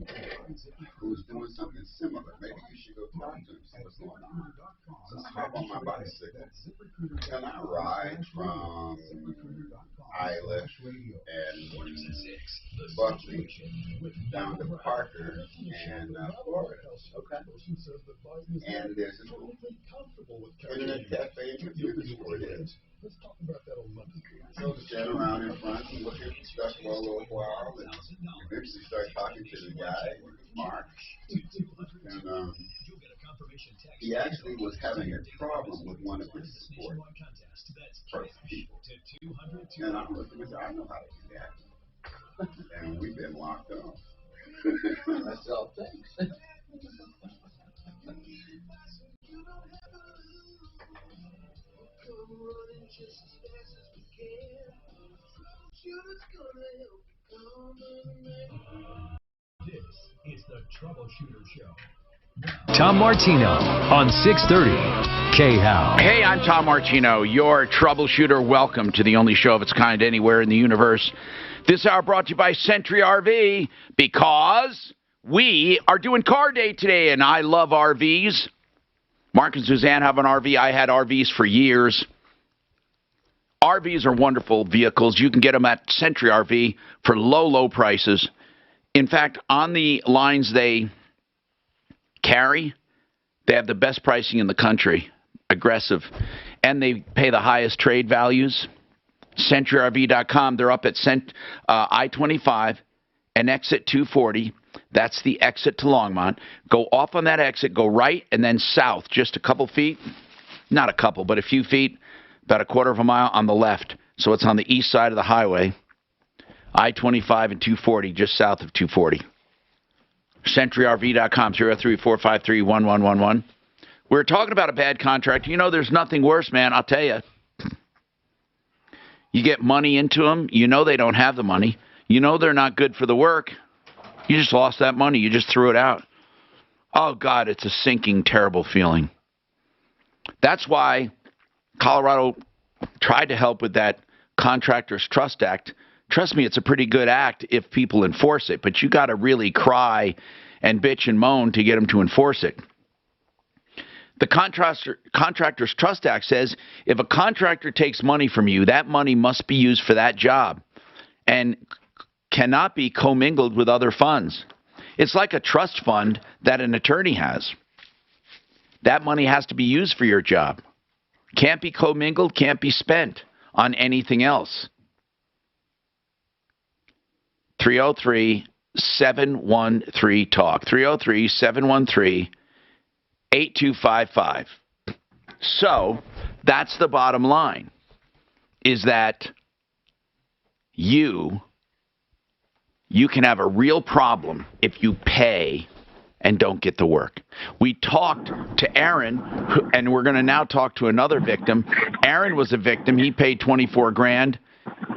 who's doing something similar. Maybe you should go talk to him, see what's going on. So I hop on my bicycle and I ride from Islet and Buckley down to Parker and Florida. Okay. And there's this internet cafe and computer store there. So stand around in front and look at stuff for a little while, and eventually start talking to the guy, Mark. And he actually was having a problem with one of his support people. And I looked at him and said, I know how to do that. And we've been locked up. That's all thanks. This is the Troubleshooter Show. Tom Martino on 630 KHOW. Hey, I'm Tom Martino, your troubleshooter. Welcome to the only show of its kind anywhere in the universe. This hour brought to you by Century RV, because we are doing car day today, and I love RVs. Mark and Suzanne have an RV. I had RVs for years. RVs are wonderful vehicles. You can get them at Century RV for low, low prices. In fact, on the lines they carry, they have the best pricing in the country, aggressive, and they pay the highest trade values. CenturyRV.com, they're up at I-25 and exit 240. That's the exit to Longmont. Go off on that exit, go right, and then south, just a couple feet, not a couple, but a few feet, about a quarter of a mile on the left. So it's on the east side of the highway, I-25 and 240, just south of 240. CenturyRV.com, 303-453-1111. We're talking about a bad contract. You know, there's nothing worse, man, I'll tell you. You get money into them. You know they don't have the money. You know they're not good for the work. You just lost that money. You just threw it out. Oh, God, it's a sinking, terrible feeling. That's why Colorado tried to help with that Contractors Trust Act. Trust me, it's a pretty good act if people enforce it, but you got to really cry and bitch and moan to get them to enforce it. The Contractors Trust Act says if a contractor takes money from you, that money must be used for that job and cannot be commingled with other funds. It's like a trust fund that an attorney has. That money has to be used for your job. Can't be commingled, can't be spent on anything else. 303-713-TALK. 303-713-8255. So that's the bottom line, is that you can have a real problem if you pay and don't get the work. We talked to Aaron, and we're going to now talk to another victim. Aaron was a victim. He paid $24,000,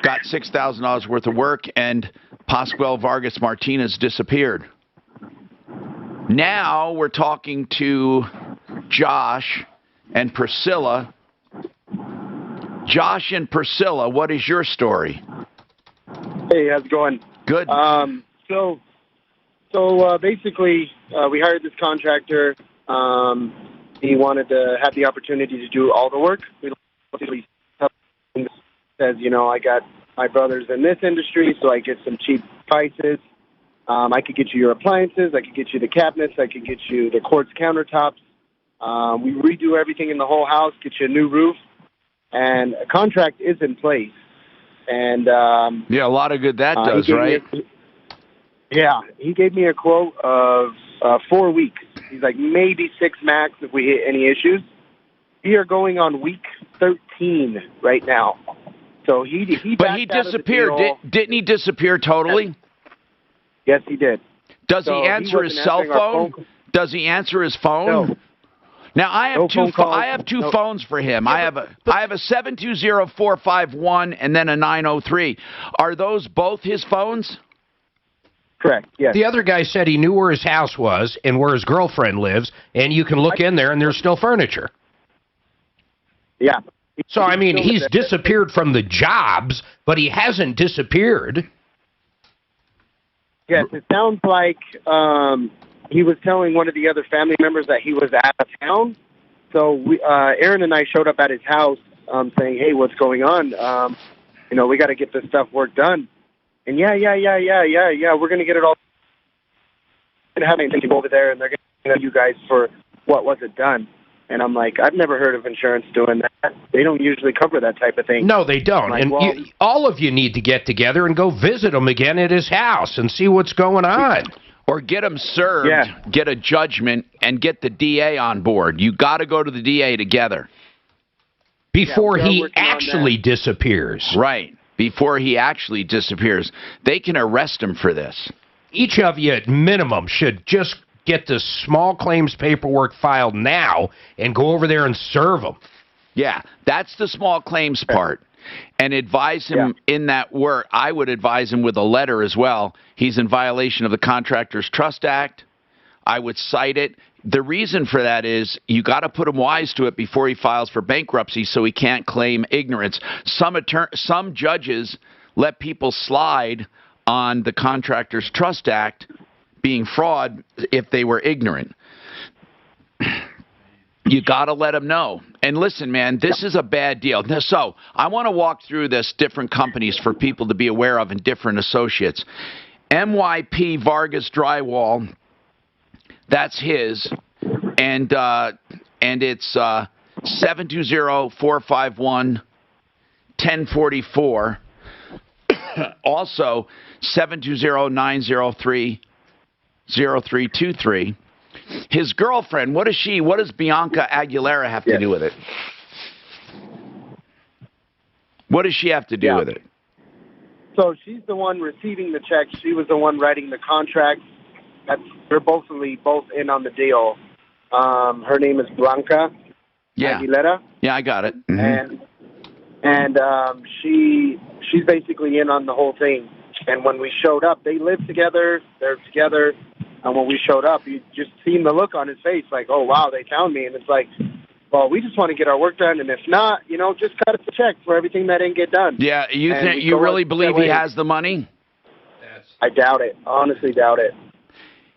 got $6,000 worth of work, and Pascual Vargas Martinez disappeared. Now we're talking to Josh and Priscilla. Josh and Priscilla, what is your story? Hey, how's it going? Good. So basically, we hired this contractor. He wanted to have the opportunity to do all the work. We says, you know, I got my brothers in this industry, so I get some cheap prices. I could get you your appliances. I could get you the cabinets. I could get you the quartz countertops. We redo everything in the whole house, get you a new roof, and a contract is in place. And yeah, a lot of good that does, right? He gave me a quote of 4 weeks. He's like, maybe 6 max if we hit any issues. We are going on week 13 right now. So he disappeared. Didn't he disappear totally? Yes, he did. Does he answer his cell phone? Does he answer his phone? No. Now I have two phones for him. I have a 720-451 and then a 903. Are those both his phones? Correct. Yes. The other guy said he knew where his house was and where his girlfriend lives, and you can look in there and there's still furniture. Yeah. So I mean, he's disappeared from the jobs, but he hasn't disappeared. Yes, it sounds like he was telling one of the other family members that he was out of town. So Aaron and I showed up at his house saying, hey, what's going on? We got to get this stuff work done. And yeah, we're going to get it all. And having to go over there, and they're going to you guys for what wasn't done. And I'm like, I've never heard of insurance doing that. They don't usually cover that type of thing. No, they don't. Like, and all of you need to get together and go visit him again at his house and see what's going on. Or get him served, get a judgment, and get the DA on board. You got to go to the DA together. Before he actually disappears. Right. Before he actually disappears. They can arrest him for this. Each of you, at minimum, should just get the small claims paperwork filed now and go over there and serve them. Yeah, that's the small claims part. And advise him in that work. I would advise him with a letter as well. He's in violation of the Contractors Trust Act. I would cite it. The reason for that is you got to put him wise to it before he files for bankruptcy so he can't claim ignorance. Some judges let people slide on the Contractors Trust Act being fraud if they were ignorant. You got to let them know. And listen, man, this is a bad deal. So I want to walk through this different companies for people to be aware of and different associates. MYP Vargas Drywall, that's his. And it's 720-451-1044. Also, 720-903-0323. His girlfriend, what does Bianca Aguilera have to do with it? What does she have to do with it? So she's the one receiving the check. She was the one writing the contract. They're both in on the deal. Her name is Blanca Aguilera. Yeah, I got it. Mm-hmm. And she's basically in on the whole thing. And when we showed up, they live together. They're together. And when we showed up, you just seen the look on his face, like, oh, wow, they found me. And it's like, well, we just want to get our work done. And if not, just cut us a check for everything that didn't get done. Yeah, you really believe he has the money? I doubt it. Honestly doubt it.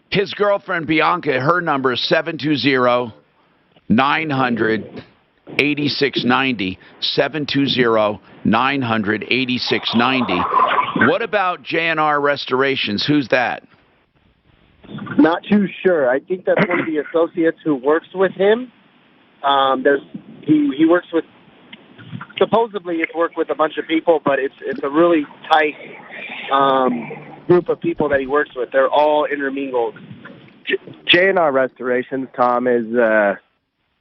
His girlfriend, Bianca, her number is 720-900-8690. 720-900-8690. What about JNR Restorations? Who's that? Not too sure. I think that's one of the associates who works with him. He works with, supposedly it's worked with a bunch of people, but it's a really tight group of people that he works with. They're all intermingled. JNR Restorations, Tom,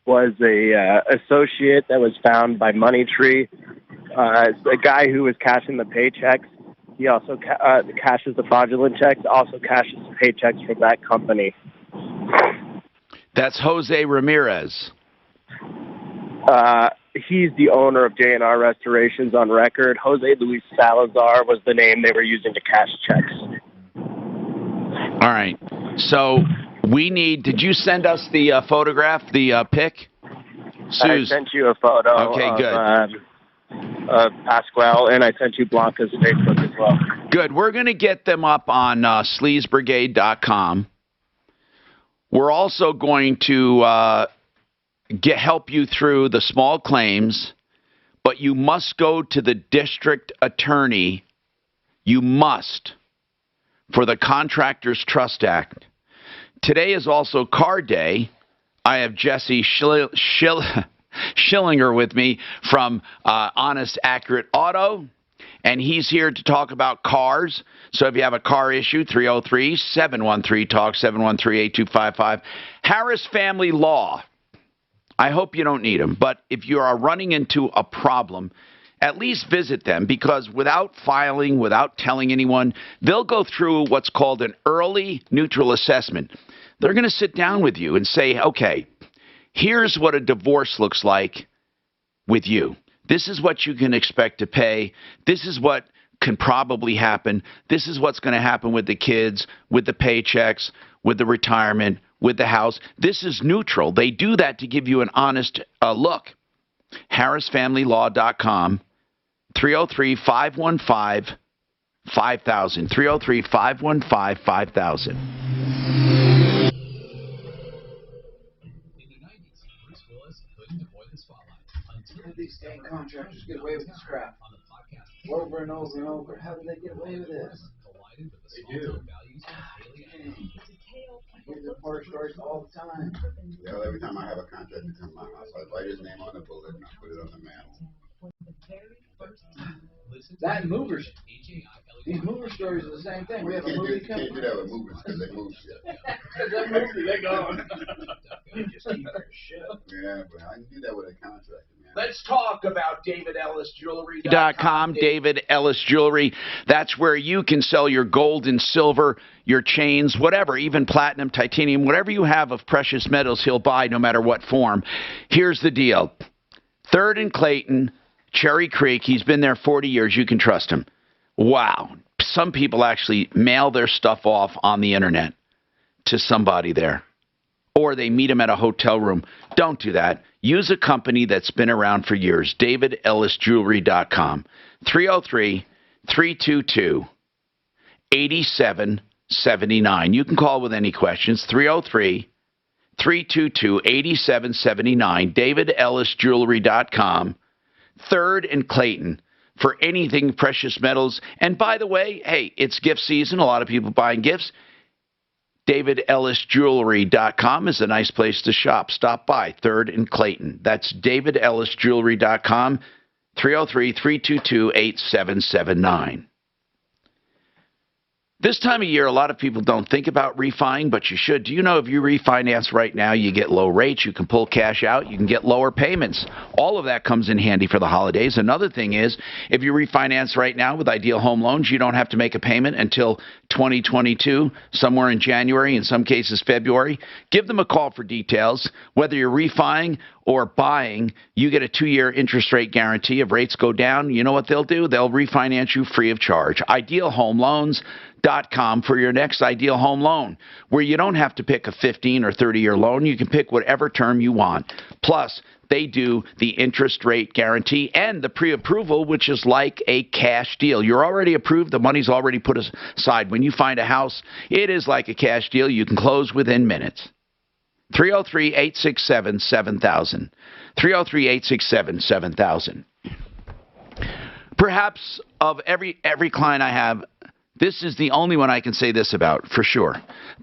was a associate that was found by Money Tree. A guy who was cashing the paychecks. He also cashes the fraudulent checks, also cashes the paychecks from that company. That's Jose Ramirez. He's the owner of JNR Restorations on record. Jose Luis Salazar was the name they were using to cash checks. All right. So did you send us the photograph, the pic? I sent you a photo. Okay, good. Of Pasquale, and I sent you Blanca's Facebook as well. Good. We're going to get them up on sleazbrigade.com. We're also going to help you through the small claims, but you must go to the district attorney. You must, for the Contractors Trust Act. Today is also Car Day. I have Jesse Schillinger with me from Honest Accurate Auto. And he's here to talk about cars. So if you have a car issue, 303-713-TALK, 713-8255. Harris Family Law. I hope you don't need them. But if you are running into a problem, at least visit them, because without filing, without telling anyone, they'll go through what's called an early neutral assessment. They're going to sit down with you and say, okay, here's what a divorce looks like with you. This is what you can expect to pay. This is what can probably happen. This is what's going to happen with the kids, with the paychecks, with the retirement, with the house. This is neutral. They do that to give you an honest look. HarrisFamilyLaw.com, 303-515-5000, 303-515-5000. These damn contractors get away with this crap over and over and over. How do they get away with this? They do. I hear the horror stories all the time. Well, every time I have a contractor come to my house, I write his name on the bullet and I put it on the mantle. That and movers. These mover stories are the same thing. We have a movie company. You can't do that with movers because they move shit. Because they move shit, they're gone. Just keep their shit. Yeah, but I can do that with a contractor, man. Let's talk about DavidEllisJewelry.com. David Ellis Jewelry. That's where you can sell your gold and silver, your chains, whatever, even platinum, titanium, whatever you have of precious metals, he'll buy no matter what form. Here's the deal. 3rd and Clayton, Cherry Creek. He's been there 40 years. You can trust him. Wow. Some people actually mail their stuff off on the internet to somebody there, or they meet him at a hotel room. Don't do that. Use a company that's been around for years. DavidEllisJewelry.com. 303-322-8779. You can call with any questions. 303-322-8779. DavidEllisJewelry.com. 3rd and Clayton for anything precious metals. And by the way, hey, it's gift season. A lot of people buying gifts. DavidEllisJewelry.com is a nice place to shop. Stop by 3rd and Clayton. That's DavidEllisJewelry.com, 303-322-8779. This time of year, a lot of people don't think about refining, but you should. Do you know if you refinance right now, you get low rates, you can pull cash out, you can get lower payments. All of that comes in handy for the holidays. Another thing is, if you refinance right now with Ideal Home Loans, you don't have to make a payment until 2022, somewhere in January, in some cases February. Give them a call for details. Whether you're refining or buying, you get a 2-year interest rate guarantee. If rates go down, you know what they'll do? They'll refinance you free of charge. IdealHomeLoans.com for your next ideal home loan, where you don't have to pick a 15 or 30-year loan. You can pick whatever term you want. Plus, they do the interest rate guarantee and the pre-approval, which is like a cash deal. You're already approved. The money's already put aside. When you find a house, it is like a cash deal. You can close within minutes. 303-867-7000. 303-867-7000. Perhaps of every client I have, this is the only one I can say this about for sure.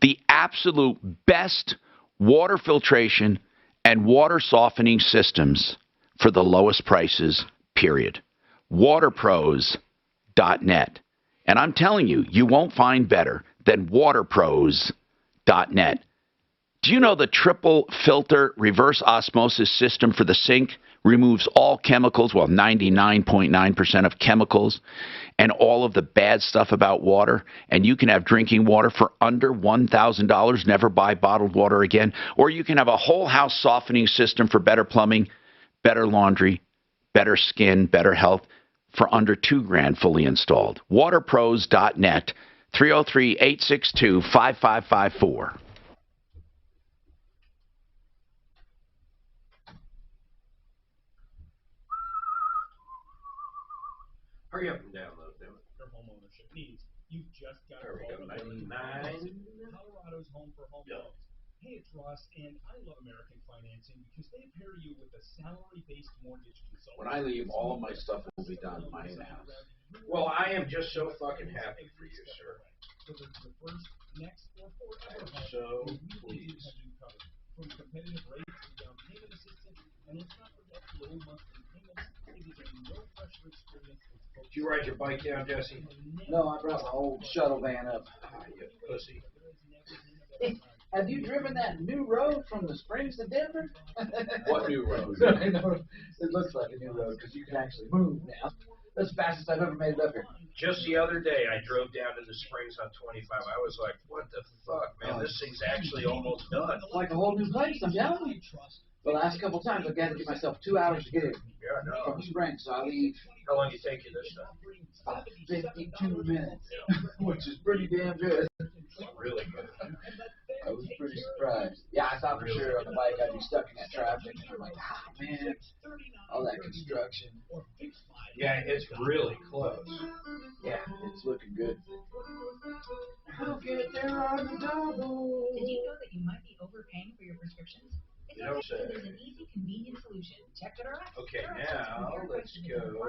The absolute best water filtration and water softening systems for the lowest prices, period. Waterpros.net. And I'm telling you, you won't find better than waterpros.net. Do you know the triple filter reverse osmosis system for the sink removes all chemicals, well, 99.9% of chemicals, and all of the bad stuff about water? And you can have drinking water for under $1,000. Never buy bottled water again. Or you can have a whole house softening system for better plumbing, better laundry, better skin, better health for under $2,000 fully installed. Waterpros.net, 303-862-5554. Hurry up and download them. For home ownership needs, you've just got There we go, 99. Colorado's home for home loans. Hey, it's Ross, and I love American Financing because they pair you with a salary-based mortgage consultant. When I leave, all of my stuff will be done in my in-house. Well, I am just so fucking happy for you, sir. Whether it's the first, next, or forever home, So we pleased. have you covered. From competitive rates to down payment assistance, and let's not forget the low monthly payment Did you ride your bike down, Jesse? No, I brought my old shuttle van up. You pussy. Have you driven that new road from the Springs to Denver? What new road? I know. It looks like a new road because you can actually move now. That's the fastest I've ever made it up here. Just the other day, I drove down to the Springs on 25. I was like, what the fuck, man? This thing's actually almost done. It's like a whole new place, I'm telling you. The last couple of times, I've got to give myself 2 hours to get here. Yeah, no. From the Springs, so I leave. How long do you take you this time? About 52 minutes, which is pretty damn good. Really good. I was pretty surprised. Yeah, I thought for sure on the bike I'd be stuck in that traffic. And I'm like, man, all that construction. Yeah, it's really close. Yeah, it's looking good. I'll get there on the double. Did you know that you might be overpaying for your prescriptions? It's You don't say. There's an easy, convenient solution. Check GoodRx. Okay, now let's go.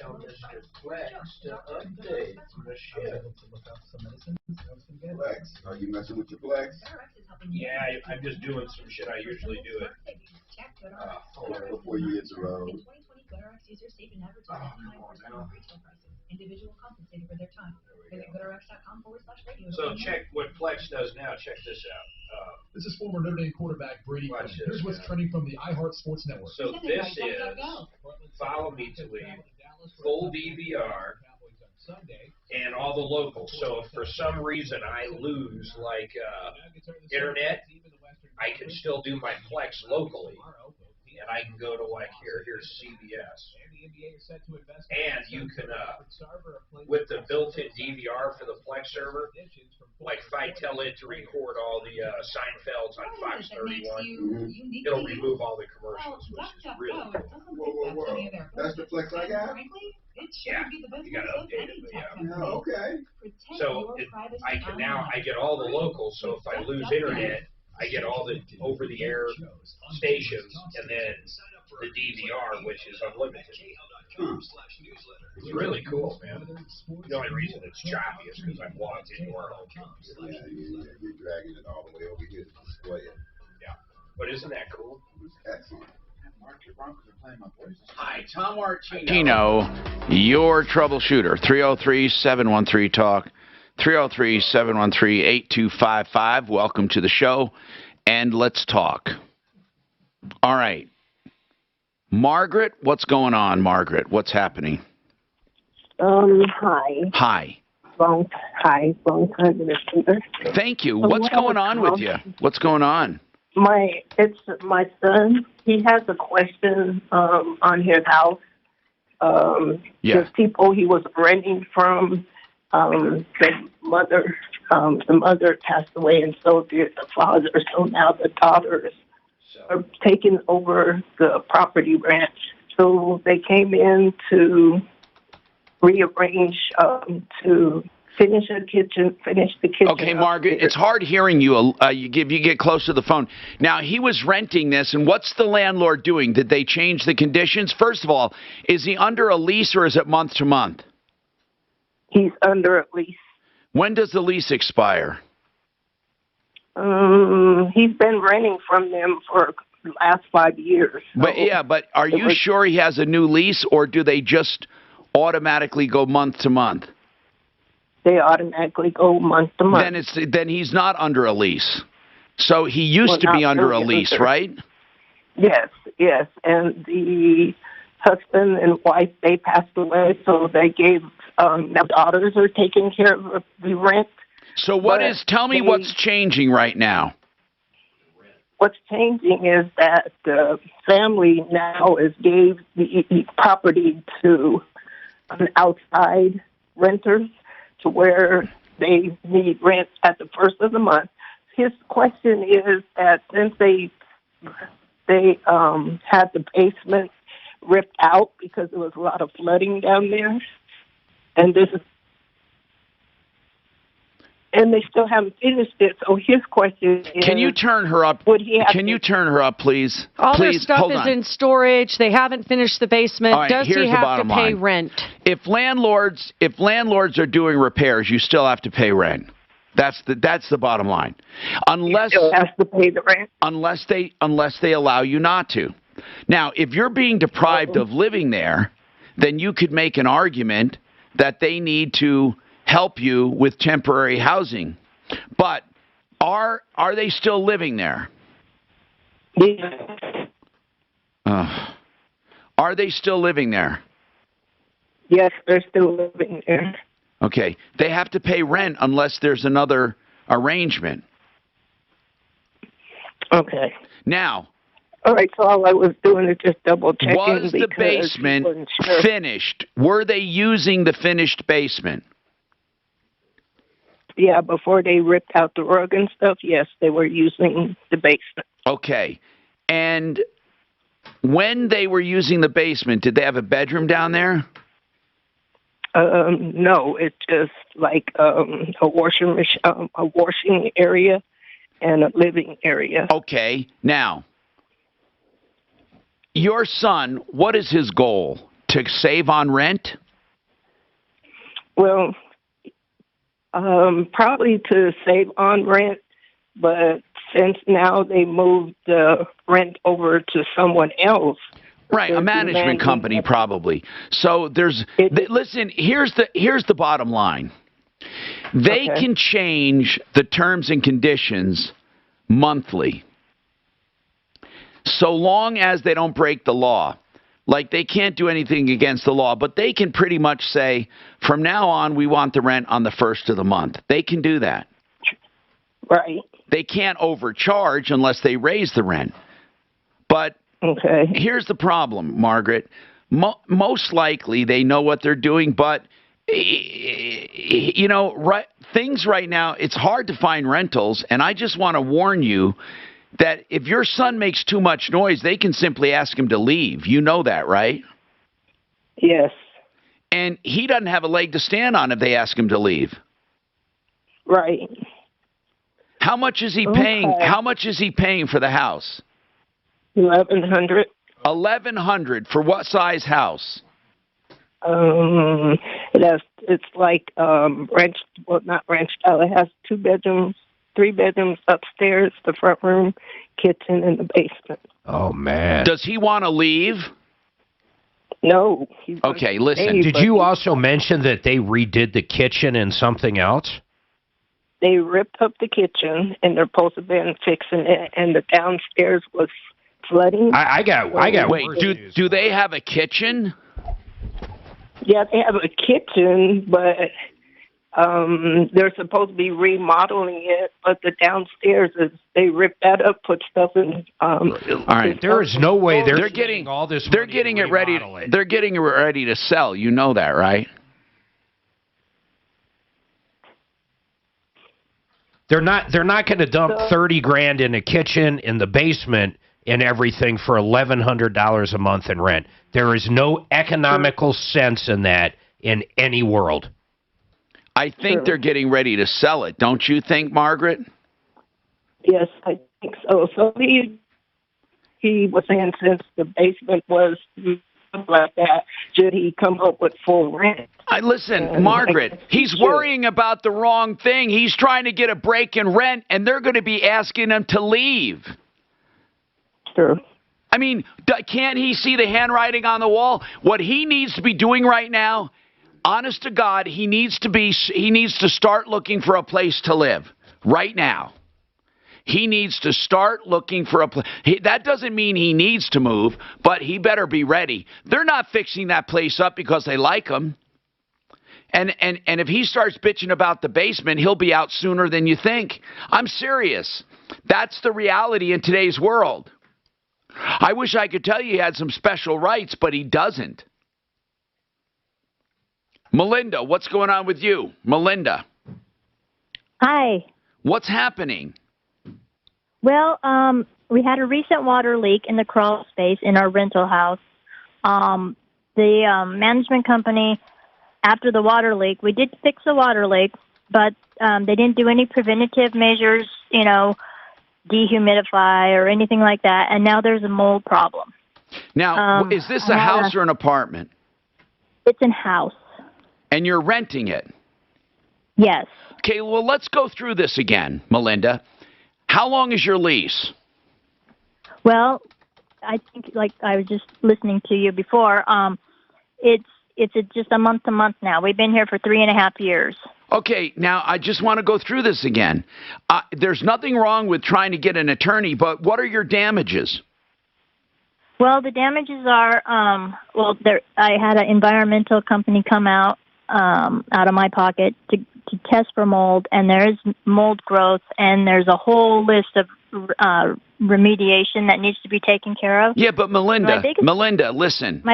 Tell Mr. Flex to update the shit. Flex, are you messing with your Flex? Yeah, I'm just doing some shit I usually do it. Hold on, before you hit the road. In 2020, GoodRx users saved an average of 99% on retail prices. Individual compensated for their time. Visit GoodRx.com/radio. So check what Flex does now. Check this out. This is former Notre Dame quarterback Brady. Watch this, Here's what's trending from the iHeart Sports Network. So this is Follow Me to Lead, full DVR, and all the locals. So if for some reason I lose, like internet, I can still do my Flex locally. And I can go to like here's CBS. And you can, with the built-in DVR for the Flex server, like if I tell it to record all the Seinfelds on Fox 31, it'll remove all the commercials, which is really cool. Whoa. That's the Flex I got? Yeah, you got to update it, but yeah. Oh, okay. So I get all the locals, so if I lose internet, I get all the over-the-air stations, and then the DVR, which is unlimited. It's really cool, man. The only reason it's choppy is because I'm logged into our home computer. Yeah, you're dragging it all the way over here to display it. Yeah. But isn't that cool? Excellent. Hi, Tom Martino. Your troubleshooter. 303-713-TALK. 303-713-8255. Welcome to the show, and let's talk. All right. Margaret, what's going on, Margaret? What's happening? Hi. Hi. Long time listener. Thank you. What's going on with you? What's going on? It's my son. He has a question on his house. The people he was renting from. The mother passed away, and so did the father. So now the daughters are taking over the property ranch. So they came in to rearrange to finish the kitchen. Okay, Margaret, it's hard hearing you. You get close to the phone. Now, he was renting this, and what's the landlord doing? Did they change the conditions? First of all, is he under a lease or is it month to month? He's under a lease. When does the lease expire? He's been renting from them for the last 5 years. So but are you sure he has a new lease, or do they just automatically go month to month? They automatically go month to month. Then he's not under a lease. So he used to be under a lease, right? Yes. And the husband and wife, they passed away, so they gave the daughters are taking care of the rent. So tell me what's changing right now. What's changing is that the family now gave the property to an outside renters to where they need rent at the first of the month. His question is that since they had the basement ripped out because there was a lot of flooding down there, and they still haven't finished it. So his question is, can you turn her up? Can you turn her up, please? All their please, stuff is in storage. They haven't finished the basement. All right, Does he have to pay line. rent? If landlords are doing repairs, you still have to pay rent. That's the bottom line. Unless he still has to pay the rent. Unless they allow you not to. Now, if you're being deprived of living there, then you could make an argument that they need to help you with temporary housing. But are they still living there? Yeah. Are they still living there? Yes, they're still living there. Okay. They have to pay rent unless there's another arrangement. Okay. Now. All right, so all I was doing is just double checking. Was the basement finished? Were they using the finished basement? Yeah, before they ripped out the rug and stuff, yes, they were using the basement. Okay. And when they were using the basement, did they have a bedroom down there? No, it's just like a washing area and a living area. Okay. Now, your son, what is his goal? To save on rent? Well, probably to save on rent, but since now they moved the rent over to someone else. Right, a management company probably. So listen, here's the bottom line. They can change the terms and conditions monthly, so long as they don't break the law. Like, they can't do anything against the law, but they can pretty much say, from now on, we want the rent on the first of the month. They can do that. Right. They can't overcharge unless they raise the rent. But here's the problem, Margaret. Most likely they know what they're doing, but, you know, things right now, it's hard to find rentals, and I just want to warn you that if your son makes too much noise, they can simply ask him to leave. You know that, right? Yes. And he doesn't have a leg to stand on if they ask him to leave. Right. How much is he paying? How much is he paying for the house? $1,100. $1,100 for what size house? It's like ranch. Well, not ranch style. It has 2 bedrooms. 3 bedrooms upstairs, the front room, kitchen, and the basement. Oh, man. Does he want to leave? No. Okay, listen. Did you also mention that they redid the kitchen and something else? They ripped up the kitchen, and they're supposed to have been fixing it, and the downstairs was flooding. I got. Wait, do they have a kitchen? Yeah, they have a kitchen, but they're supposed to be remodeling it, but the downstairs they ripped that up, put stuff in. All right, there is no way they're getting all this. They're getting it ready. They're getting it ready to sell. You know that, right? They're not going to dump $30,000 in a kitchen in the basement and everything for $1,100 a month in rent. There is no economical sense in that in any world. I think they're getting ready to sell it. Don't you think, Margaret? Yes, I think so. So he was saying since the basement was like that, should he come up with full rent? Listen, Margaret, he's worrying about the wrong thing. He's trying to get a break in rent, and they're going to be asking him to leave. Sure. I mean, can't he see the handwriting on the wall? What he needs to be doing right now, honest to God, he needs to start looking for a place to live right now. He needs to start looking for a place. That doesn't mean he needs to move, but he better be ready. They're not fixing that place up because they like him. And if he starts bitching about the basement, he'll be out sooner than you think. I'm serious. That's the reality in today's world. I wish I could tell you he had some special rights, but he doesn't. Melinda, what's going on with you? Melinda. Hi. What's happening? Well, we had a recent water leak in the crawl space in our rental house. The management company, after the water leak, we did fix the water leak, but they didn't do any preventative measures, dehumidify or anything like that, and now there's a mold problem. Now, is this a house or an apartment? It's a house. And you're renting it? Yes. Okay, well, let's go through this again, Melinda. How long is your lease? Well, I think, like I was just listening to you before, it's just a month to month now. We've been here for 3.5 years. Okay, now I just want to go through this again. There's nothing wrong with trying to get an attorney, but what are your damages? Well, the damages are, I had an environmental company come out of my pocket to test for mold, and there is mold growth, and there's a whole list of remediation that needs to be taken care of. Yeah, but Melinda, listen.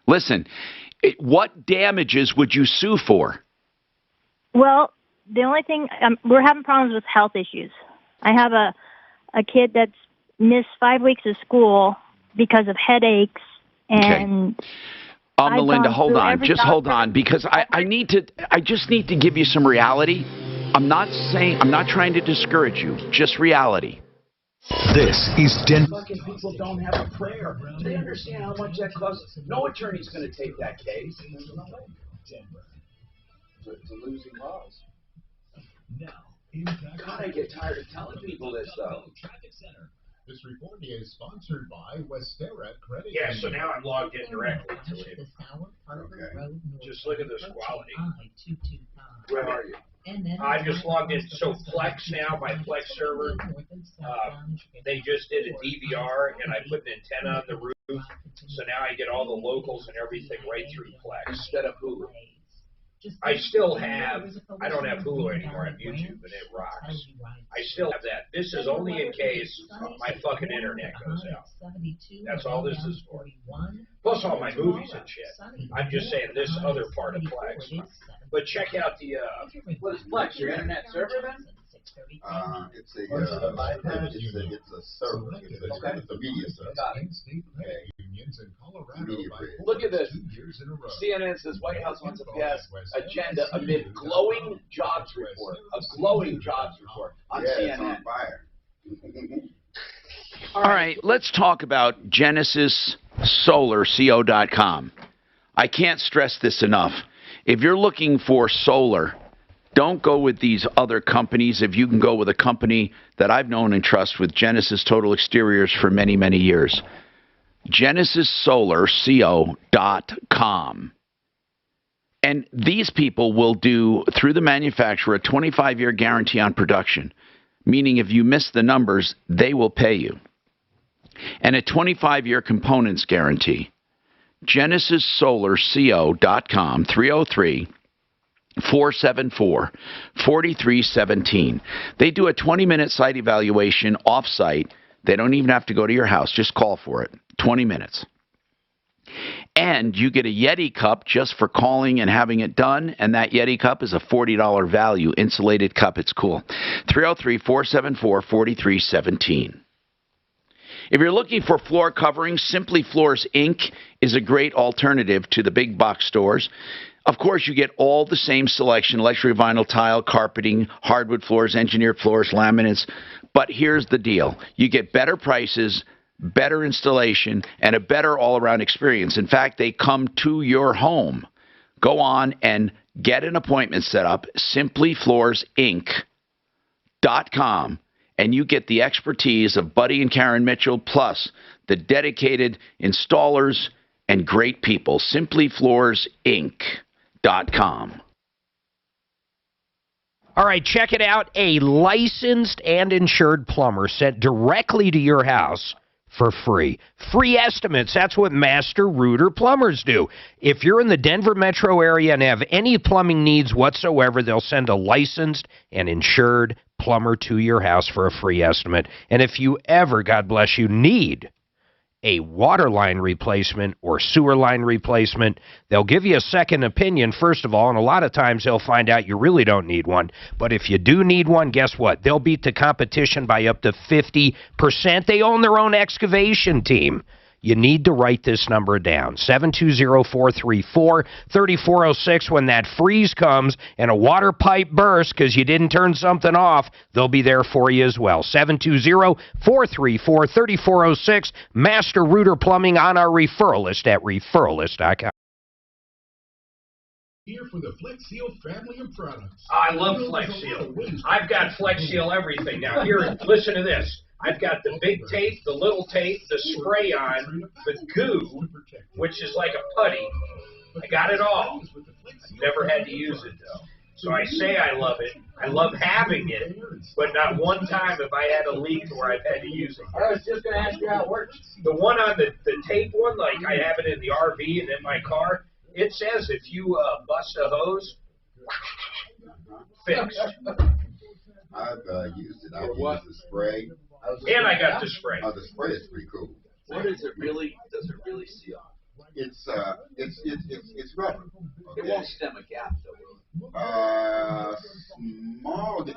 Listen, what damages would you sue for? Well, the only thing, we're having problems with health issues. I have a kid that's missed 5 weeks of school because of headaches, and Melinda, hold on, because I just need to give you some reality. I'm not trying to discourage you, just reality. This is Denver. Fucking people don't have a prayer. Do they understand how much that costs? No attorney's going to take that case. It's a losing cause. God, I get tired of telling people this, though. This report is sponsored by Westera Credit. Yeah, so now I'm logged in directly to it. Okay. Just look at this quality. Where are you? I just logged in. So Plex now, my Plex server, they just did a DVR, and I put an antenna on the roof. So now I get all the locals and everything right through Plex. Instead of Hulu. I still have, I don't have Hulu anymore on YouTube, and it rocks. I still have that. This is only in case my fucking internet goes out. That's all this is for. Plus all my movies and shit. I'm just saying this other part of Plex. But check out the, what is Plex, your internet server then? It's a server. It's a media server. Look at this. CNN says White House wants to pass agenda amid glowing jobs report. A glowing jobs report on CNN. On fire. All right, let's talk about GenesisSolarCO.com. I can't stress this enough. If you're looking for solar, don't go with these other companies. If you can go with a company that I've known and trust with Genesis Total Exteriors for many, many years. GenesisSolarCO.com. And these people will do, through the manufacturer, a 25-year guarantee on production, meaning if you miss the numbers, they will pay you. And a 25-year components guarantee. GenesisSolarCO.com, 303-474-4317. They do a 20-minute site evaluation off-site. They don't even have to go to your house. Just call for it. 20 minutes. And you get a Yeti cup just for calling and having it done, and that Yeti cup is a $40 value. Insulated cup. It's cool. 303-474-4317. If you're looking for floor coverings, Simply Floors Inc. is a great alternative to the big box stores. Of course, you get all the same selection: luxury vinyl tile, carpeting, hardwood floors, engineered floors, laminates. But here's the deal. You get better prices, better installation, and a better all-around experience. In fact, they come to your home. Go on and get an appointment set up, simplyfloorsinc.com, and you get the expertise of Buddy and Karen Mitchell, plus the dedicated installers and great people. simplyfloorsinc.com. All right, check it out. A licensed and insured plumber sent directly to your house for free. Free estimates. That's what Master Rooter plumbers do. If you're in the Denver metro area and have any plumbing needs whatsoever, they'll send a licensed and insured plumber to your house for a free estimate. And if you ever, God bless you, need a water line replacement or sewer line replacement, they'll give you a second opinion, first of all, and a lot of times they'll find out you really don't need one. But if you do need one, guess what? They'll beat the competition by up to 50%. They own their own excavation team. You need to write this number down, 720-434-3406. When that freeze comes and a water pipe bursts because you didn't turn something off, they'll be there for you as well. 720-434-3406. Master Rooter Plumbing on our referral list at referralist.com. Here for the Flex Seal family of products. I love Flex Seal. I've got Flex Seal everything now. Here, listen to this. I've got the big tape, the little tape, the spray-on, the goo, which is like a putty. I got it all. I've never had to use it, though. So I say I love it. I love having it, but not one time have I had a leak where I've had to use it. I was just going to ask you how it works. The one on the tape one, like I have it in the RV and in my car, it says if you bust a hose, fixed. I've used it. I've used the spray. And I got the spray. Oh, the spray is pretty cool. What is it really? Does it really seal? It's rubber. Okay. It won't stem a gap, though, will it? Small. The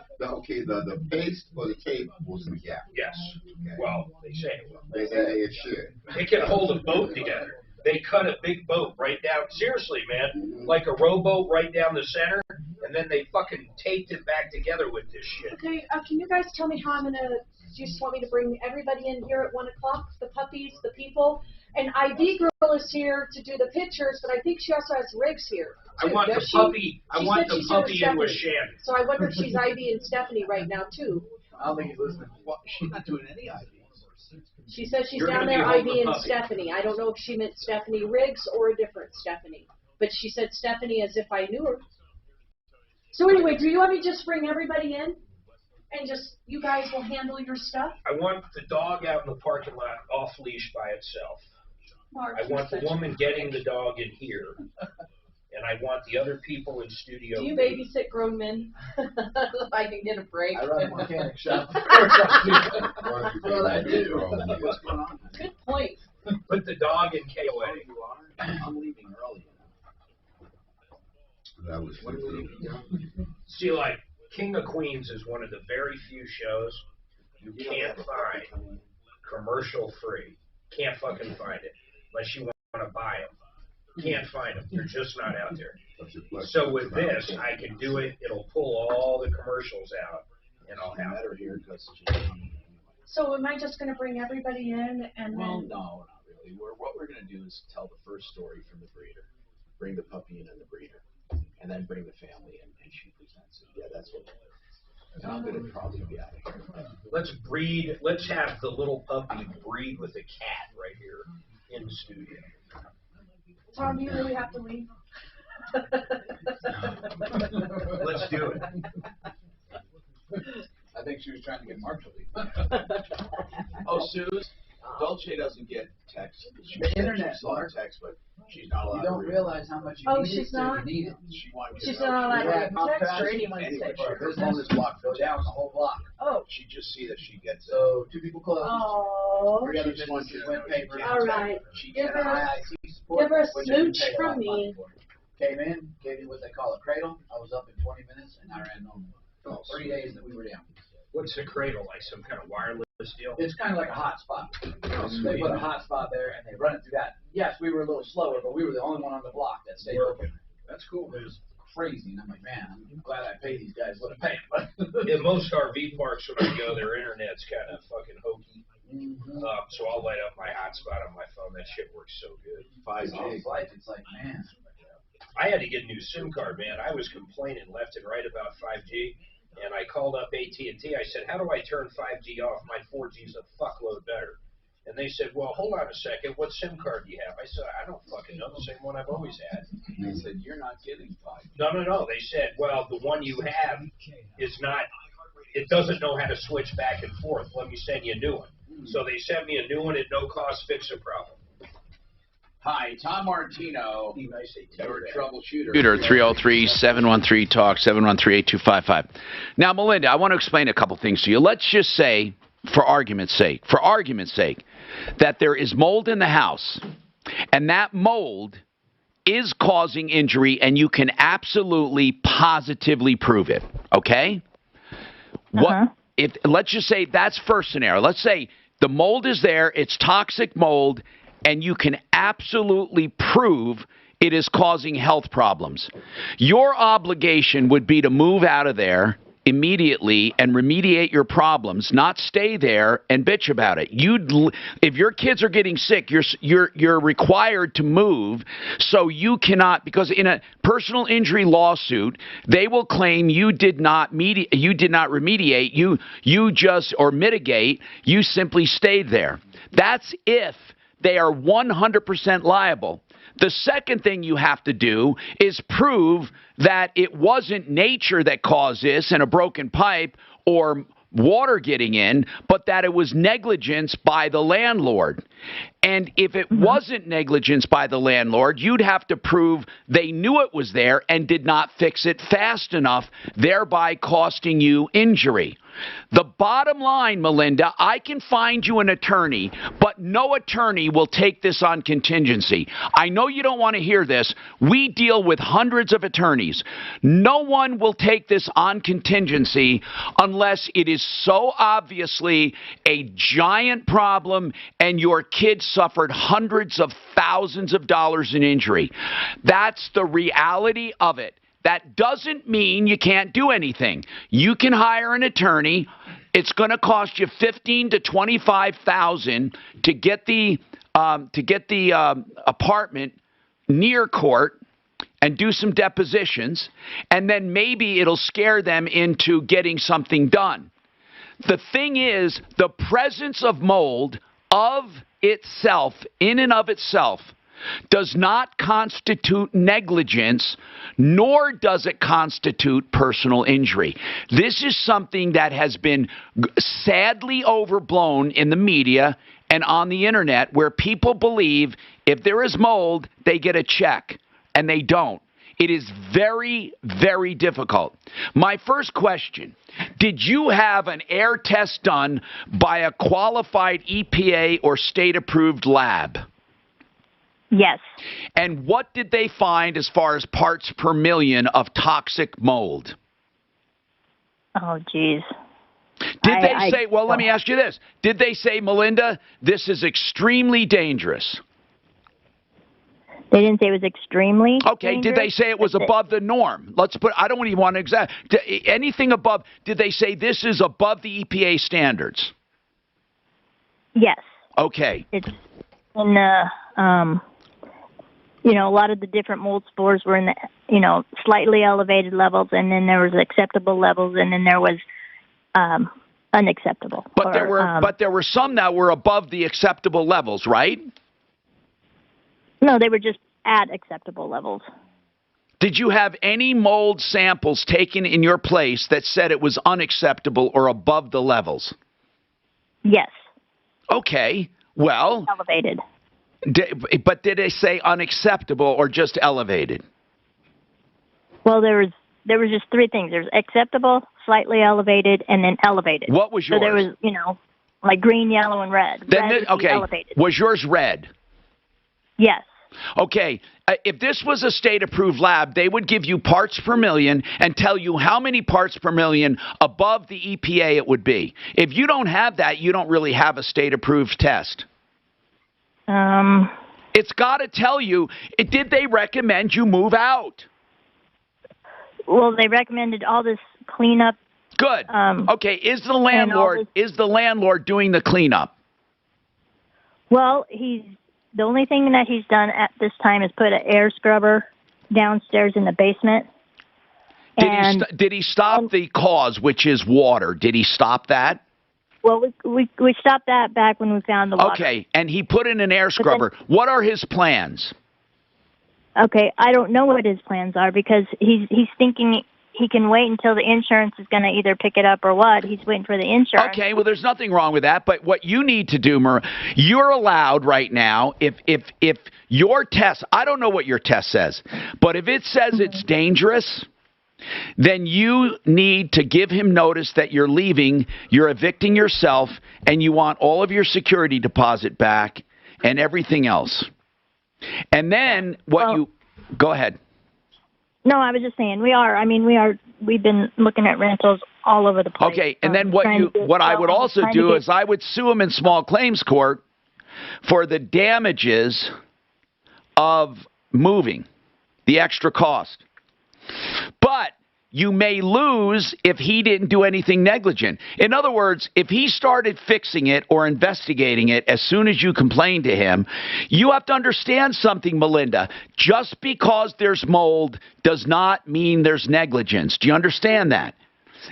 paste or the tape will stem a gap. Yes. Okay. Well, they say it will. They say it should. It can hold a boat together. They cut a big boat right down, seriously, man, like a rowboat right down the center, and then they fucking taped it back together with this shit. Okay, can you guys tell me how I'm gonna? Do you just want me to bring everybody in here at 1 o'clock? The puppies, the people, and ID girl is here to do the pictures, but I think she also has Riggs here. I want the puppy. I want the puppy in with Shannon. So I wonder if she's ID and Stephanie right now too. I don't think he's listening. Well, she's not doing any ID. She says she's You're down gonna there be holding ID the and puppy. Stephanie. I don't know if she meant Stephanie Riggs or a different Stephanie, but she said Stephanie as if I knew her. So anyway, do you want me to just bring everybody in? And just, you guys will handle your stuff? I want the dog out in the parking lot off leash by itself. Mark, I want the woman getting the dog in here. And I want the other people in studio. Do you babysit grown men? If I can get a break. I run a mechanic shop. Well, I do. What's going on? Good point. Put the dog in KOA. I'm leaving early. That was See, like, King of Queens is one of the very few shows you can't find commercial free. Can't fucking find it unless you want to buy them. Can't find them. They're just not out there. So with this, I can do it. It'll pull all the commercials out, and I'll have it here. So am I just going to bring everybody in and Well, then? no, not really. What we're going to do is tell the first story from the breeder, bring the puppy in and the breeder, and then bring the family in, and she presents it. Yeah, that's what. And I'm going to probably be out of here. Let's breed. Let's have the little puppy breed with a cat right here in the studio. Tom, do you really have to leave? Let's do it. I think she was trying to get Mark to leave. Oh, Suze, Dolce doesn't get text. The internet, She's on Mark. text, but she's not allowed You to don't read. realize how much you Oh, need she's it, so not? you need it. She wanted to She's know. not allowed to Yeah, have text or Comcast. anyone Anyway, text. her phone is blocked. Go down the whole block. Oh. She just see that she gets it. So 2 people closed. Oh. 3 other She just wants businesses you to went know she paper. can't All text. right. She Give can't. her, IIT support, give her a which you smooch pay a lot from of money me. for. Came in, gave me what they call a cradle. I was up in 20 minutes, and I ran home. 3 days that we were down. What's the cradle? Like some kind of wireless deal? It's kind of like a hotspot. Oh, They put a hotspot there, and they run it through that. Yes, we were a little slower, but we were the only one on the block that stayed open. That's cool. It was crazy, and I'm like, man, I'm glad I paid these guys what I paid. In most RV parks when I go, their internet's kind of fucking hokey. So I'll light up my hotspot on my phone. That shit works so good. 5G. It's like, man. I had to get a new SIM card, man. I was complaining left and right about 5G, and I called up AT&T. I said, how do I turn 5G off? My 4G's a fuckload better. And they said, well, hold on a second. What SIM card do you have? I said, I don't fucking know. The same one I've always had. They said, you're not getting 5G. No. They said, well, the one you have is not, it doesn't know how to switch back and forth. Let me send you a new one. So they sent me a new one at no cost, fix the problem. Hi, Tom Martino, your troubleshooter. 303-713-TALK, 713-8255. Now, Melinda, I want to explain a couple things to you. Let's just say, for argument's sake, that there is mold in the house, and that mold is causing injury, and you can absolutely, positively prove it, okay? Let's just say that's first scenario. Let's say the mold is there, it's toxic mold, and you can absolutely prove it is causing health problems. Your obligation would be to move out of there immediately and remediate your problems, not stay there and bitch about it. If your kids are getting sick, you're required to move, so you cannot, because in a personal injury lawsuit, they will claim you did not remediate, you just or mitigate, you simply stayed there. That's if they are 100% liable. The second thing you have to do is prove that it wasn't nature that caused this and a broken pipe or water getting in, but that it was negligence by the landlord. And if it wasn't negligence by the landlord, you'd have to prove they knew it was there and did not fix it fast enough, thereby costing you injury. The bottom line, Melinda, I can find you an attorney, but no attorney will take this on contingency. I know you don't want to hear this. We deal with hundreds of attorneys. No one will take this on contingency unless it is so obviously a giant problem and your kids suffered hundreds of thousands of dollars in injury. That's the reality of it. That doesn't mean you can't do anything. You can hire an attorney. It's going to cost you $15,000 to $25,000 to get the apartment near court and do some depositions, and then maybe it'll scare them into getting something done. The thing is, the presence of mold of itself, in and of itself, does not constitute negligence, nor does it constitute personal injury. This is something that has been sadly overblown in the media and on the internet, where people believe if there is mold, they get a check, and they don't. It is very, very difficult. My first question, did you have an air test done by a qualified EPA or state-approved lab? Yes. And what did they find as far as parts per million of toxic mold? Oh, geez. Did they say, well, let me ask you this. Did they say, Melinda, this is extremely dangerous? They didn't say it was extremely dangerous. Did they say it was above the norm? I don't even want to exact anything above. Did they say this is above the EPA standards? Yes. Okay. It's in the, a lot of the different mold spores were in the, slightly elevated levels, and then there was acceptable levels, and then there was unacceptable. But there were some that were above the acceptable levels, right? No, they were just at acceptable levels. Did you have any mold samples taken in your place that said it was unacceptable or above the levels? Yes. Okay. Well. Elevated. But did they say unacceptable or just elevated? Well, there was just three things. There's acceptable, slightly elevated, and then elevated. What was yours? So there was, like green, yellow, and red. Elevated. Was yours red? Yes. Okay. If this was a state-approved lab, they would give you parts per million and tell you how many parts per million above the EPA it would be. If you don't have that, you don't really have a state-approved test. It's got to tell you, did they recommend you move out? Well, they recommended all this cleanup. Good. Okay. Is the landlord doing the cleanup? Well, the only thing that he's done at this time is put an air scrubber downstairs in the basement. Did he stop the cause, which is water? Did he stop that? Well, we stopped that back when we found the water. Okay, and he put in an air scrubber. What are his plans? Okay, I don't know what his plans are, because he's thinking he can wait until the insurance is going to either pick it up or what. He's waiting for the insurance. Okay, well, there's nothing wrong with that. But what you need to do, you're allowed right now, if your test, I don't know what your test says, but if it says it's dangerous, then you need to give him notice that you're leaving, you're evicting yourself, and you want all of your security deposit back and everything else. And then go ahead. No, I was just saying we've been looking at rentals all over the place. Okay, and then what I would also do is I would sue him in small claims court for the damages of moving, the extra cost. But you may lose if he didn't do anything negligent. In other words, if he started fixing it or investigating it as soon as you complained to him, you have to understand something, Melinda. Just because there's mold does not mean there's negligence. Do you understand that?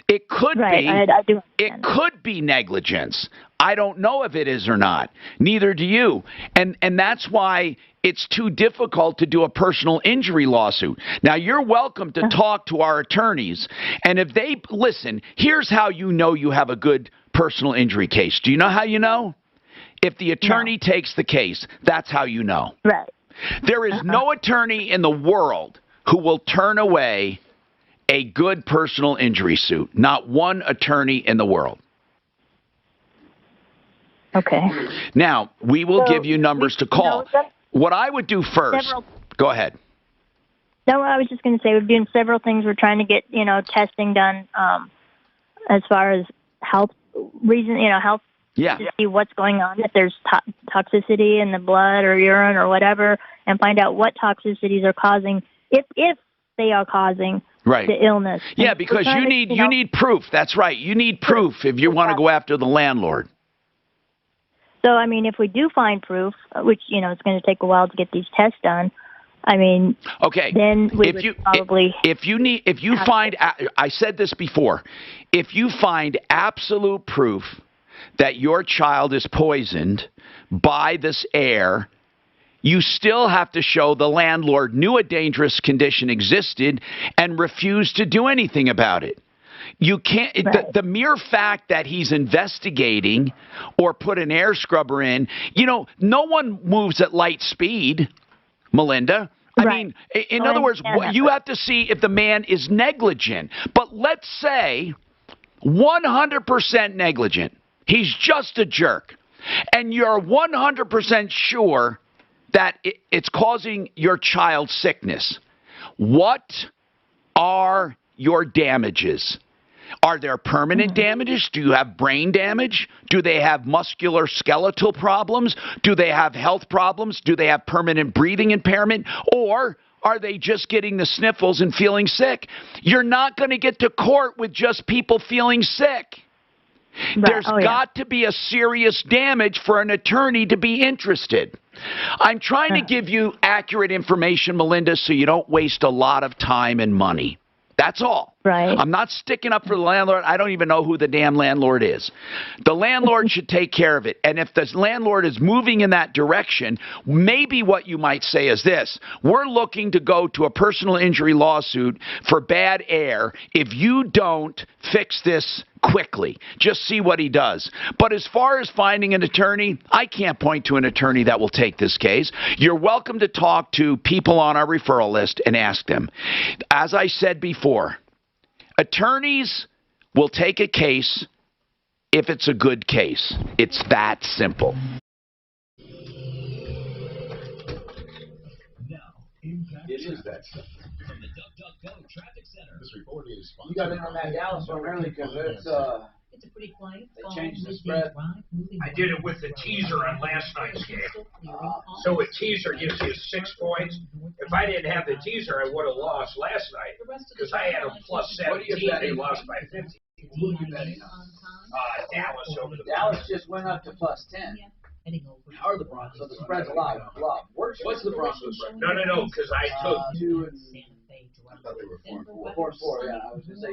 It could be. I do. It could be negligence. I don't know if it is or not. Neither do you. And that's why it's too difficult to do a personal injury lawsuit. Now, you're welcome to talk to our attorneys. And if they listen, here's how you know you have a good personal injury case. Do you know how you know? If the attorney takes the case, that's how you know. Right. There is no attorney in the world who will turn away a good personal injury suit. Not one attorney in the world. Okay. Now, we will give you numbers to call. What I would do first, go ahead. No, I was just going to say we're doing several things. We're trying to get, testing done as far as health health to see what's going on, if there's toxicity in the blood or urine or whatever, and find out what toxicities are causing, if they are causing the illness. Yeah, because you need proof. That's right. You need proof if you want to go after the landlord. So, I mean, if we do find proof, which, it's going to take a while to get these tests done, I mean, then we would probably... If you find, I said this before, if you find absolute proof that your child is poisoned by this air, you still have to show the landlord knew a dangerous condition existed and refused to do anything about it. You can't, the mere fact that he's investigating or put an air scrubber in, no one moves at light speed, Melinda. I mean, in other words, you have to see if the man is negligent. But let's say 100% negligent. He's just a jerk. And you're 100% sure that it's causing your child sickness. What are your damages? Are there permanent damages? Do you have brain damage? Do they have musculoskeletal problems? Do they have health problems? Do they have permanent breathing impairment? Or are they just getting the sniffles and feeling sick? You're not going to get to court with just people feeling sick. There's got to be a serious damage for an attorney to be interested. I'm trying to give you accurate information, Melinda, so you don't waste a lot of time and money. That's all. Right. I'm not sticking up for the landlord. I don't even know who the damn landlord is. The landlord should take care of it. And if the landlord is moving in that direction, maybe what you might say is this: we're looking to go to a personal injury lawsuit for bad air if you don't fix this quickly. Just see what he does. But as far as finding an attorney, I can't point to an attorney that will take this case. You're welcome to talk to people on our referral list and ask them. As I said before, attorneys will take a case if it's a good case. It's that simple. It is that simple. From the DuckDuckGo Traffic Center. This report is sponsored. You got in on that Dallas one early because it's a pretty quiet they changed the spread. I did it with the teaser on last night's game. So a teaser gives you 6 points. If I didn't have the teaser, I would have lost last night because I had a plus 17. They lost by 50. Who are you betting on? Dallas over the Dallas just went up to plus 10. How are the Broncos? So the spread's a lot worse. What's the Broncos spread? No, because I took 2 and I thought they were 4-4. 4-4, yeah. I was going to say.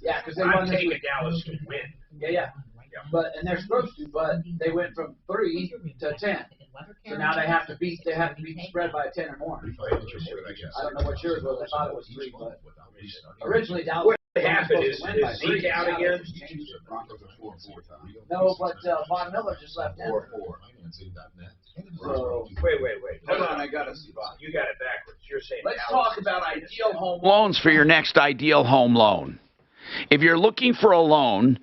Yeah, because I'm taking Dallas to win. Yeah. And they're supposed to, but they went from 3 to 10. So now they have to beat the spread by 10 or more. I don't know what yours was. I thought it was 3, but originally Dallas. What happened is Zeke out again? No, but Von Miller just left Denver. So, wait. Hold on, I got a spot. You got it backwards. You're saying let's talk about ideal home loans for your next ideal home loan. If you're looking for a loan,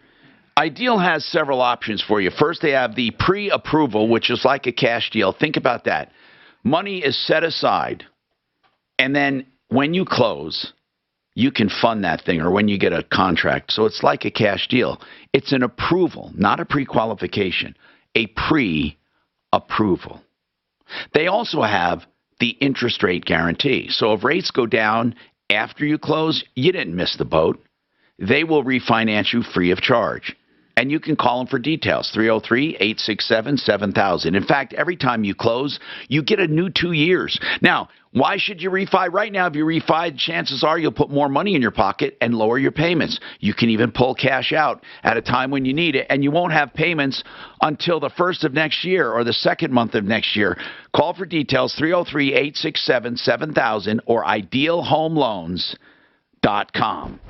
Ideal has several options for you. First, they have the pre-approval, which is like a cash deal. Think about that. Money is set aside, and then when you close, you can fund that thing, or when you get a contract. So it's like a cash deal. It's an approval, not a pre-qualification, a pre-approval. They also have the interest rate guarantee. So if rates go down after you close, you didn't miss the boat. They will refinance you free of charge. And you can call them for details, 303-867-7000. In fact, every time you close, you get a new 2 years. Now, why should you refi right now? If you refi, chances are you'll put more money in your pocket and lower your payments. You can even pull cash out at a time when you need it, and you won't have payments until the first of next year or the second month of next year. Call for details, 303-867-7000 or idealhomeloans.com.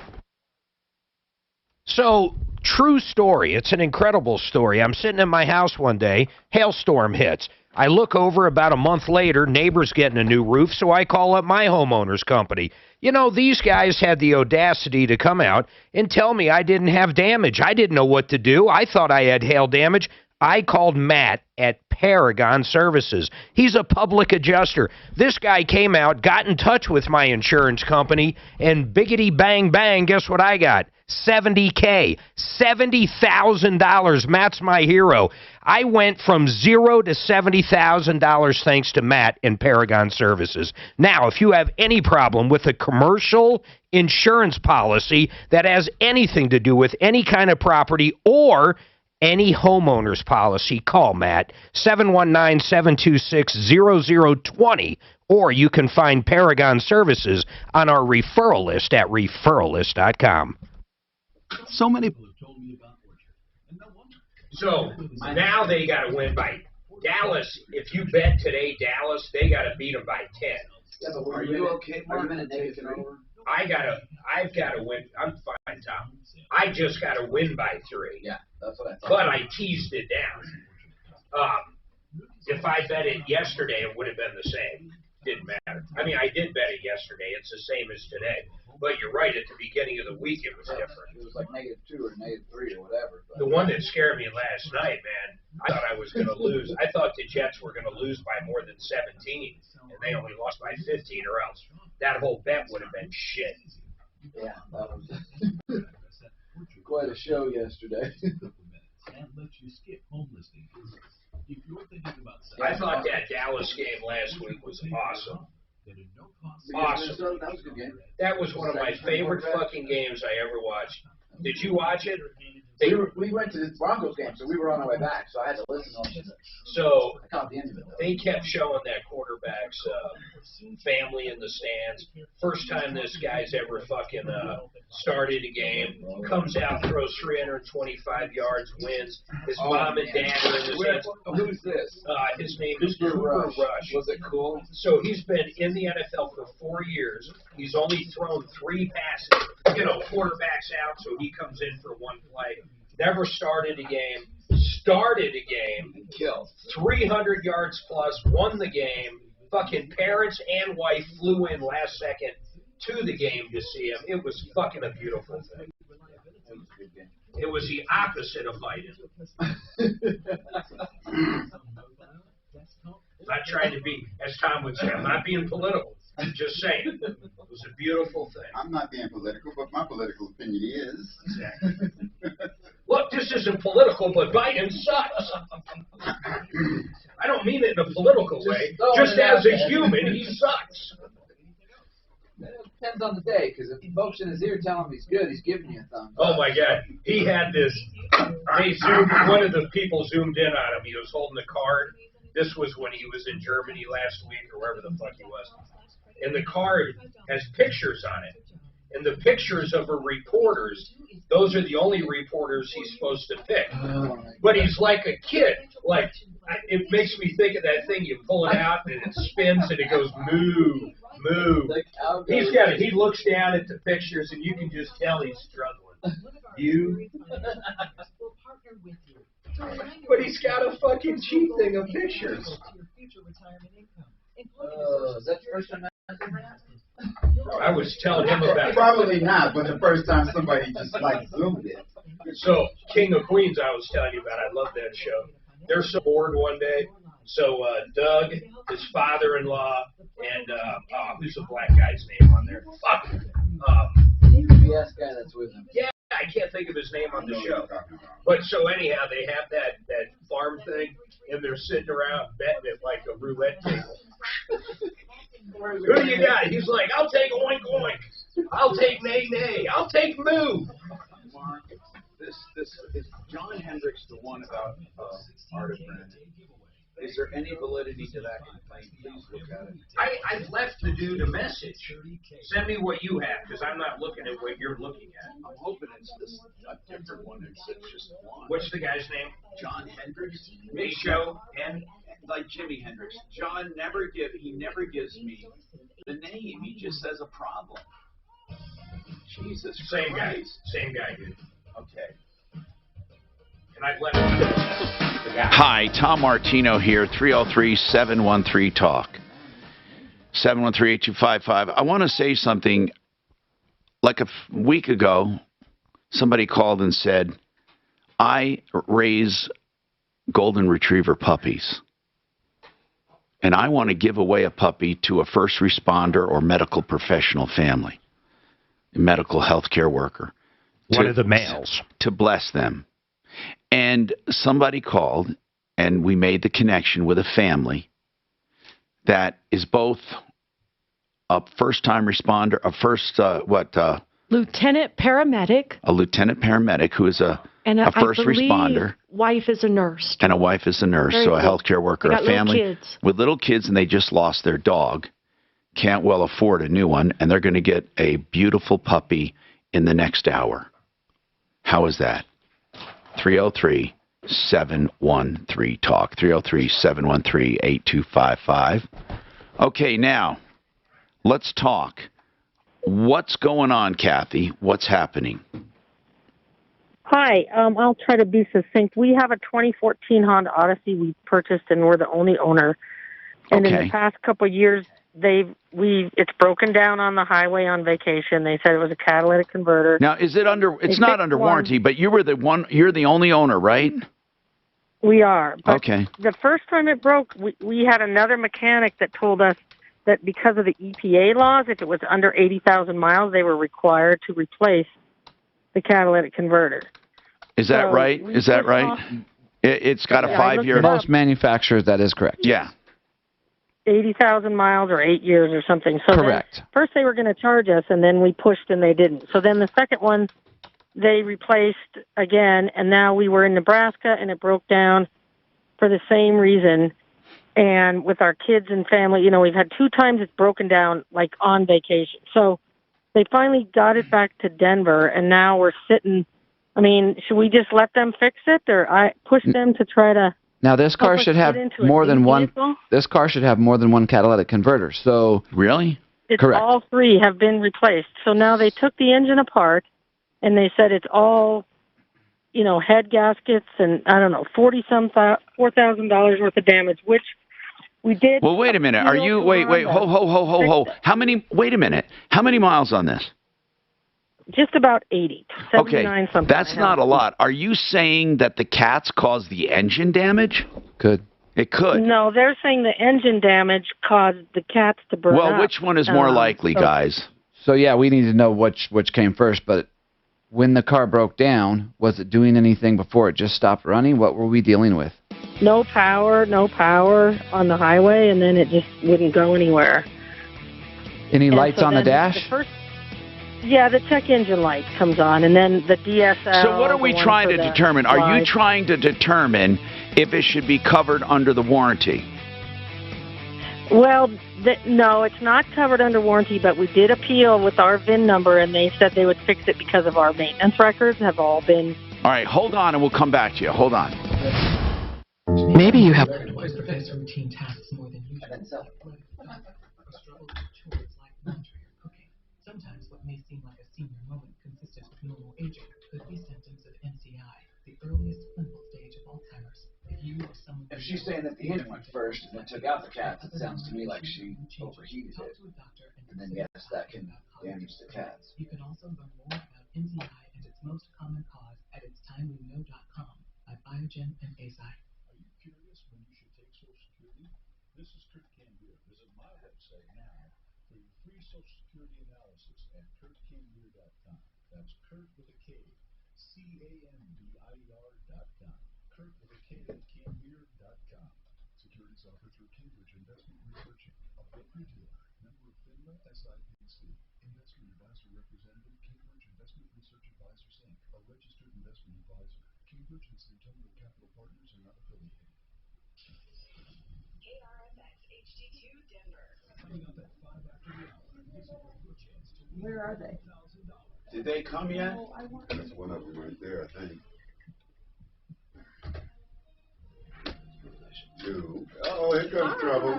So, true story. It's an incredible story. I'm sitting in my house one day, hailstorm hits. I look over about a month later, neighbor's getting a new roof, so I call up my homeowner's company. You know, these guys had the audacity to come out and tell me I didn't have damage. I didn't know what to do. I thought I had hail damage. I called Matt at Paragon Services. He's a public adjuster. This guy came out, got in touch with my insurance company, and biggity bang bang, guess what I got? $70K, $70,000. Matt's my hero. I went from $0 to $70,000 thanks to Matt in Paragon Services. Now, if you have any problem with a commercial insurance policy that has anything to do with any kind of property or any homeowner's policy, call Matt, 719-726-0020, or you can find Paragon Services on our referral list at referrallist.com. So many people have told me about Orchard, and no wonder. So now they got to win by Dallas. If you bet today, Dallas, they got to beat them by 10. Yeah, but are you okay? Are you in a negative over? I've got to win. I'm fine, Tom. I just got to win by 3. Yeah, that's what I thought. But I teased it down. If I bet it yesterday, it would have been the same. Didn't matter. I mean, I did bet it yesterday. It's the same as today. But you're right. At the beginning of the week, it was different. It was like -2 or -3 or whatever. But the one that scared me last night, man, I thought I was going to lose. I thought the Jets were going to lose by more than 17, and they only lost by 15, or else that whole bet would have been shit. Yeah, that was quite a show yesterday. I thought that Dallas game last week was awesome. Awesome. That was a good game. That was one of my favorite fucking games I ever watched. Did you watch it? We went to the Broncos game, so we were on our way back, so I had to listen to it. So I caught the end of it, though. They kept showing that quarterback's family in the stands. First time this guy's ever fucking started a game. Comes out, throws 325 yards, wins. His mom and dad are in the stands. Who's this? His name is Cooper Rush. Was it cool? So he's been in the NFL for 4 years. He's only thrown 3 passes. Quarterback's out, so he comes in for 1 play. Never started a game. Started a game. Killed. 300 yards plus. Won the game. Fucking parents and wife flew in last second to the game to see him. It was fucking a beautiful thing. It was the opposite of fighting. Not trying to be, as Tom would say, I'm not being political. I'm just saying. It was a beautiful thing. I'm not being political, but my political opinion is. Exactly. Look, this isn't political, but Biden sucks. I don't mean it in a political way. Just as a human, he sucks. It depends on the day, because if folks in his ear tell him he's good, he's giving you a thumbs up. Oh, my God. He had this. One of the people zoomed in on him. He was holding a card. This was when he was in Germany last week or wherever the fuck he was. And the card has pictures on it. And the pictures of reporters, those are the only reporters he's supposed to pick. But he's like a kid. Like, it makes me think of that thing. You pull it out and it spins and it goes moo, moo. He looks down at the pictures and you can just tell he's struggling. But he's got a fucking cheap thing of pictures. Is that the first time I was telling him about it. Probably not, but the first time somebody just like zoomed it. So, King of Queens, I was telling you about. I love that show. They're so bored one day. So, Doug, his father-in-law, and who's the black guy's name on there? Fuck. PBS guy that's with him. Yeah, I can't think of his name on the show. But so anyhow, they have that farm thing, and they're sitting around betting it like a roulette table. Who do you got? He's like, I'll take a oink oink. I'll take nay. I'll take moo. Mark, this is John Hendricks the one about Art of Brandon. Is there any validity to that complaint? Please look at it. I left the dude a message. Send me what you have, because I'm not looking at what you're looking at. I'm hoping it's a different one. It's just one. What's the guy's name? John Hendricks. H-O-N? Like Jimi Hendrix. John never gives me the name. He just says a problem. Jesus Same Christ. Same guy, dude. Okay. And I've left the guy. Hi, Tom Martino here, 303-713-TALK. 713-8255. I want to say something. Like a week ago, somebody called and said, I raise golden retriever puppies, and I want to give away a puppy to a first responder or medical professional family, a medical healthcare worker. One of the males. To bless them. And somebody called, and we made the connection with a family that is both a first-time responder, Lieutenant paramedic. A lieutenant paramedic who is a first responder. Wife is a nurse. And a wife is a nurse, Very so a cool. healthcare worker, They got a family little kids. with little kids, and they just lost their dog. Can't well afford a new one, and they're going to get a beautiful puppy in the next hour. How is that? 303-713-TALK. 303-713-8255. Okay, now, let's talk. What's going on, Kathy? What's happening? Hi, I'll try to be succinct. We have a 2014 Honda Odyssey we purchased, and we're the only owner. And in the past couple of years, it's broken down on the highway on vacation. They said it was a catalytic converter. Now, is it under? It's not under warranty, but you're the only owner, right? We are. But okay. The first time it broke, we had another mechanic that told us that because of the EPA laws, if it was under 80,000 miles, they were required to replace the catalytic converter. Is that right? Is that right? It's got a 5-year. Most manufacturers, that is correct. Yeah. 80,000 miles or 8 years or something. So correct. First they were going to charge us, and then we pushed and they didn't. So then the second one, they replaced again, and now we were in Nebraska, and it broke down for the same reason. And with our kids and family, we've had 2 times it's broken down, like on vacation. So they finally got it back to Denver, and now we're sitting. I mean, should we just let them fix it, or I push them to try to? Now this car should have more than one. This car should have more than one catalytic converter. So really, correct. All 3 have been replaced. So now they took the engine apart, and they said it's all, head gaskets and I don't know, $4,000 worth of damage, which we did. Well, wait a minute. Are you wait? Ho. Wait a minute. How many miles on this? Just about 80, 79 something. That's not a lot. Are you saying that the cats caused the engine damage? Could. It could. No, they're saying the engine damage caused the cats to burn up. Well, which one is more likely, guys? So, yeah, we need to know which came first. But when the car broke down, was it doing anything before it just stopped running? What were we dealing with? No power on the highway, and then it just wouldn't go anywhere. Any lights on the dash? Yeah, the check engine light comes on, and then the DSL. So what are we trying to determine? Are you trying to determine if it should be covered under the warranty? Well, no, it's not covered under warranty, but we did appeal with our VIN number, and they said they would fix it because of our maintenance records have all been... All right, hold on, and we'll come back to you. Hold on. Maybe you have... routine tasks more than usual. Sometimes what may seem like a senior moment consistent with normal aging could be symptoms of NCI, the earliest clinical stage of Alzheimer's. If she's saying that the engine went first and then took out the cats, it sounds to me like she overheated it. And then, yes, that can damage the cats. You can also learn more about NCI and its most common cause at itstimeweknow.com by Biogen and ASI. Are you curious when you should take Social Security? This is Kurt Cambier. Visit my website now for your free Social Security analysis at kurtcambier.com. That's Kurt with a K, CAMBIER.com. Kurt with a K at Cambier.com. Securities offered through Cambridge Investment Research, a broker dealer, member of FINRA SIPC. Investment advisor representative. Advisors Inc., a registered investment advisor. Cambridge and Untitled Capital Partners are not affiliated. KRMX HD2 Denver. Coming up at 5 after the hour, this is your chance to win Where are they? $1,000. Did they come yet? That's one of them right there, I think. Two. Oh, here comes trouble.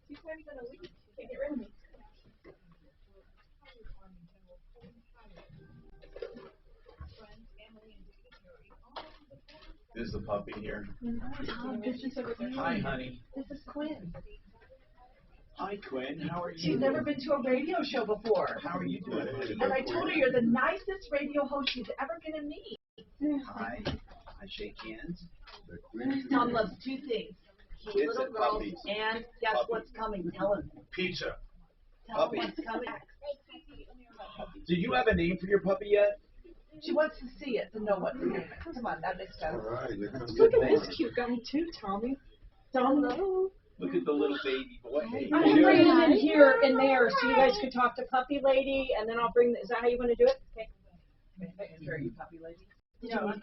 She's not even a week. Can't get rid of me. Is the puppy here? Tom, this is Quinn. Hi, honey. This is Quinn. Hi, Quinn. How are you? She's never been to a radio show before. How are you doing? And I told her you're the nicest radio host she's ever going to meet. Hi. I shake hands. Tom loves two things. Kids Cute little and girls puppies. and guess what's coming? Tell him. Pizza. Tell him what's coming. Did you have a name for your puppy yet? She wants to see it to know what's in it. Come on, that makes sense. All right, here comes Look the at this board. cute guy too, Tommy. Hello. Look at the little baby boy. Hey, I'm gonna bring him in here and there so you guys could talk to Puppy Lady, and then I'll bring. Is that how you want to do it? Okay. Sure, you puppy lady. No,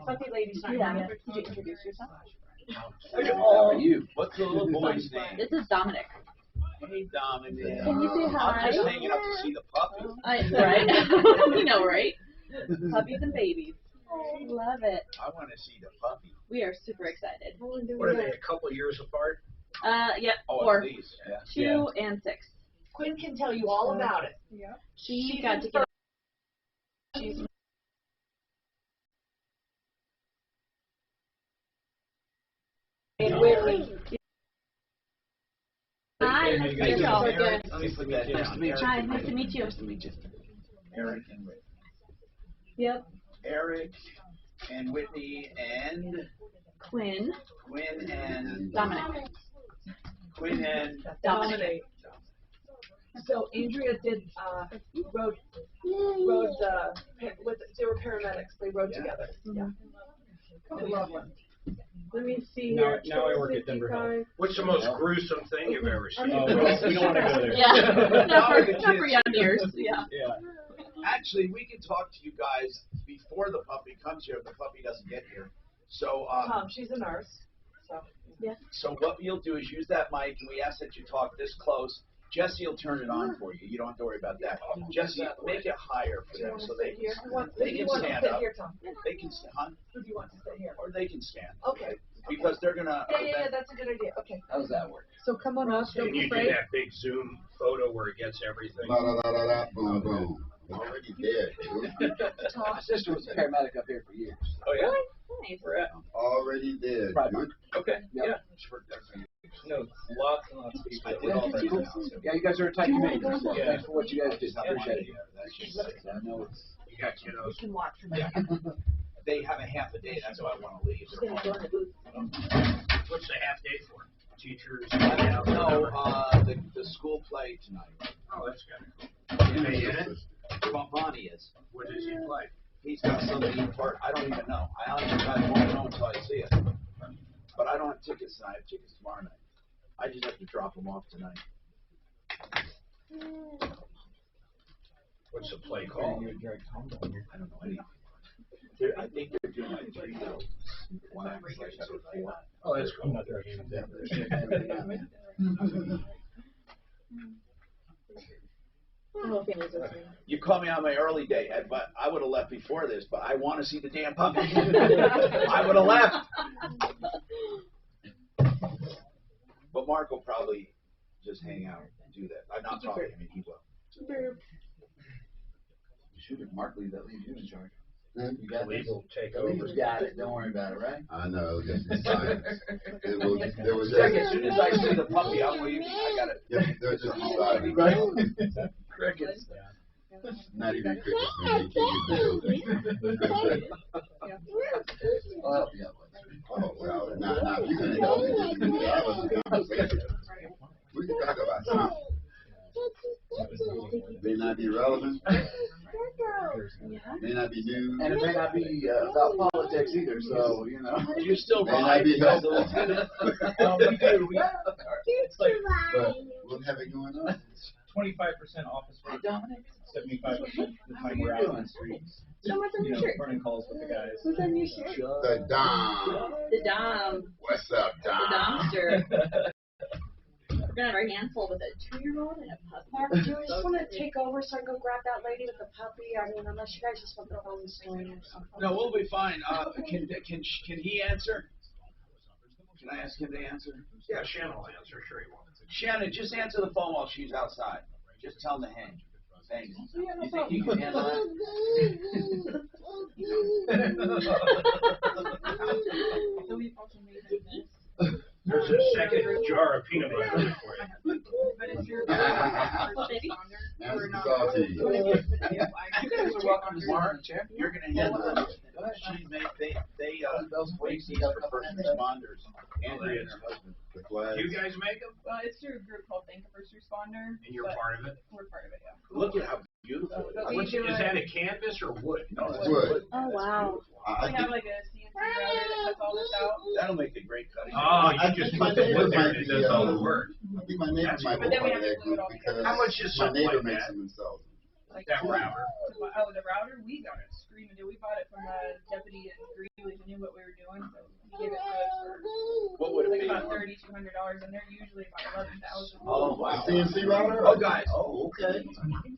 Puppy Lady's not Yeah. here yet. Could you introduce yourself? How are you? What's the little boy's name? This is Dominic. Hey, Dominic. Can you say hi? I'm just hanging up to see the puppy. Right. We know, right? Puppies and babies. Love it. I want to see the puppy. We are super excited. What are they, a couple years apart? Yep. Oh, 4. at least. Yeah. 2 and 6. Quinn can tell you all about it. Yeah. She got to get. She's Hi, nice to meet you all. Let me put that down. Hi, nice to meet you. Nice to meet you. Eric and Whitney. Yep. Eric and Whitney and Quinn. Quinn and Dominic. Quinn and Dominic. So Andrea did rode with they were paramedics. They rode together. Yeah. I love them. Let me see here. Now I work at Denver Health. What's the most gruesome thing you've ever seen? Oh, we don't want to go there. Yeah. Now the Not for kids- young ears. Yeah. Actually, we can talk to you guys before the puppy comes here if the puppy doesn't get here. So, She's a nurse. So yeah. So what you'll do is use that mic, and we ask that you talk this close. Jesse will turn it on for you. You don't have to worry about that. Jesse, make it higher for them so they can stand up. Here, Tom? They can stand, huh? Who do you want to sit here? Or they can stand. Okay. Because they're gonna. Yeah, that's a good idea. Okay. How does that work? So come on up. Don't Can be you do afraid. that big zoom photo where it gets everything? La la la la la, boom boom. Already dead, dude. My sister was a paramedic up here for years. Oh yeah. Nice. Already dead, dude. Okay. Yeah. No, lots and lots of people. I did all that. Yeah, you guys are a tight committee. So Yeah. thanks for what you guys do. I appreciate it. I know it's. You got kiddos. You can watch from Yeah. They have a half a day. That's why I want to leave. What's the half day for? Teachers? No, the school play tonight. Oh, that's kind of cool. Is he in it? Bonnie is. What does he play? He's got something part. I don't even know. I honestly I won't know until I see it. But I don't have tickets tonight. I have tickets tomorrow night. I just have to drop them off tonight. What's the play called? I don't know anything. I think they're doing like 3 years. One act like 4. Oh, that's cool. You called me on my early day, Ed, but I would have left before this, but I want to see the damn puppy. I would have left. But Mark will probably just hang out and do that. I'm not probably, I mean, he will. Shoot, if Mark leaves, that leaves you in charge. You got Leave will take We over. just got it. Don't worry about it, right? I know, just science. There was Greg, as soon as I see the puppy, I'm leaving. I got it. yeah, there's just decided, right? Crickets. Not even crickets, man. They can't get the building. I'll help you out. Oh, well, nah, you can help me. We can have a conversation. We can talk about something. May not be relevant. May not be news. And it may not be about politics either, so, you know. You still May ride? not be helpful. We do. It's like But we'll have it going on. 25% office work, 75% the time we're out on the streets. Running calls with the guys. Who's on your shirt? The Dom. The Dom. What's up, Dom? The Domster. We're gonna have our handful with a 2-year-old and a puppy. Mark, do you just want to take over so I can go grab that lady with the puppy? I mean, unless you guys just want to go home and story or something. No, we'll be fine. Can he answer? Can I ask him to answer? Yeah, Shannon will answer. Sure he will. Shannon, just answer the phone while she's outside. Just tell him to hang. Thanks. You think you can handle that? There's a second jar of peanut butter for you. You guys are welcome to Mark. You're going to handle it. They raise these for first responders. Andrea and her husband. You guys make them? Well, it's through a group called Think of First Responder. And you're part of it? We're part of it, yeah. Look at how beautiful it is. Is that a canvas or wood? No, it's wood. Oh, wow. We have like a CNC router that cuts all this out. That'll make a great cutting. Oh, you just put the wood there and it does all the work. I think my neighbor might be part of that group because how much is my something neighbor like makes that? them himself. Like that router. Oh, the router? We got it screaming. We bought it from a deputy in Greeley who knew what we were doing, so he gave it to us for what would it be? about $3,200, and they're usually about $11,000. Oh, wow. CNC router? Oh, guys. Oh, okay.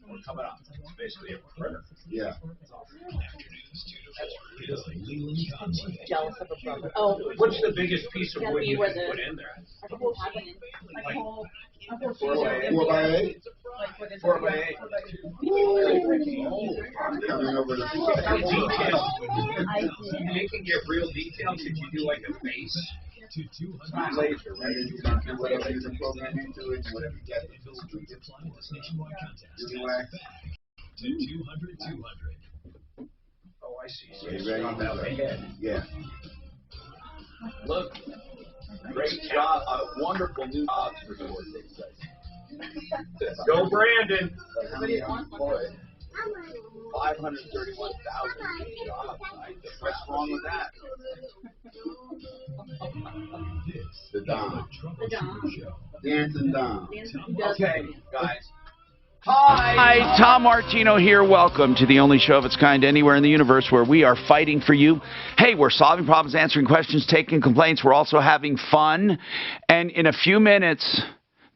We're coming up. It's basically a printer. Yeah. Jealous of a brother. Oh, what's the biggest piece of gotta wood be you where can the- put in there? Like a whole cabinet. Like a whole 4 by 8? Like with 4 by 8. Coming over the Detail. You can get real detail. Could you do like a base? Laser, right? You can do whatever you can program into it, whatever you get. Oh, I see. So Are you it's ready? not that big. Yeah. Look, great job. A wonderful new job for the work they say. Go, Brandon. Everybody employed. 531,000 jobs. What's wrong with that? The Dom. The Dom. Dancing Dom. Okay, guys. Hi, Tom Martino here. Welcome to the only show of its kind anywhere in the universe where we are fighting for you. Hey, we're solving problems, answering questions, taking complaints. We're also having fun. And in a few minutes,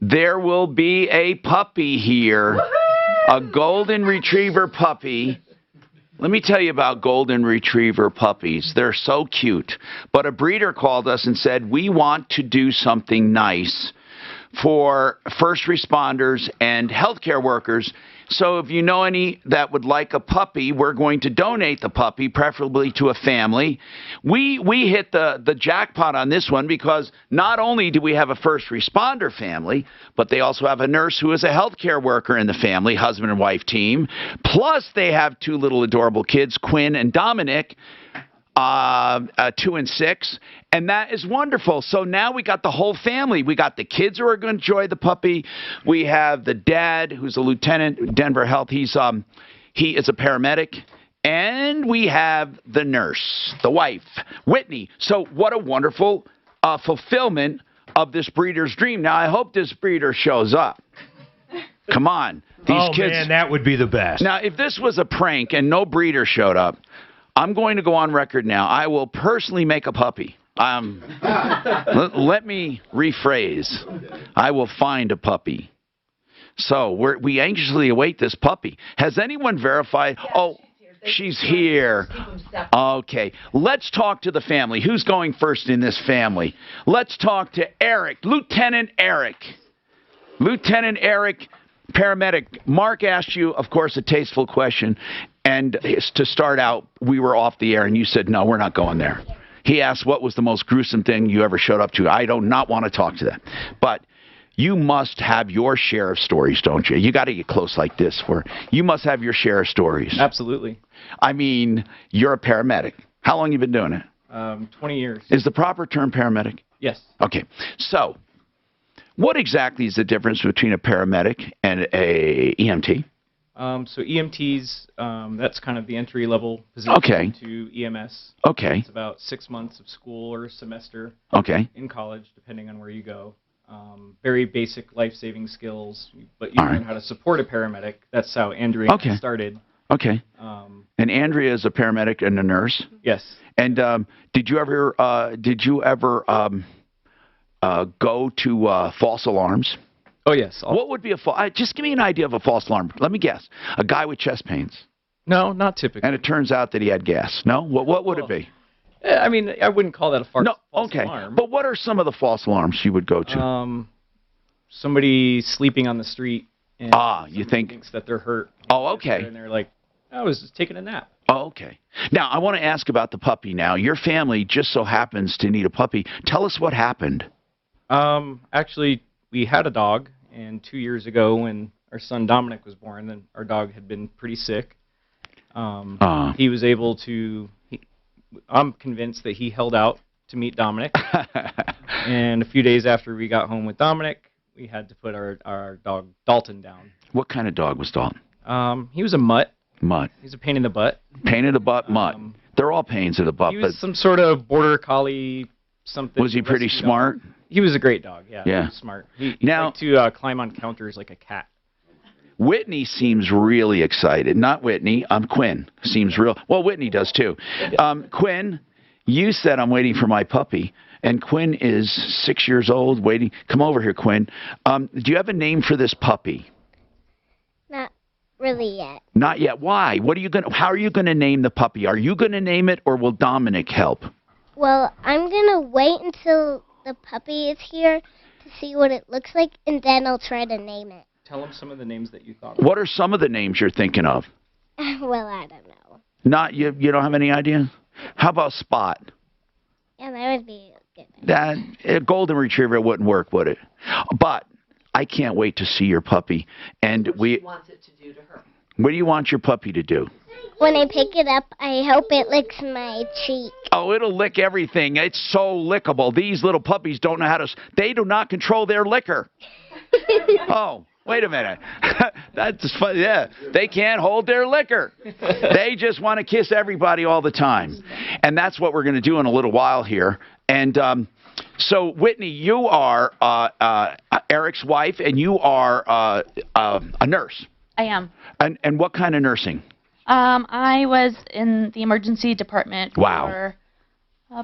there will be a puppy here. A golden retriever puppy. Let me tell you about golden retriever puppies. They're so cute. But a breeder called us and said, we want to do something nice for first responders and healthcare workers. So if you know any that would like a puppy, we're going to donate the puppy, preferably to a family. We hit the jackpot on this one because not only do we have a first responder family, but they also have a nurse who is a healthcare worker in the family, husband and wife team. Plus they have 2 little adorable kids, Quinn and Dominic, 2 and 6, and that is wonderful. So now we got the whole family. We got the kids who are going to enjoy the puppy. We have the dad, who's a lieutenant, Denver Health. He is a paramedic, and we have the nurse, the wife, Whitney. So what a wonderful fulfillment of this breeder's dream. Now I hope this breeder shows up. Come on, these kids. Man, that would be the best. Now, if this was a prank and no breeder showed up, I'm going to go on record now. I will personally make a puppy. Let me rephrase. I will find a puppy. So we anxiously await this puppy. Has anyone verified? Oh, she's here. Okay. Let's talk to the family. Who's going first in this family? Let's talk to Eric, Lieutenant Eric. Lieutenant Eric, paramedic. Mark asked you, of course, a tasteful question. And to start out, we were off the air, and you said, no, we're not going there. He asked, what was the most gruesome thing you ever showed up to? I do not want to talk to that. But you must have your share of stories, don't you? You got to get close like this. You must have your share of stories. Absolutely. I mean, you're a paramedic. How long have you been doing it? 20 years. Is the proper term paramedic? Yes. Okay. So what exactly is the difference between a paramedic and a EMT? So EMTs, that's kind of the entry-level position to EMS. Okay. It's about 6 months of school or a semester in college, depending on where you go. Very basic life-saving skills, but you learn how to support a paramedic. That's how Andrea started. Okay. And Andrea is a paramedic and a nurse. Yes. And did you ever go to false alarms? Oh yes. What would be a just give me an idea of a false alarm. Let me guess. A guy with chest pains. No, not typically. And it turns out that he had gas. No. What would it be? I mean, I wouldn't call that a false okay. alarm. But what are some of the false alarms you would go to? Somebody sleeping on the street. And you thinks that they're hurt. Oh, okay. And they're like, I was just taking a nap. Oh, okay. Now, I want to ask about the puppy now. Your family just so happens to need a puppy. Tell us what happened. Actually, we had a dog, and 2 years ago when our son Dominic was born, then our dog had been pretty sick. He was able to, I'm convinced that he held out to meet Dominic. And a few days after we got home with Dominic, we had to put our dog Dalton down. What kind of dog was Dalton? He was a mutt. Mutt. He's a pain in the butt. Pain in the butt, mutt. They're all pains in the butt. He was some sort of border collie something. Was he pretty smart? He was a great dog, yeah. Yeah. He was smart. He liked to climb on counters like a cat. Whitney seems really excited. Not Whitney. Quinn seems real. Well, Whitney does too. Quinn, you said I'm waiting for my puppy. And Quinn is 6 years old, waiting. Come over here, Quinn. Do you have a name for this puppy? Not really yet. Not yet. Why? How are you gonna name the puppy? Are you gonna name it, or will Dominic help? Well, I'm gonna wait until the puppy is here to see what it looks like, and then I'll try to name it. Tell him some of the names that you thought of. What are some of the names you're thinking of? Well, I don't know. Not you. You don't have any idea? How about Spot? Yeah, that would be good. That a golden retriever wouldn't work, would it? But I can't wait to see your puppy. And What she wants it to do to her. What do you want your puppy to do? When I pick it up, I hope it licks my cheek. Oh, it'll lick everything. It's so lickable. These little puppies don't know how to. They do not control their liquor. Oh, wait a minute. That's fun. Yeah, they can't hold their liquor. They just want to kiss everybody all the time. And that's what we're going to do in a little while here. And so, Whitney, you are Eric's wife, and you are a nurse. I am. And what kind of nursing? I was in the emergency department for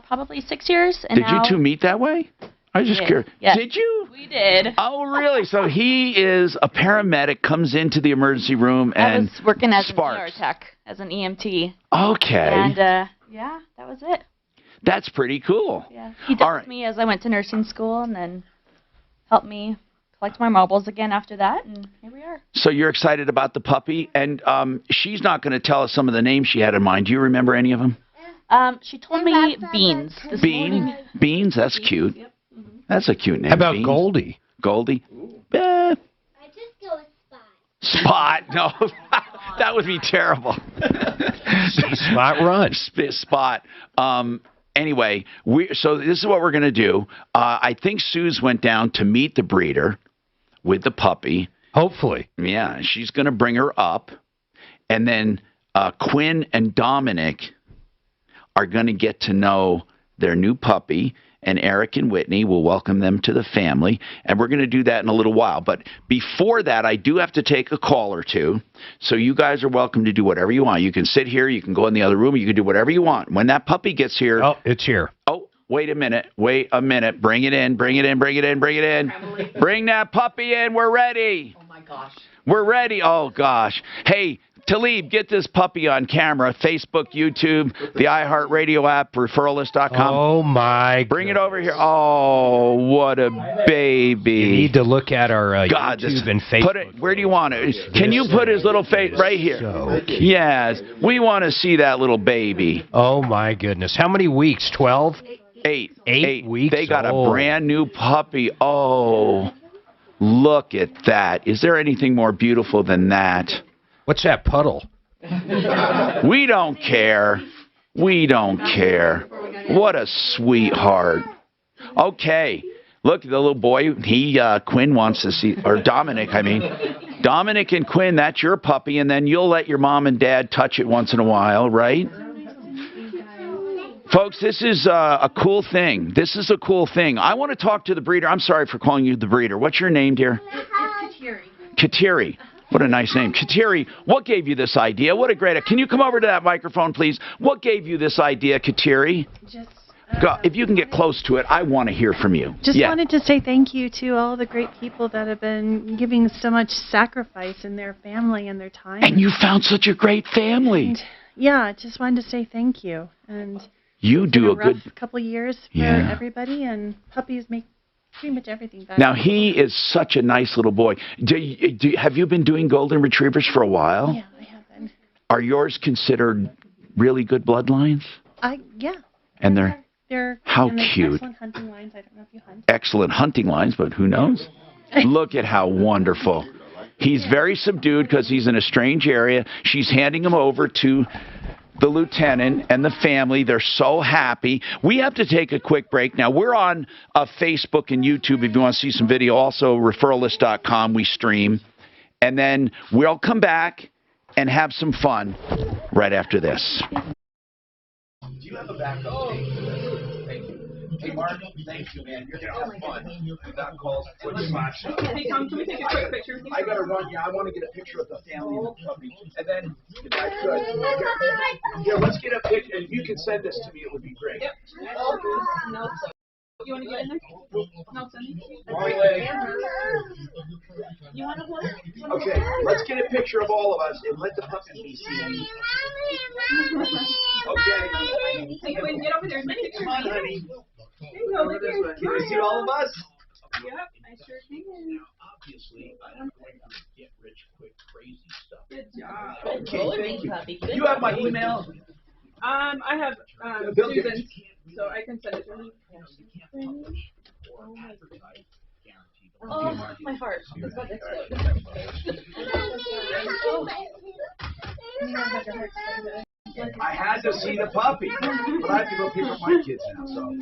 probably 6 years. And Did you two meet that way? I was just curious. Yes. Did you? We did. Oh, really? So he is a paramedic, comes into the emergency room, and I was working as an ER tech, as an EMT. Okay. And, yeah, that was it. That's pretty cool. Yeah. He dumped me as I went to nursing school and then helped me collect my marbles again after that, and here we are. So you're excited about the puppy, and she's not going to tell us some of the names she had in mind. Do you remember any of them? She told me Beans this morning. Beans? That's cute. Yep. Mm-hmm. That's a cute name. How about Beans? Goldie? Goldie? I just go with Spot. Spot? No. That would be terrible. Spot run. Spot. Anyway, so this is what we're going to do. I think Suze went down to meet the breeder with the puppy. Hopefully. Yeah, she's going to bring her up. And then Quinn and Dominic are going to get to know their new puppy. And Eric and Whitney will welcome them to the family. And we're going to do that in a little while. But before that, I do have to take a call or two. So you guys are welcome to do whatever you want. You can sit here. You can go in the other room. You can do whatever you want. When that puppy gets here. Oh, it's here. Oh, wait a minute. Wait a minute. Bring it in. Bring it in. Bring it in. Bring it in. Bring that puppy in. We're ready. Oh, my gosh. We're ready. Oh, gosh. Hey, Talib, get this puppy on camera. Facebook, YouTube, the iHeartRadio app, referralist.com. Oh, my God. Bring it over here. Oh, what a baby. You need to look at our YouTube and Facebook. Put it, where do you want it? Can you put his little face right here? So yes. We want to see that little baby. Oh, my goodness. How many weeks? 12? 8. 8 weeks They got old. a brand new puppy. Oh, look at that. Is there anything more beautiful than that? What's that puddle? We don't care. We don't care. What a sweetheart. Okay. Look, the little boy, Quinn wants to see, or Dominic, I mean. Dominic and Quinn, that's your puppy, and then you'll let your mom and dad touch it once in a while, right? Folks, this is a cool thing. This is a cool thing. I want to talk to the breeder. I'm sorry for calling you the breeder. What's your name, dear? It's Kateri. Kateri. What a nice name. Kateri, what gave you this idea? What a great... Can you come over to that microphone, please? What gave you this idea, Kateri? Just, If you can get close to it, I want to hear from you. Just wanted to say thank you to all the great people that have been giving so much sacrifice in their family and their time. And you found such a great family. And, yeah, just wanted to say thank you. And you do a rough good... couple years for everybody, and puppies make pretty much everything better. Now, he is such a nice little boy. Have you been doing golden retrievers for a while? Yeah, I have been. Are yours considered really good bloodlines? Yeah. And They're how and they're cute. Excellent hunting lines. I don't know if you hunt. Excellent hunting lines, but who knows? Look at how wonderful. He's very subdued because he's in a strange area. She's handing him over to the lieutenant and the family. They're so happy. We have to take a quick break. Now, we're on Facebook and YouTube if you want to see some video. Also, referralist.com, we stream. And then we'll come back and have some fun right after this. Do you have a backup? Thank you. Hey, Mark, thank you, man. You're going to have fun with that call. Hey, Tom, can we take a quick picture? I got to run. Yeah, I want to get a picture of the family and the puppy. And then, if I could, yeah, let's get a picture. And if you can send this to me, it would be great. Yep. No. You want to get in there? No, send me. Wrong way. You want to hold? Okay, let's get a picture of all of us and let the puppy be seen. Okay. Hey, wait, get over there and take a picture. Come on, honey. There you go, right there. Can I see all of us? Yep, I sure can. Obviously, I don't like get rich quick crazy stuff. Good job. Okay, thank you. You have my email? I have Susan's, so I can send it to her. Oh, my heart. It's about to explode. I had to see the puppy, but I have to go pick up my kids now, so.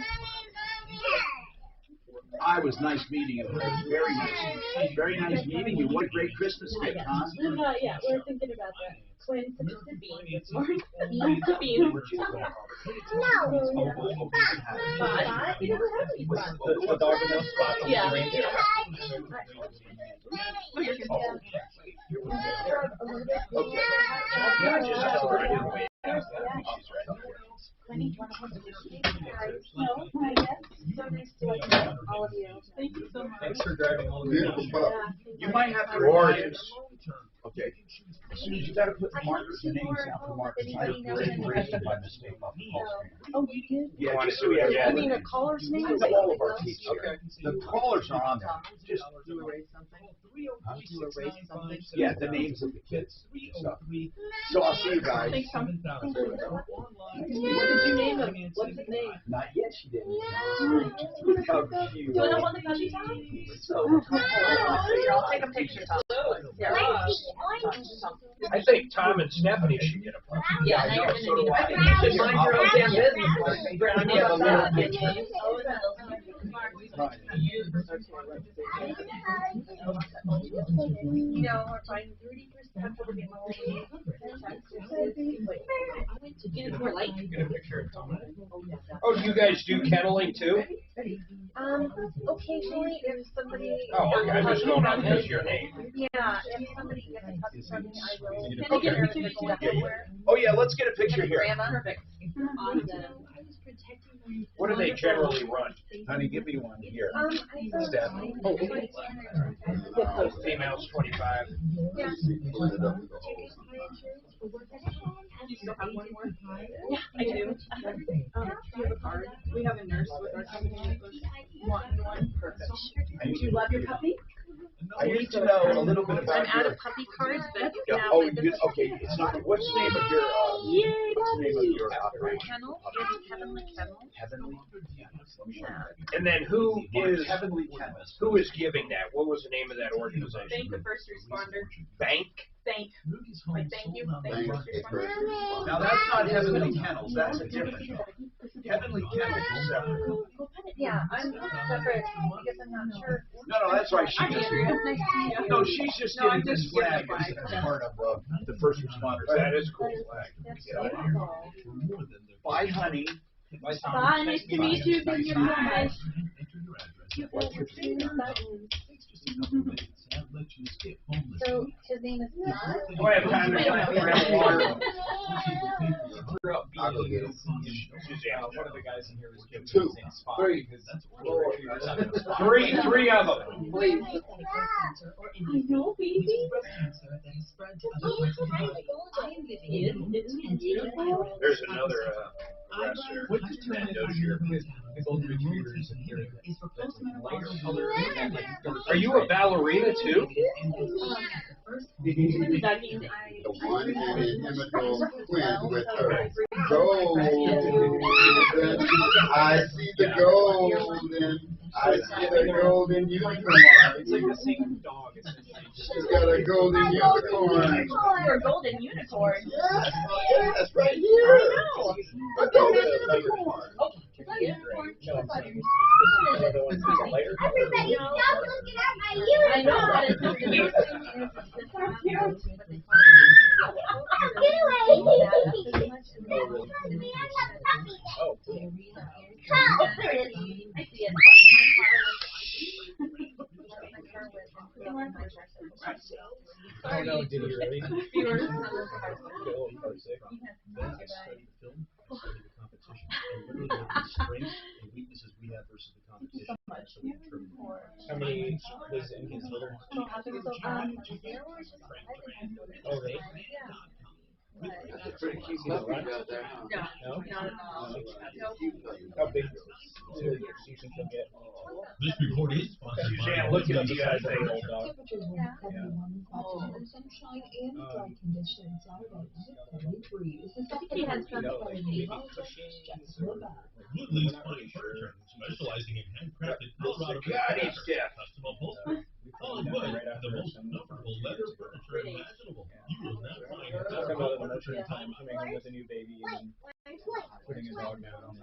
I was nice meeting you. Very nice. Very nice meeting you. What a great Christmas gift, huh? Yeah, we're thinking about that. Twins and just a bean this morning. A bean. Spot? We never had any spot. The dog with no spots. Yeah. All of you. Thank you so much. Thanks for driving all the way down. You might have to reward it. Okay. As soon as you got to put the markers, the names down for markers. I erased it by mistake off the call screen. Oh, you did? Yeah, just so we have. I mean, a caller's name? It's all of our kids. Okay. The callers are on there. Just you erase something? Huh? You erase something? Yeah, the names of the kids. So I'll see you guys. Thanks, Tom. What did you name him? What's his name? Not yet, she didn't. How cute. Do you want to hold the puppy, Tom? So, I'll take a picture, Tom. Yeah. I think Tom and Stephanie should get a puppy. Yeah, I know, so do I. Just mind your own damn business. You know, we're finding 30% of the more light. Get a picture of Tom. Oh, do you guys do kenneling too? Occasionally, if somebody. Oh, okay. I'm just going on because your name. Yeah, if somebody gets a puppy from me, I will. Okay. Oh yeah, let's get a picture here. Grandma. Perfect. What do they generally run? Honey, give me one here. Stephanie. Females 25. Yeah. You still have one more? Yeah, I do. Do you have a card? We have a nurse with our company that goes one. Perfect. Do you love your puppy? I need to know a little bit about I'm out of puppy cards, but yeah. now Oh, okay. It's not. What's the name of your? What's the name of your operation? Kennel. It's Heavenly Kennel. Heavenly. And then who is Heavenly Kennels? Who is giving that? What was the name of that organization? Thank the first responder. Bank. Thank. Like, thank you. Thank you, first responder. Now that's not Heavenly Kennels. That's a different show. Heavenly Kennels is separate. Yeah, I'm separate because I'm not sure. No, that's right. She just. Nice to meet you. No, she's just No, I'm getting this just giving flag a flag. as part of the first responders. That is cool flag. Bye, honey. Bye, nice to meet you. Give me a bye. So his name is Todd. Do I have time to grab water? I'll go get him. One of the guys in here was given Two, the same spot. three, Three of them. Please. I know, baby. There's another arrestor. The golden retrievers in here. Lighter color. Are you a ballerina too? The one inimitable twin with her golden. I see the golden. I see the golden unicorn. It's like the same dog. She's got a golden unicorn. You're a golden unicorn. Yeah, that's right here. A golden unicorn. Everybody stop looking at my unicorn. I know, but it's so cute. Get away. Oh, there it is. I see it. Oh no, did he really? How many was in his litter? Oh, really? It's pretty cute puppy out there, huh? No? Not at all. How big do you think he'll get? This report is sponsored by Suzanne, look at the guy. Old dog. Sunshine and dry conditions. Saturday, 73. He has some Woodley's Fine Furniture, specializing in handcrafted Colorado God, he's deaf. custom upholstery. All wood, the most comfortable leather furniture imaginable. You will not find Talking about the furniture nursery time, coming home with a new baby and putting a dog down.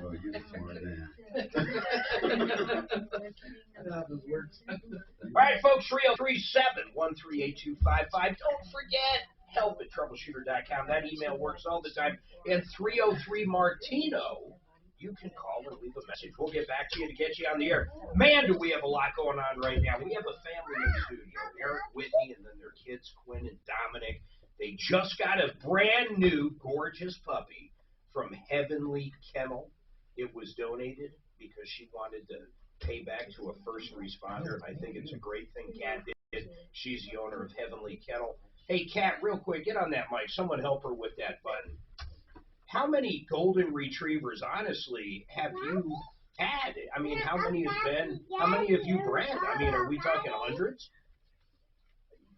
Oh, you're smart man. All right, folks, 303-713-8255. Don't forget, help at troubleshooter.com. That email works all the time. And 303-MARTINO, you can call and leave a message. We'll get back to you to get you on the air. Man, do we have a lot going on right now. We have a family in the studio, Eric, Whitney, and then their kids, Quinn and Dominic. They just got a brand new, gorgeous puppy from Heavenly Kennel. It was donated because she wanted to pay back to a first responder, and I think it's a great thing Kat did. She's the owner of Heavenly Kennel. Hey, Kat, real quick, get on that mic. Someone help her with that button. How many golden retrievers, honestly, have you had? I mean, how many have you bred? I mean, are we talking hundreds?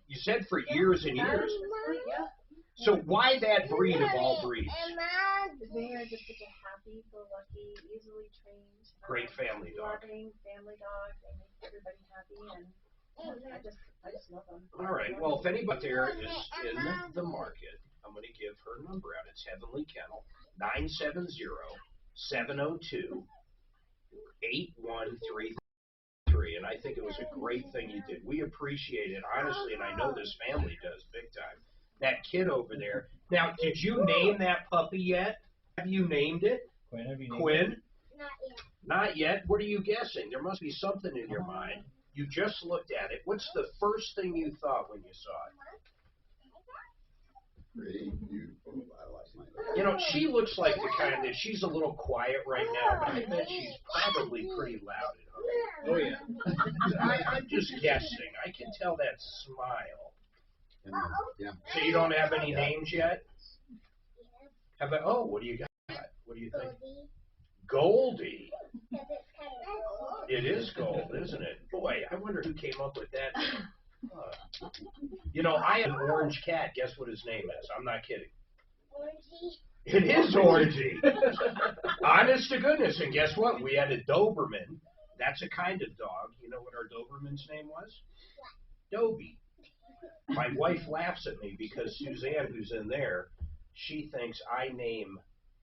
You said for years and years. So why that breed of all breeds? They are just such a happy-go-lucky, easily trained, great family dog. loving family dog. They make everybody happy, and I just love them. All right. Well, if anybody there is in the market, I'm going to give her number out. It's Heavenly Kennel, 970-702-8133. And I think it was a great thing you did. We appreciate it, honestly, and I know this family does big time. That kid over there. Now, did you name that puppy yet? Have you named it? Quinn, have you named Quinn? it? Not yet. What are you guessing? There must be something in your mind. You just looked at it. What's the first thing you thought when you saw it? Pretty beautiful. I like my You know, she looks like the kind that she's a little quiet right now, but I bet she's probably pretty loud at home. Oh, yeah. I'm just guessing. I can tell that smile. Yeah. So you don't have any names yet? What do you got? What do you think? Goldie. It is gold, isn't it? Boy, I wonder who came up with that. You know, I have an orange cat. Guess what his name is? I'm not kidding. It is Orangey. Honest to goodness. And guess what? We had a Doberman. That's a kind of dog. You know what our Doberman's name was? Dobie. My wife laughs at me because Suzanne, who's in there, she thinks I name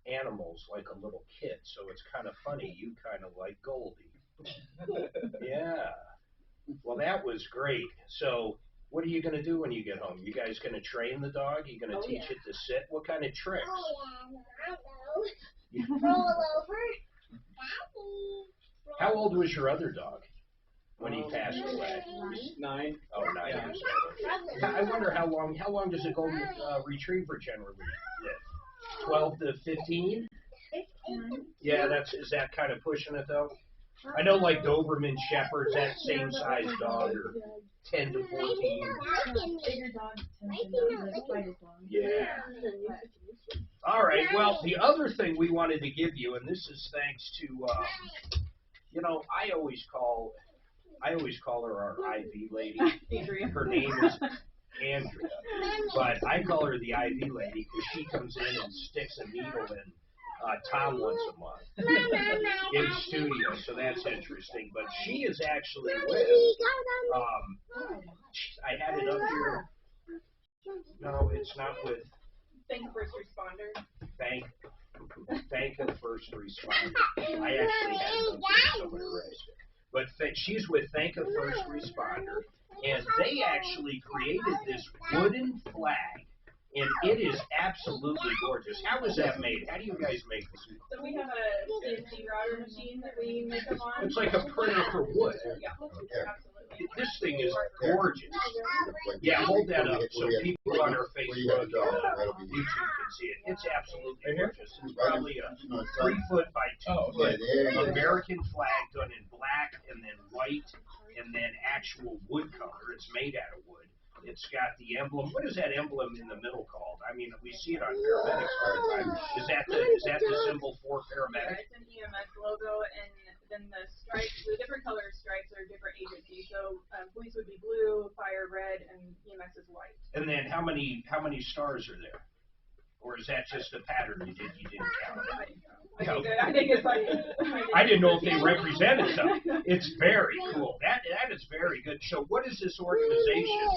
animals like a little kid. So it's kind of funny. You kind of like Goldie. Yeah. Well, that was great. So What are you going to do when you get home? You guys going to train the dog? You going to teach it to sit? What kind of tricks? Roll over. Daddy. How old was your other dog when he passed away? 9. Oh, 9 years old. I wonder how long does a golden retriever generally live? 12 to 15? Yeah, is that kind of pushing it though? I know like Doberman Shepherds, that same size dog, are 10 to 14. Bigger dogs tend to not live quite as long. Yeah. All right. Well, the other thing we wanted to give you, and this is thanks to, I always call her our IV lady. Her name is Andrea, but I call her the IV lady because she comes in and sticks a needle in Tom once a month in studio, so that's interesting. But she is actually with, I had it up here. No, it's not with. Thank first responder. Thank a first responder. I actually had it up here, somewhere erased it. But she's with Thank a First Responder, and they actually created this wooden flag. And it is absolutely gorgeous. How is that made? How do you guys make this? So we have a CNC router machine that we make them on. It's like a printer for wood. Yeah, absolutely. This thing is gorgeous. Yeah, hold that up so people on our Facebook and YouTube can see it. It's absolutely gorgeous. It's probably a 3-foot by 2-foot American flag done in black and then white and then actual wood color. It's made out of wood. It's got the emblem. What is that emblem in the middle called? I mean, we see it on paramedics all the time. Is that the symbol for paramedic? It's an EMS logo, and then the stripes, the different color stripes are different agencies. So police would be blue, fire red, and EMS is white. And then how many stars are there? Or is that just a pattern you didn't count? I think it's like. I didn't know if they represented something. It's very cool. That is very good. So what is this organization?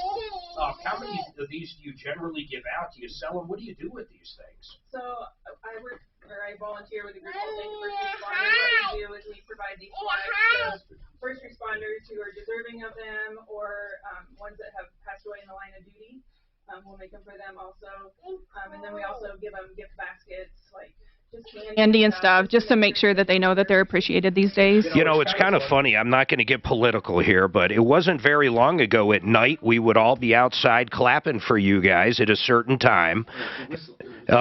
How many of these do you generally give out? Do you sell them? What do you do with these things? So I volunteer with a group called Thank First Responders. What we do is we provide these flags to first responders who are deserving of them or ones that have passed away in the line of duty. We'll make them for them also. And then we also give them gift baskets, like just candy and stuff, just to make sure that they know that they're appreciated these days. You know, it's kind of funny. I'm not going to get political here, but it wasn't very long ago at night we would all be outside clapping for you guys at a certain time.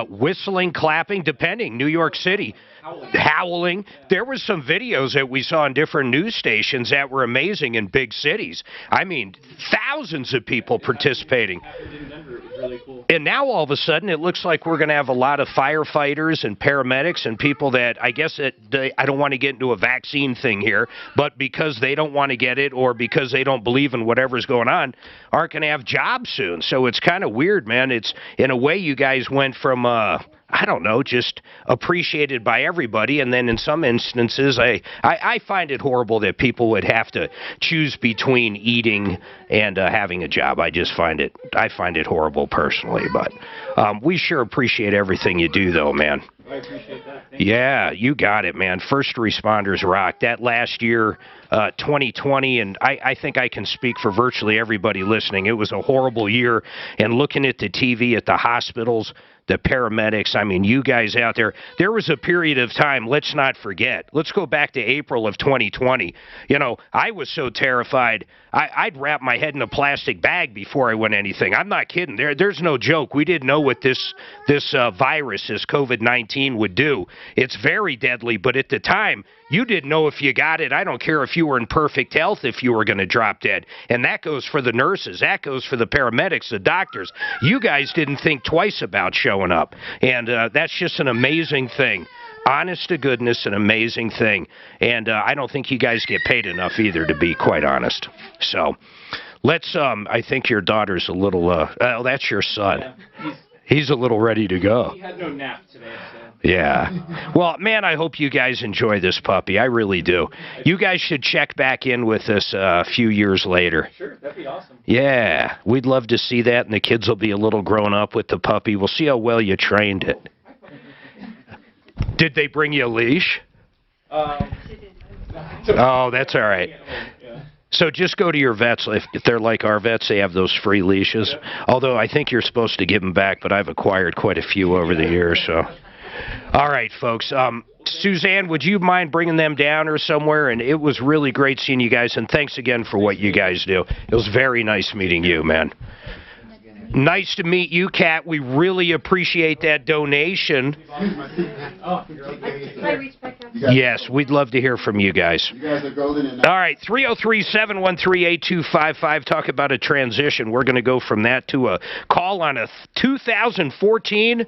Whistling, clapping, depending. New York City. Howling. There was some videos that we saw on different news stations that were amazing in big cities. I mean, thousands of people participating. And now all of a sudden it looks like we're going to have a lot of firefighters and paramedics and people that I guess I don't want to get into a vaccine thing here, but because they don't want to get it or because they don't believe in whatever's going on, aren't going to have jobs soon. So it's kind of weird, man. It's in a way you guys went from I don't know, just appreciated by everybody. And then in some instances, I find it horrible that people would have to choose between eating and having a job. I find it horrible personally. But we sure appreciate everything you do, though, man. I appreciate that. Yeah, you got it, man. First responders rock. That last year, 2020, and I think I can speak for virtually everybody listening. It was a horrible year. And looking at the TV at the hospitals, the paramedics, I mean, you guys out there was a period of time, let's not forget. Let's go back to April of 2020. You know, I was so terrified, I'd wrap my head in a plastic bag before I went anything. I'm not kidding. There's no joke. We didn't know what this virus, this COVID-19 would do. It's very deadly, but at the time, you didn't know if you got it. I don't care if you were in perfect health, if you were going to drop dead. And that goes for the nurses. That goes for the paramedics, the doctors. You guys didn't think twice about showing up. And that's just an amazing thing. Honest to goodness, an amazing thing. And I don't think you guys get paid enough either, to be quite honest. So let's, I think your daughter's a little, oh, that's your son. Yeah, he's a little ready to go. He had no nap today, so. Yeah. Well, man, I hope you guys enjoy this puppy. I really do. You guys should check back in with us a few years later. Sure, that'd be awesome. Yeah, we'd love to see that, and the kids will be a little grown up with the puppy. We'll see how well you trained it. Did they bring you a leash? Oh, that's all right. So just go to your vets. If they're like our vets, they have those free leashes. Although I think you're supposed to give them back, but I've acquired quite a few over the years. So, all right, folks. Suzanne, would you mind bringing them down or somewhere? And it was really great seeing you guys. And thanks again for what you guys do. It was very nice meeting you, man. Nice to meet you, Kat. We really appreciate that donation. Yes, we'd love to hear from you guys. You guys are golden. All right, 303-713-8255. Talk about a transition. We're going to go from that to a call on a 2014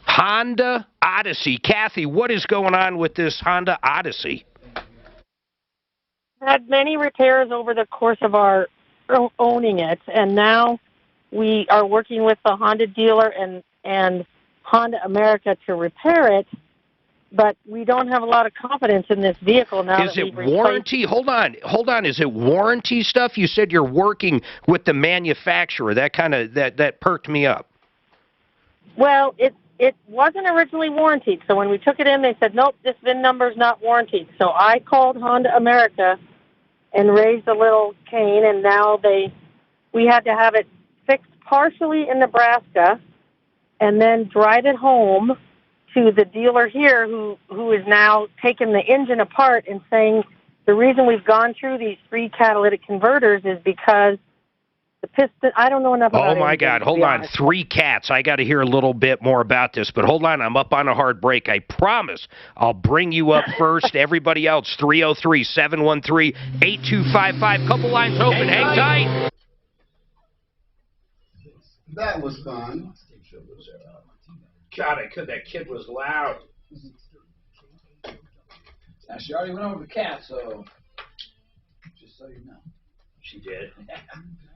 Honda Odyssey. Kathy, what is going on with this Honda Odyssey? Had many repairs over the course of our owning it, and now we are working with the Honda dealer and Honda America to repair it, but we don't have a lot of confidence in this vehicle now. Is it warranty? Hold on. Is it warranty stuff? You said you're working with the manufacturer. That kind of that perked me up. Well, it wasn't originally warranted, so when we took it in, they said, nope, this VIN number is not warranted. So I called Honda America and raised a little cane, and now we had to have it fixed partially in Nebraska and then drive it home to the dealer here who is now taking the engine apart and saying the reason we've gone through these 3 catalytic converters is because the piston, I don't know enough about it. Oh, my God. Hold on. 3 cats. I got to hear a little bit more about this, but hold on. I'm up on a hard break. I promise I'll bring you up first. Everybody else, 303-713-8255. Couple lines open. Hang tight. That was fun. God, that kid was loud. Now, she already went over the cat, so just so you know. She did.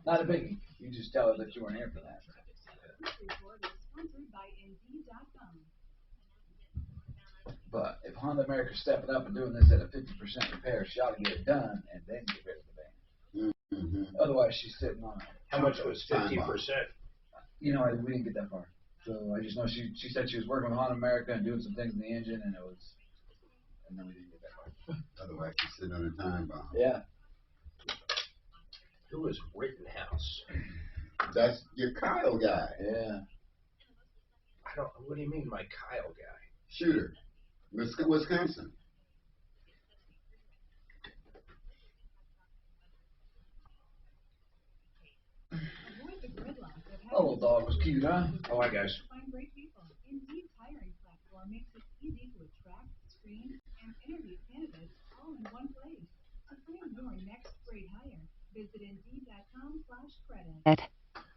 Not a biggie. You just tell her that you weren't here for that. But if Honda America's stepping up and doing this at a 50% repair, she ought to get it done and then get rid of the van. Mm-hmm. Otherwise, she's sitting on it. How much was 50%? You know, we didn't get that far. So I just know she said she was working with Honda America and doing some things in the engine, and then we didn't get that far. Otherwise, she's sitting on a time bomb. Yeah. Who is Rittenhouse? That's your Kyle guy. Yeah. What do you mean, my Kyle guy? Shooter, Wisconsin. Oh, little dog was cute, huh? Oh, hi, guys. Find great people. Indeed's hiring platform makes it easy to attract, screen, and interview candidates all in one place. To plan your next great hire, visit Indeed.com/credit.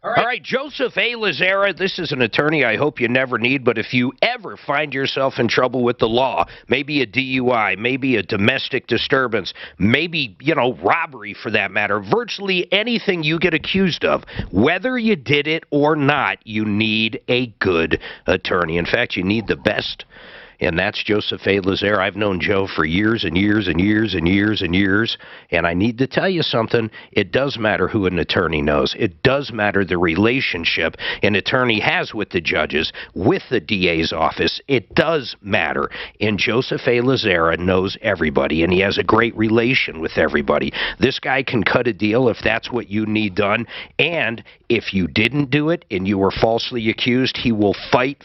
All right, Joseph A. Lazara, this is an attorney I hope you never need, but if you ever find yourself in trouble with the law, maybe a DUI, maybe a domestic disturbance, maybe, robbery for that matter, virtually anything you get accused of, whether you did it or not, you need a good attorney. In fact, you need the best. And that's Joseph A. Lazare. I've known Joe for years and years and years and years and years. And I need to tell you something. It does matter who an attorney knows. It does matter the relationship an attorney has with the judges, with the DA's office. It does matter. And Joseph A. Lazare knows everybody, and he has a great relation with everybody. This guy can cut a deal if that's what you need done. And if you didn't do it and you were falsely accused, he will fight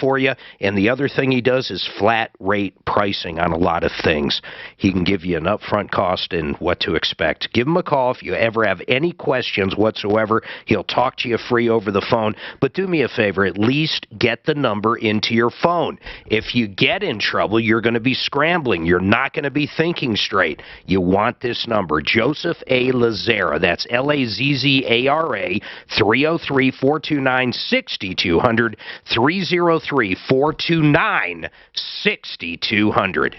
for you. And the other thing he does is flat rate pricing on a lot of things. He can give you an upfront cost and what to expect. Give him a call if you ever have any questions whatsoever. He'll talk to you free over the phone. But do me a favor, at least get the number into your phone. If you get in trouble, you're going to be scrambling. You're not going to be thinking straight. You want this number, Joseph A. Lazara. That's Lazzara, 303-429-6200, 303-429-6200.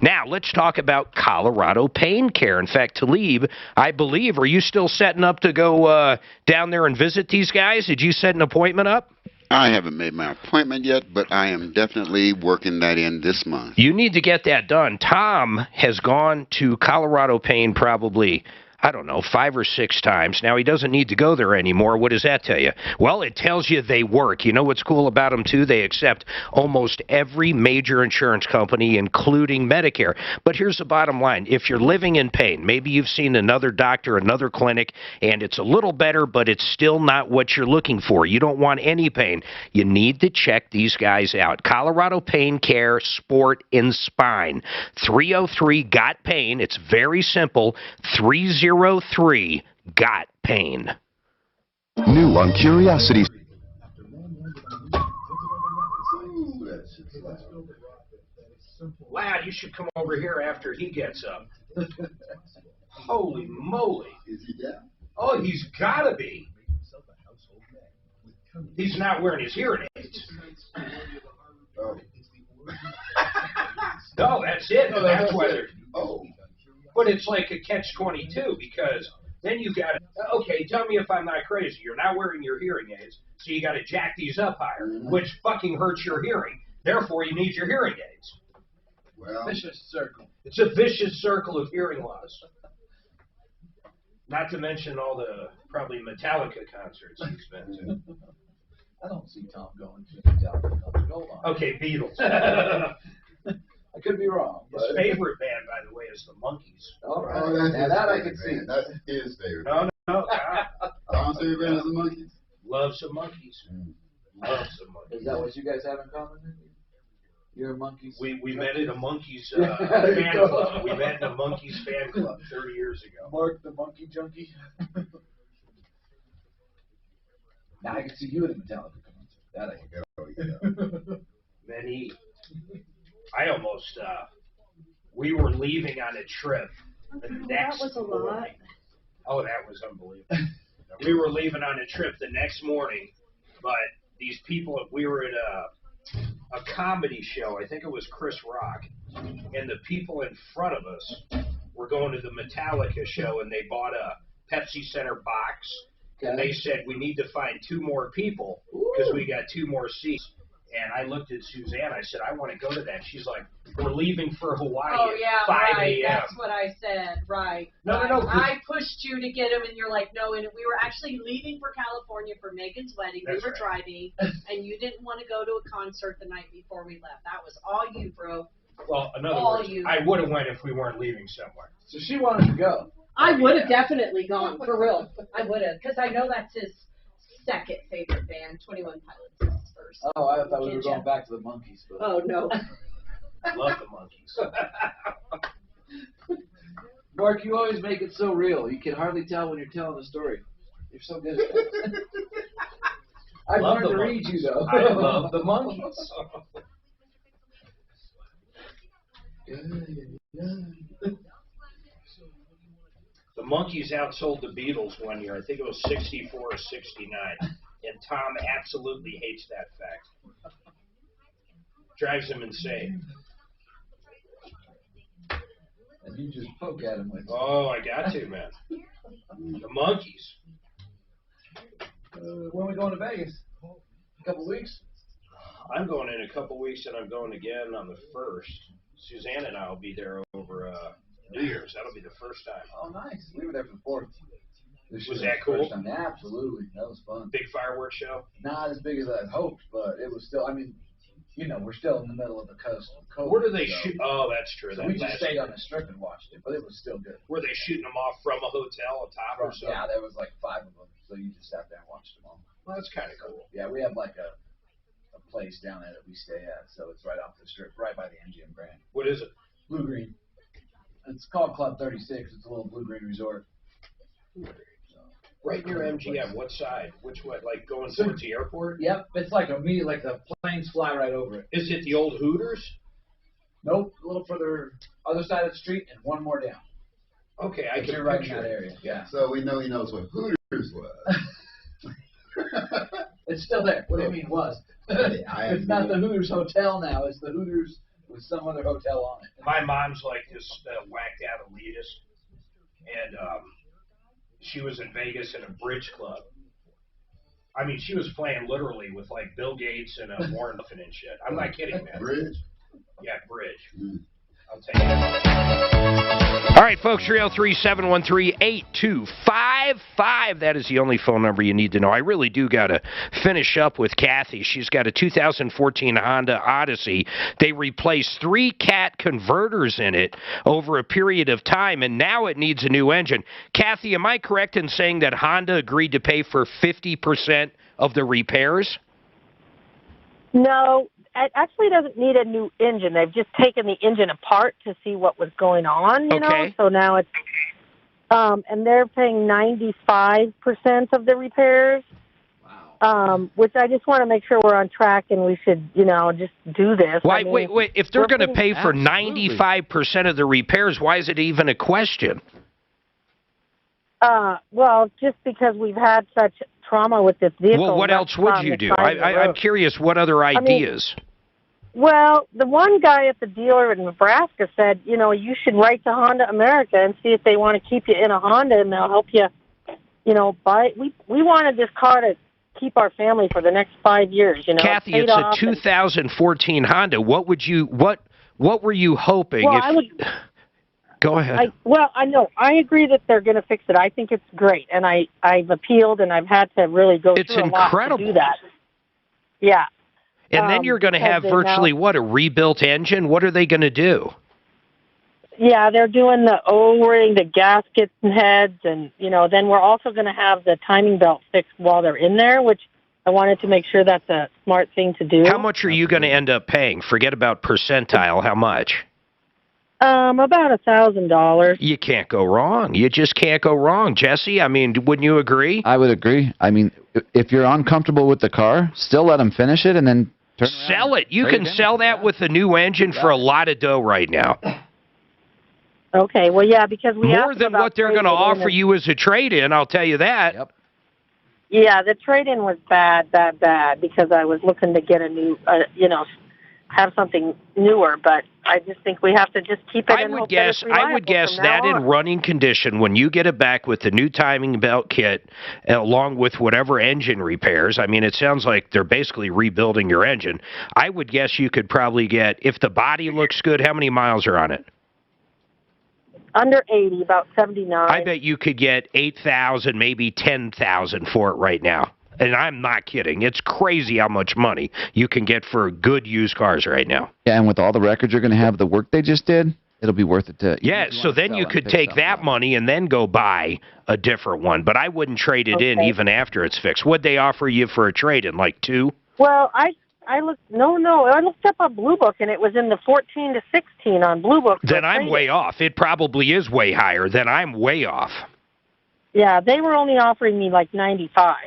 Now, let's talk about Colorado Pain Care. In fact, Talib, I believe, are you still setting up to go down there and visit these guys? Did you set an appointment up? I haven't made my appointment yet, but I am definitely working that in this month. You need to get that done. Tom has gone to Colorado Pain probably, I don't know, 5 or 6 times. Now, he doesn't need to go there anymore. What does that tell you? Well, it tells you they work. You know what's cool about them, too? They accept almost every major insurance company, including Medicare. But here's the bottom line. If you're living in pain, maybe you've seen another doctor, another clinic, and it's a little better, but it's still not what you're looking for. You don't want any pain. You need to check these guys out. Colorado Pain Care, Sport, and Spine. 303-GOT-PAIN. It's very simple. 303-GOT-PAIN. New on Curiosity. Lad, you should come over here after he gets up. Holy moly. Is he down? Oh, he's gotta be. He's not wearing his hearing aids. Oh. No, that's it. No, That's that's why it. they're... Oh. But it's like a catch-22 because then you got to, okay, tell me if I'm not crazy. You're not wearing your hearing aids, so you got to jack these up higher, which fucking hurts your hearing. Therefore, you need your hearing aids. Well, vicious circle. It's a vicious circle of hearing loss. Not to mention all the probably Metallica concerts he's been to. I don't see Tom going to Metallica concert. Hold on. Okay, Beatles. I could be wrong. His favorite band, by the way, is the Monkees. All right. oh, that's Now his that I favorite can see. band. That's his favorite. No. Tom's favorite band is the Monkees. Love some Monkees. Love some Monkees. Is that what you guys have in common? You're a Monkees? We met at a Monkees fan club. We met in a Monkees fan club 30 years ago. Mark the Monkey Junkie. Now I can see you at a Metallica concert. That I can Oh, yeah. Many. I almost, we were leaving on a trip. The next that was a lot. morning. Oh, that was unbelievable. We were leaving on a trip the next morning, but these people, we were at a comedy show. I think it was Chris Rock. And the people in front of us were going to the Metallica show, and they bought a Pepsi Center box. And they said, we need to find 2 more people because we got 2 more seats. And I looked at Suzanne. I said, I want to go to that. She's like, we're leaving for Hawaii Oh, yeah, at 5 right. a.m. That's what I said. Right. No. I pushed you to get him, and you're like, no. And we were actually leaving for California for Megan's wedding. That's we were right. driving, and you didn't want to go to a concert the night before we left. That was all you, bro. Well, in other All words, you. I would have went if we weren't leaving somewhere. So she wanted to go. I would have definitely gone, for real. I would have, because I know that's his second favorite band. 21 Pilots is his first. Oh, I thought we were Can't going you? back to the Monkees. But... Oh, no. Love the Monkees. Mark, you always make it so real. You can hardly tell when you're telling a story. You're so good at that. I've Love learned the to read you, though. I love the Monkees. The Monkees outsold the Beatles one year. I think it was 64 or 69. And Tom absolutely hates that fact. Drives him insane. And you just poke at him with. Oh, I got to, man. The Monkees. When are we going to Vegas? A couple weeks? I'm going in a couple weeks, and I'm going again on the 1st. Suzanne and I will be there over New Year's. That'll be the first time. Oh, nice. We were there for the 4th. Was that cool? Yeah, absolutely. That was fun. Big fireworks show? Not as big as I hoped, but it was still, I mean, you know, we're still in the middle of the coast. Where do they shoot? Oh, that's true. So we just stayed on the strip and watched it, but it was still good. Were they shooting them off from a hotel atop or something? Yeah, there was like 5 of them, so you just sat there and watched them all. Well, that's kind of cool. Yeah, we have like a place down there that we stay at, so it's right off the strip, right by the MGM Grand. What is it? Blue Green. It's called Club 36. It's a little Blue Green resort. Right near MGM. What side? Which way? Like going towards the airport? Yep, it's like immediate, like the planes fly right over it. Is it the old Hooters? Nope, a little further, other side of the street, and one more down. Okay, I can You're right in picture that it. area. Yeah. So we know he knows what Hooters was. It's still there. What do you mean was? It's not the Hooters Hotel now. It's the Hooters with some other hotel on it. My mom's like this whacked out elitist, and she was in Vegas in a bridge club. I mean, she was playing literally with like Bill Gates and Warren Buffett and shit. I'm not kidding, man. Bridge? Yeah, bridge. I'll take it. All right, folks, 303-713-8255. That is the only phone number you need to know. I really do got to finish up with Kathy. She's got a 2014 Honda Odyssey. They replaced 3 cat converters in it over a period of time, and now it needs a new engine. Kathy, am I correct in saying that Honda agreed to pay for 50% of the repairs? No, it actually doesn't need a new engine. They've just taken the engine apart to see what was going on, you know? So now it's, and they're paying 95% of the repairs. Wow. Which I just want to make sure we're on track and we should, you know, just do this. Why, I mean, wait. If they're going to pay for 95% of the repairs, why is it even a question? Well, just because we've had such trauma with this vehicle. Well, what else would you do? I'm curious, what other ideas? Well, the one guy at the dealer in Nebraska said, you know, you should write to Honda America and see if they want to keep you in a Honda and they'll help you, you know, buy. We wanted this car to keep our family for the next 5 years, you know. Kathy, it's a 2014 Honda. What were you hoping? Well, Go ahead. I know. I agree that they're going to fix it. I think it's great, and I've appealed, and I've had to really go through a lot to do that. Yeah. And then you're going to have virtually, a rebuilt engine? What are they going to do? Yeah, they're doing the O-ring, the gaskets and heads, and, you know, then we're also going to have the timing belt fixed while they're in there, which I wanted to make sure that's a smart thing to do. How much are you going to end up paying? Forget about percentile. How much? About $1,000. You can't go wrong. You just can't go wrong. Jesse, I mean, wouldn't you agree? I would agree. I mean, if you're uncomfortable with the car, still let them finish it and then sell it. You can sell that with a new engine for a lot of dough right now. Okay, well, yeah, because we more than what they're going to offer you as a trade-in, I'll tell you that. Yep. Yeah, the trade-in was bad because I was looking to get a new, you know, have something newer, but I just think we have to just keep it. I would guess that in running condition, when you get it back with the new timing belt kit, along with whatever engine repairs, I mean, it sounds like they're basically rebuilding your engine. I would guess you could probably get, if the body looks good, how many miles are on it? Under 80, about 79. I bet you could get 8,000, maybe 10,000 for it right now. And I'm not kidding. It's crazy how much money you can get for good used cars right now. Yeah, and with all the records you're going to have, the work they just did, it'll be worth it to... Yeah, so then you could take that money and then go buy a different one. But I wouldn't trade it in even after it's fixed. What'd they offer you for a trade-in, like 2? Well, I looked, I looked up on Blue Book, and it was in the 14 to 16 on Blue Book. Then I'm way off. It probably is way higher. Then I'm way off. Yeah, they were only offering me like 95.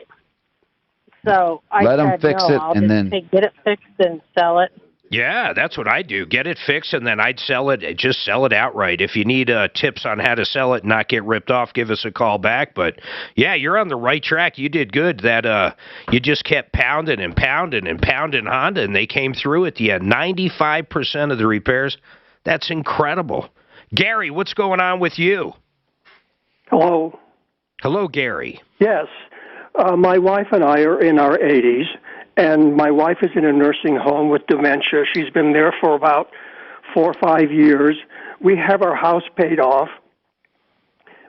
So I let them said, fix no, it I'll and just then get it fixed and sell it. Yeah, that's what I do. Get it fixed, and then I'd sell it. Just sell it outright. If you need tips on how to sell it and not get ripped off, give us a call back. But, yeah, you're on the right track. You did good. That you just kept pounding and pounding and pounding Honda, and they came through at the end. 95% of the repairs. That's incredible. Gary, what's going on with you? Hello. Hello, Gary. Yes. My wife and I are in our 80s, and my wife is in a nursing home with dementia. She's been there for about 4 or 5 years. We have our house paid off.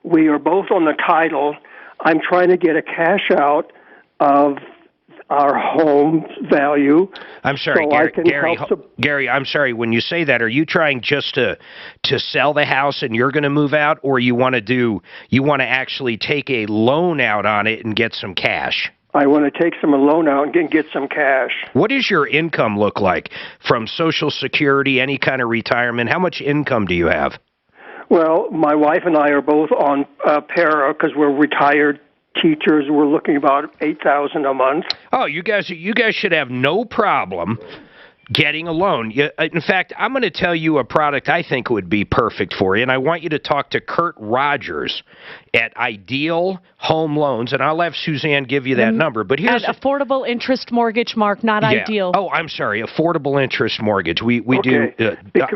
We are both on the title. I'm trying to get a cash out of our home value. I'm sorry, so Gary, I'm sorry. When you say that, are you trying just to sell the house and you're going to move out, or you want to actually take a loan out on it and get some cash? I want to take some loan out and get some cash. What does your income look like from Social Security, any kind of retirement? How much income do you have? Well, my wife and I are both on para because we're retired teachers. We're looking about $8,000 a month. Oh, you guys should have no problem getting a loan. In fact, I'm going to tell you a product I think would be perfect for you, and I want you to talk to Kurt Rogers at Ideal Home Loans, and I'll have Suzanne give you that number. But here's affordable interest mortgage, Mark, not Ideal. Oh, I'm sorry, affordable interest mortgage. We do.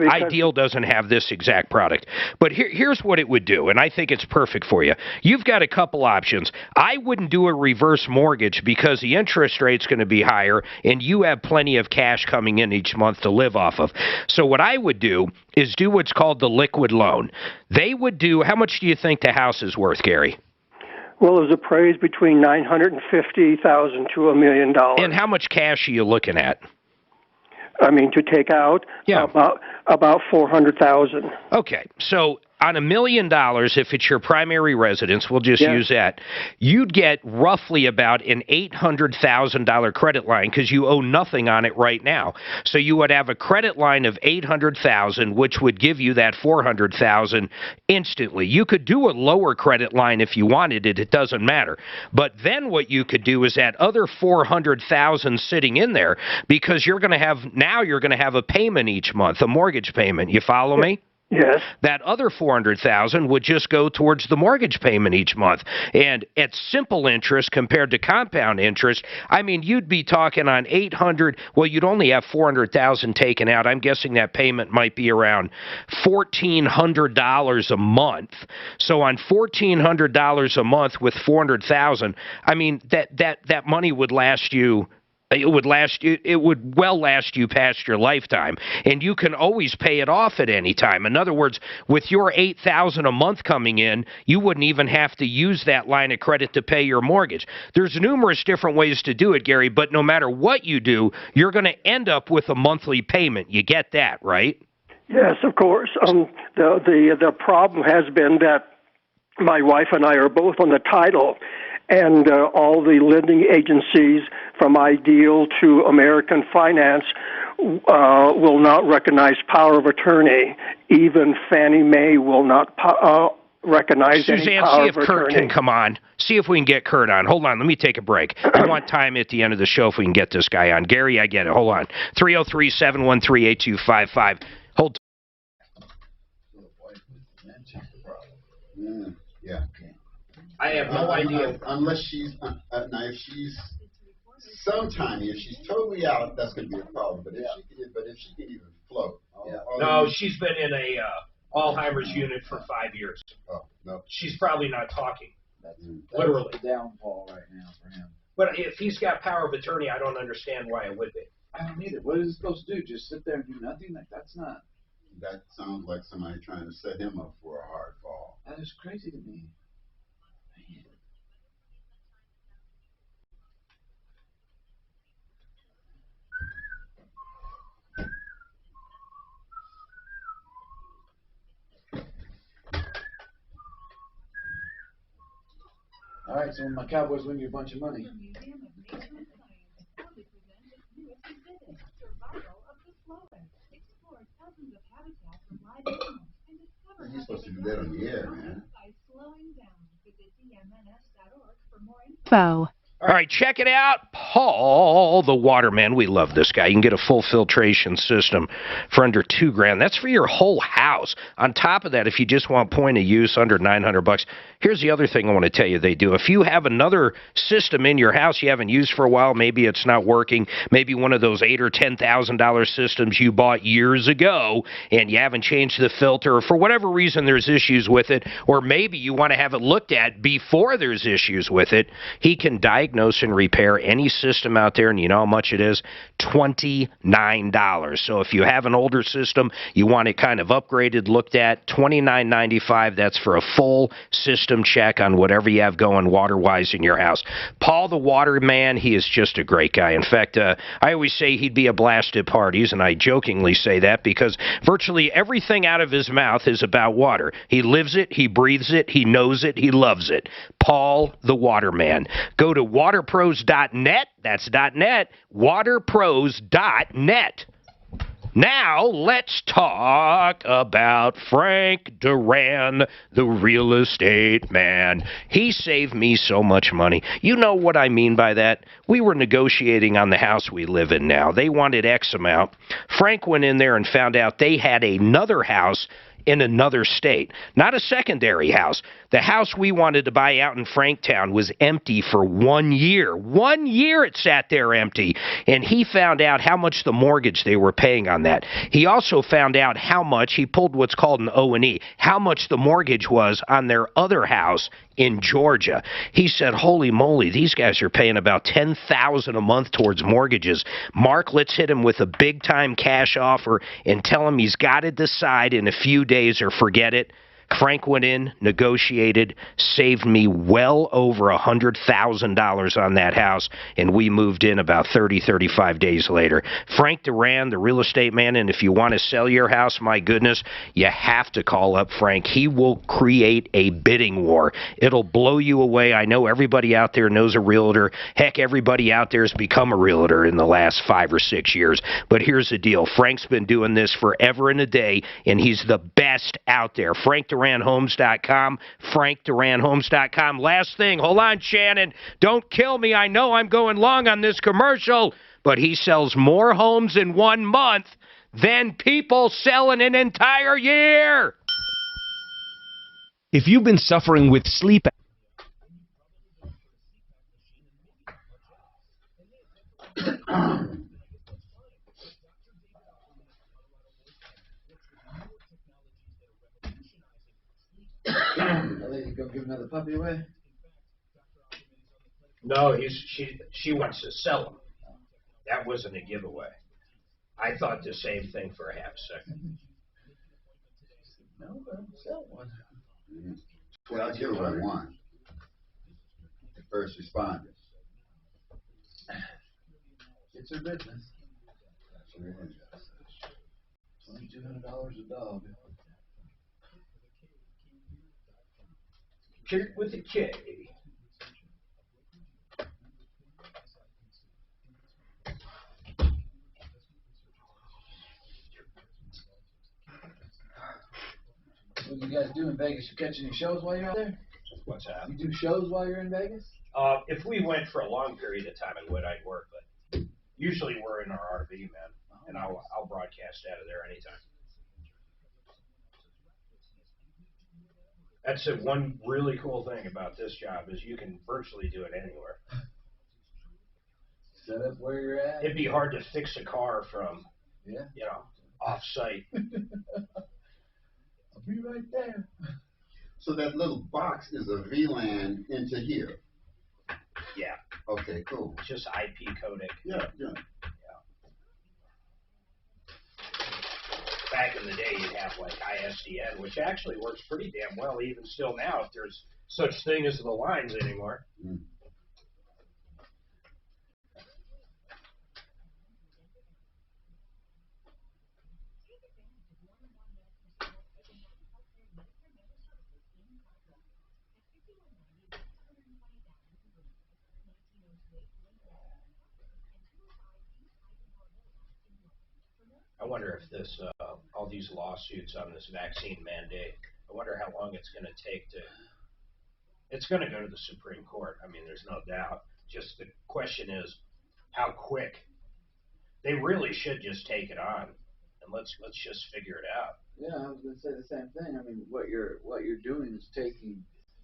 Ideal doesn't have this exact product, but here's what it would do, and I think it's perfect for you. You've got a couple options. I wouldn't do a reverse mortgage because the interest rate's going to be higher, and you have plenty of cash coming in each month to live off of. So what I would do is do what's called the liquid loan. They would do, how much do you think the house is worth, Gary? Well, it was appraised between $950,000 to $1 million. And how much cash are you looking at? I mean, to take out about $400,000. Okay, so on $1 million, if it's your primary residence, we'll just use that, you'd get roughly about an $800,000 credit line because you owe nothing on it right now. So you would have a credit line of $800,000, which would give you that $400,000 instantly. You could do a lower credit line if you wanted it. It doesn't matter. But then what you could do is that other $400,000 sitting in there because you're going to have a payment each month, a mortgage payment. You follow me? Yes. That other $400,000 would just go towards the mortgage payment each month. And at simple interest compared to compound interest, I mean, you'd be talking on $800,000. Well, you'd only have $400,000 taken out. I'm guessing that payment might be around $1,400 a month. So on $1,400 a month with $400,000, I mean, that money would last you. It would well last you past your lifetime, and you can always pay it off at any time. In other words, with your $8,000 a month coming in, you wouldn't even have to use that line of credit to pay your mortgage. There's numerous different ways to do it, Gary, but no matter what you do, you're going to end up with a monthly payment. You get that, right? Yes, of course. The problem has been that my wife and I are both on the title, and all the lending agencies from Ideal to American Finance will not recognize power of attorney. Even Fannie Mae will not recognize any power of attorney. Suzanne, see if Kurt can come on. See if we can get Kurt on. Hold on, let me take a break. I want time at the end of the show if we can get this guy on. Gary, I get it. Hold on. 303-713-8255. Hold on. Yeah. I have no idea. Unless she's, now if she's so tiny, if she's totally out, that's going to be a problem. But if she can even float. No, she's been in a Alzheimer's unit for 5 years. Oh, no. She's probably not talking. That's literally. The downfall right now for him. But if he's got power of attorney, I don't understand why it would be. I don't either. What is he supposed to do? Just sit there and do nothing? Like, that's not. That sounds like somebody trying to set him up for a hard fall. That is crazy to me. All right, so when my Cowboys win you a bunch of money. You're supposed to do that on the air, man. All right, check it out. Paul, the Waterman. We love this guy. You can get a full filtration system for under $2,000. That's for your whole house. On top of that, if you just want point of use, under $900. Here's the other thing I want to tell you they do. If you have another system in your house you haven't used for a while, maybe it's not working, maybe one of those $8,000 or $10,000 systems you bought years ago, and you haven't changed the filter, or for whatever reason there's issues with it, or maybe you want to have it looked at before there's issues with it, he can diagnose and repair any system out there, and you know how much it is? $29. So if you have an older system, you want it kind of upgraded, looked at, $29.95. That's for a full system check on whatever you have going water-wise in your house. Paul the Waterman, he is just a great guy. In fact, I always say he'd be a blast at parties, and I jokingly say that because virtually everything out of his mouth is about water. He lives it, he breathes it, he knows it, he loves it. Paul the Waterman. Go to waterpros.net. That's .net. Waterpros.net. Now, let's talk about Frank Duran, the real estate man. He saved me so much money. You know what I mean by that? We were negotiating on the house we live in now. They wanted X amount. Frank went in there and found out they had another house in another state. Not a secondary house. The house we wanted to buy out in Franktown was empty for 1 year. 1 year it sat there empty. And he found out how much the mortgage they were paying on that. He also found out how much, he pulled what's called an O&E, how much the mortgage was on their other house in Georgia. He said, holy moly, these guys are paying about $10,000 a month towards mortgages. Mark, let's hit him with a big-time cash offer and tell him he's got to decide in a few days or forget it. Frank went in, negotiated, saved me well over $100,000 on that house, and we moved in about 35 days later. Frank Duran, the real estate man, and if you want to sell your house, my goodness, you have to call up Frank. He will create a bidding war. It'll blow you away. I know everybody out there knows a realtor. Heck, everybody out there has become a realtor in the last 5 or 6 years. But here's the deal. Frank's been doing this forever and a day, and he's the best out there. FrankDuranHomes.com, FrankDuranHomes.com. Last thing, hold on, Shannon. Don't kill me. I know I'm going long on this commercial, but he sells more homes in 1 month than people sell in an entire year. If you've been suffering with sleep Lady, go give another puppy away. No, she wants to sell them. That wasn't a giveaway. I thought the same thing for a half second. No, but I'm sell one. Well, I'll give what I want. The first responders. It's her business. $2,200 a dog. Kid with a K. What do you guys do in Vegas? You catch any shows while you're out there? What's that? You do shows while you're in Vegas? If we went for a long period of time, I'd work, but usually we're in our RV, man, and I'll broadcast out of there anytime. That's the one really cool thing about this job is you can virtually do it anywhere. Set up where you're at. It'd be hard to fix a car from, off-site. I'll be right there. So that little box is a VLAN into here. Yeah. Okay, cool. Just IP codec. Yeah. Back in the day, you'd have like ISDN, which actually works pretty damn well even still now if there's such thing as the lines anymore. Mm. I wonder if this, all these lawsuits on this vaccine mandate, I wonder how long it's going to take to, it's going to go to the Supreme Court. I mean, there's no doubt. Just the question is, how quick? They really should just take it on, and let's just figure it out. Yeah, I was going to say the same thing. I mean, what you're doing is taking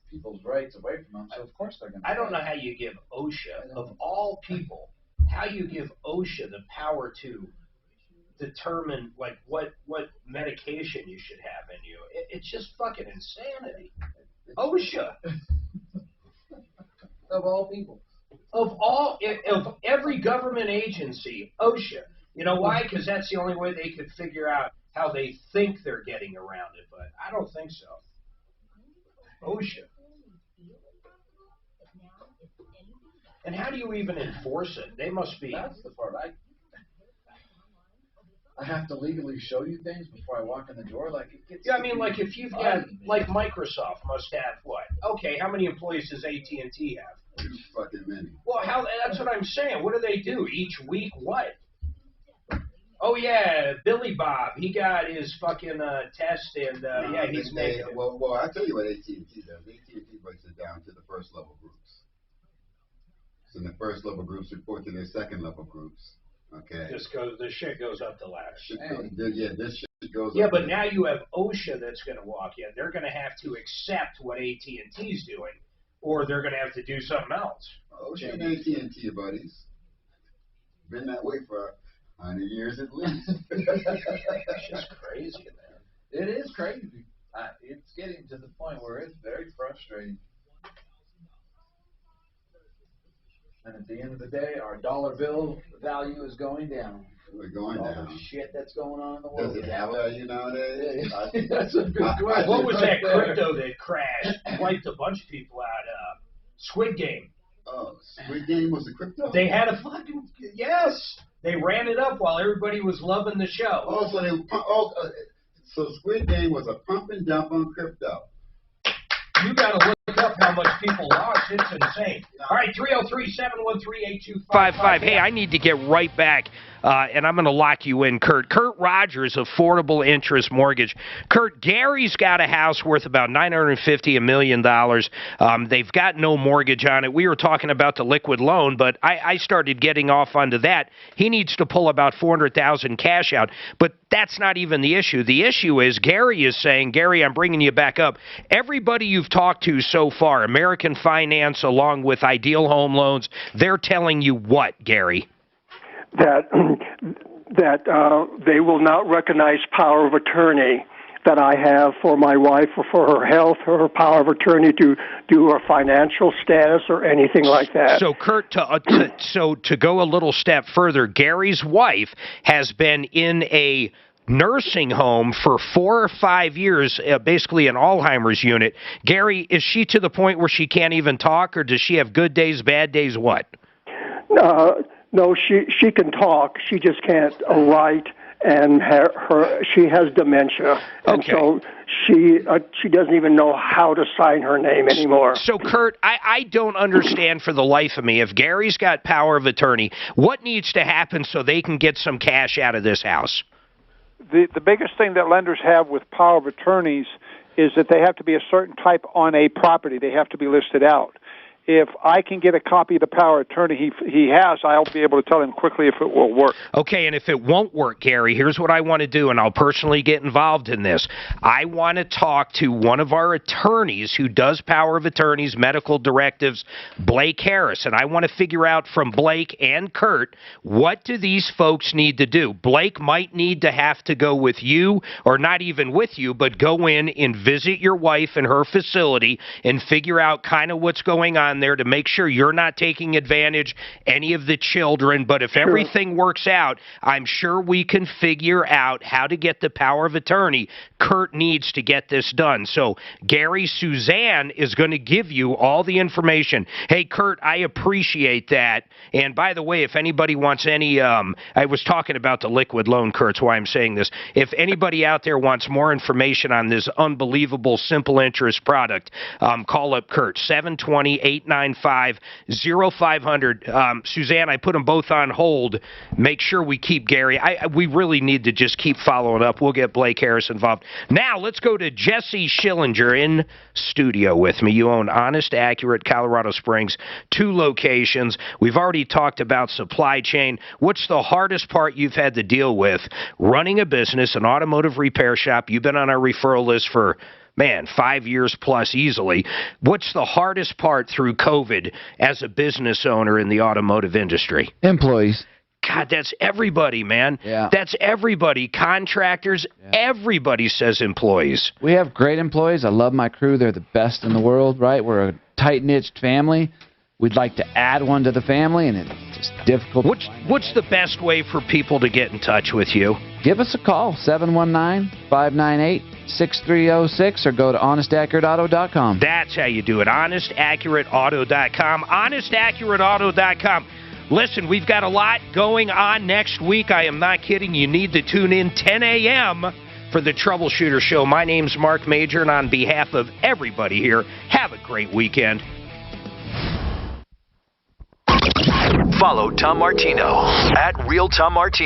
people's rights away from them, so of course they're going to. I don't know how you give OSHA, of all people, how you give OSHA the power to determine like what medication you should have in you. It's just fucking insanity. OSHA. Of all people. Of every government agency, OSHA. You know why? Because that's the only way they could figure out how they think they're getting around it, but I don't think so. OSHA. And how do you even enforce it? They must be. That's the part I have to legally show you things before I walk in the door. Like it gets. Yeah, I mean, like if you've got, like Microsoft must have what? Okay, how many employees does AT&T have? Too fucking many. Well, that's what I'm saying. What do they do each week? What? Oh yeah, Billy Bob. He got his fucking test, and he's negative. Well, I tell you what AT&T does. AT&T breaks it down to the first level groups. So the first level groups report to their second level groups. Okay. This shit goes up the ladder. This shit goes up. Yeah, but now you have OSHA that's going to walk in. They're going to have to accept what AT&T's doing, or they're going to have to do something else. OSHA and AT&T are buddies. Been that way for 100 years at least. It's just crazy, man. It is crazy. It's getting to the point where it's very frustrating. And at the end of the day, our dollar bill value is going down. We're going All down. the shit that's going on in the world. Does it have value nowadays? That's a good question. What was that crypto that crashed, wiped a bunch of people out? Squid Game. Oh, Squid Game was a crypto? They had a fucking, yes. They ran it up while everybody was loving the show. Oh, so Squid Game was a pump and dump on crypto. You got to look up how much people lost. It's insane. All right, 303-713-8255. Hey, I need to get right back, and I'm going to lock you in, Kurt. Kurt Rogers, Affordable Interest Mortgage. Kurt, Gary's got a house worth about $950 million. They've got no mortgage on it. We were talking about the liquid loan, but I started getting off onto that. He needs to pull about $400,000 cash out, but that's not even the issue. The issue is Gary is saying, Gary, I'm bringing you back up. Everybody you've talked to so far, American Finance along with Ideal Home Loans, they're telling you what, Gary? That they will not recognize power of attorney that I have for my wife or for her health or her power of attorney to do her financial status or anything like that. So, Kurt, to go a little step further, Gary's wife has been in a nursing home for 4 or 5 years, basically an Alzheimer's unit. Gary, is she to the point where she can't even talk, or does she have good days, bad days, what? No, she can talk. She just can't write, and she has dementia, and so she doesn't even know how to sign her name anymore. So, Kurt, I don't understand for the life of me. If Gary's got power of attorney, what needs to happen so they can get some cash out of this house? The biggest thing that lenders have with power of attorneys is that they have to be a certain type on a property. They have to be listed out. If I can get a copy of the power of attorney he has, I'll be able to tell him quickly if it will work. Okay, and if it won't work, Gary, here's what I want to do, and I'll personally get involved in this. I want to talk to one of our attorneys who does power of attorneys, medical directives, Blake Harris, and I want to figure out from Blake and Kurt, what do these folks need to do? Blake might need to have to go with you, or not even with you, but go in and visit your wife in her facility and figure out kind of what's going on there to make sure you're not taking advantage any of the children. But if everything works out, I'm sure we can figure out how to get the power of attorney. Kurt needs to get this done. So Gary, Suzanne is going to give you all the information. Hey, Kurt, I appreciate that. And by the way, if anybody wants any, I was talking about the liquid loan, Kurt, that's why I'm saying this. If anybody out there wants more information on this unbelievable simple interest product, call up Kurt, 720-895-0500. Suzanne, I put them both on hold. Make sure we keep Gary. We really need to just keep following up. We'll get Blake Harris involved. Now, let's go to Jesse Schillinger in studio with me. You own Honest, Accurate, Colorado Springs, 2 locations. We've already talked about supply chain. What's the hardest part you've had to deal with running a business, an automotive repair shop? You've been on our referral list for 5 years plus easily. What's the hardest part through COVID as a business owner in the automotive industry? Employees. God, that's everybody, man. Yeah. That's everybody. Contractors, everybody says employees. We have great employees. I love my crew. They're the best in the world, right? We're a tight-knit family. We'd like to add one to the family, and it's just difficult. What's the best way for people to get in touch with you? Give us a call, 719-598-6306, or go to honestaccurateauto.com. That's how you do it, honestaccurateauto.com, honestaccurateauto.com. Listen, we've got a lot going on next week. I am not kidding. You need to tune in 10 a.m. for the Troubleshooter Show. My name's Mark Major, and on behalf of everybody here, have a great weekend. Follow Tom Martino at Real Tom Martino.